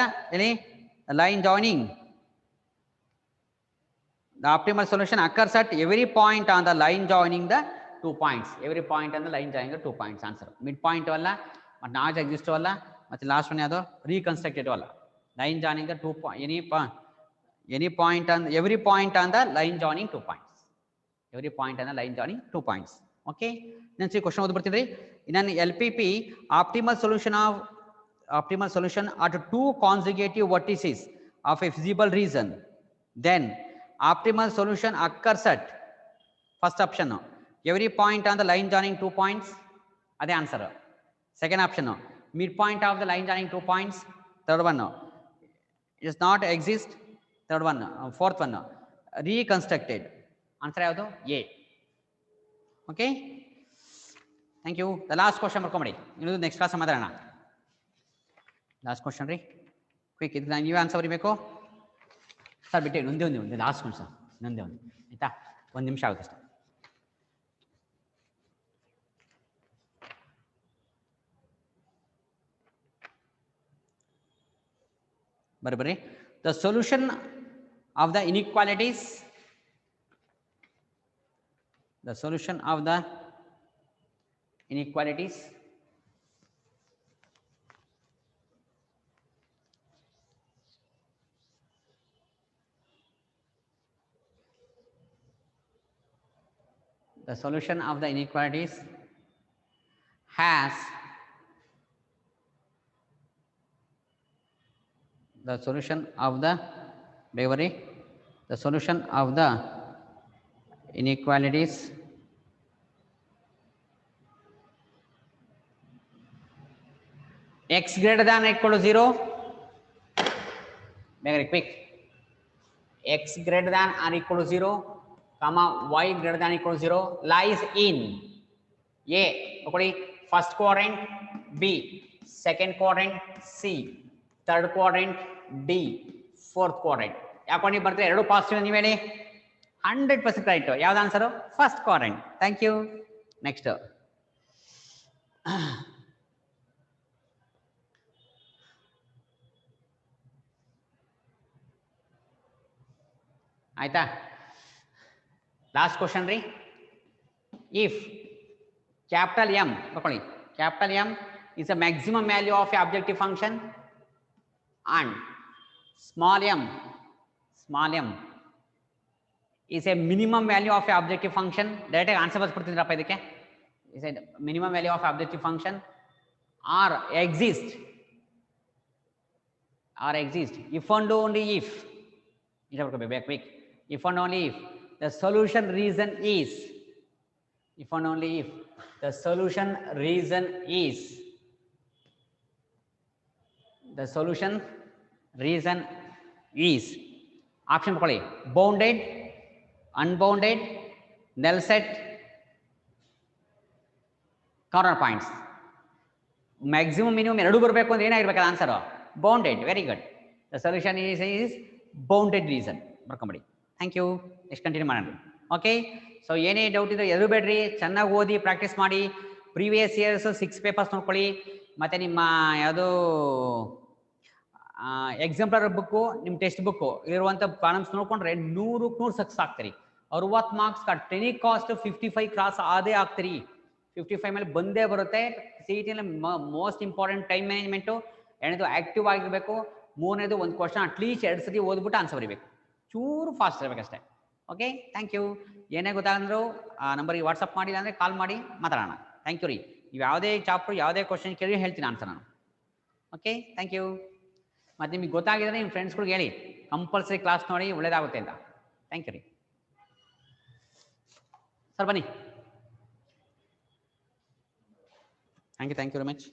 optimal solution occurs at every point on the line joining the 2 points. Every point on the line joining the 2 points. Answer midpoint ಅಲ್ಲ, ಮತ್ತು not exist ಅಲ್ಲ, ಮತ್ತು last one ಯಾವುದು reconstructed ಅಲ್ಲ. Line joining the 2 point, any point on every point on the line joining 2 points. Every point on the line joining 2 points. Okay, then see question ಓದಿ ಬರ್ತೀನಿ. In an LPP, optimal solution are 2 consecutive vertices of a feasible region. Then optimal solution occurs at first option, every point on the line joining 2 points. Ade answer. Second option, midpoint of the line joining 2 points. Third one, does not exist. Third one, fourth one, reconstructed. Answer ಯಾವುದು? A. Okay, thank you. The last question ಬರ್ಕೊಂಬಿಡಿ, ಇನ್ನೊಂದು next class ಮಾತಾಡೋಣ. Last question ರೀ, quick. ಇದು ನಾನು ನೀವೇ answer ಬರೀಬೇಕು sir. ಬಿಟ್ಟೆ ಒಂದೇ ಲಾಸ್ಟ್ ಕ್ವಶನ್, ಇನ್ನೊಂದೇ ಒಂದು ಆಯಿತಾ, 1 ನಿಮಿಷ ಆಗುತ್ತೆ ಅಷ್ಟೇ. ಬರ್ರಿ. The solution of the inequalities, the solution of the inequalities has the solution of the inequalities x greater than or equal to 0, very quick, x greater than or equal to 0, comma y greater than or equal to 0 lies in A, okay, first quadrant, B second quadrant, C third quadrant, D fourth quadrant. ಯಾಕೆ ಬರ್ತದೆ? ಎರಡು positive ನೀವು ಹೇಳಿ. 100% right. ಯಾವ್ದು answer? First quadrant. Thank you. Next ಆಯ್ತಾ? Last question ರೀ. If capital M ತಗೊಳ್ಳಿ, capital M is a maximum value of a objective function and small m is a minimum value of a objective function. Direct answer ಬರ್ತಿದ್ರಪ್ಪ ಇದಕ್ಕೆ. is a minimum value of objective function or exist if and only if, if and only if the solution reason is, if and only if the solution reason is, the solution reason is option ಕೊಡಿ, bounded, unbounded, null set, corner points. Maximum minimum ಎರಡು ಬರಬೇಕು ಅಂದ್ರೆ ಏನಾಗಿರ್ಬೇಕಲ್ಲ answer? Bounded. Very good. The solution is bounded region. ಬರ್ಕೊಂಬಿಡಿ. Thank you. Next continue ಮಾಡೋಣ. Okay, so ಏನೇ doubt ಇದ್ರೆ ಎದುರು ಬೇಡ್ರಿ, ಚೆನ್ನಾಗಿ ಓದಿ ಪ್ರಾಕ್ಟೀಸ್ ಮಾಡಿ. ಪ್ರೀವಿಯಸ್ ಇಯರ್ಸ್ 6 ಪೇಪರ್ಸ್ ನೋಡ್ಕೊಳ್ಳಿ, ಮತ್ತು ನಿಮ್ಮ ಯಾವುದು ಎಕ್ಸಾಂಪಲರ್ ಬುಕ್ಕು, ನಿಮ್ಮ ಟೆಕ್ಸ್ಟ್ ಬುಕ್ಕು ಇರುವಂಥ ಪ್ರಾಬ್ಲಮ್ಸ್ ನೋಡ್ಕೊಂಡ್ರೆ 100ಕ್ಕೆ 100 ಸಕ್ಸಸ್ ಆಗ್ತೀರಿ. 60 ಮಾರ್ಕ್ಸ್ ಟೆನಿ ಕಾಸ್ಟ್ 55 ಕ್ರಾಸ್ ಆದೇ ಆಗ್ತೀರಿ. 55 ಮೇಲೆ ಬಂದೇ ಬರುತ್ತೆ. ಸಿ ಇ ಟಿಯಲ್ಲಿ ಮೋಸ್ಟ್ ಇಂಪಾರ್ಟೆಂಟ್ ಟೈಮ್ ಮ್ಯಾನೇಜ್ಮೆಂಟು, ಎರಡನೇದು ಆಕ್ಟಿವ್ ಆಗಿರಬೇಕು, ಮೂರನೇದು ಒಂದು ಕ್ವಶನ್ ಅಟ್ಲೀಸ್ಟ್ 2 ಸತಿ ಓದ್ಬಿಟ್ಟು ಆನ್ಸರ್ ಬರೀಬೇಕು. ಚೂರು ಫಾಸ್ಟ್ ಇರಬೇಕಷ್ಟೇ. Okay, thank you. ಏನೇ ಗೊತ್ತಾಗಂದ್ರು ಆ ನಂಬರಿಗೆ ವಾಟ್ಸಪ್ ಮಾಡಿ, ಅಂದರೆ ಕಾಲ್ ಮಾಡಿ ಮಾತಾಡೋಣ. ಥ್ಯಾಂಕ್ ಯು ರೀ. ನೀವು ಯಾವುದೇ ಚಾಪ್ಟರ್ ಯಾವುದೇ ಕ್ವಶನ್ ಕೇಳಿ ಹೇಳ್ತೀನಿ ಆನ್ಸರ್ ನಾನು. Okay, thank you. ಮತ್ತು ನಿಮಗೆ ಗೊತ್ತಾಗಿದ್ರೆ ನಿಮ್ಮ ಫ್ರೆಂಡ್ಸ್ಗಳಿಗೆ ಹೇಳಿ ಕಂಪಲ್ಸರಿ ಕ್ಲಾಸ್ ನೋಡಿ, ಒಳ್ಳೇದಾಗುತ್ತೆ ಅಂತ. ಥ್ಯಾಂಕ್ ಯು ರೀ. ಸರ್ ಬನ್ನಿ. Thank you very much.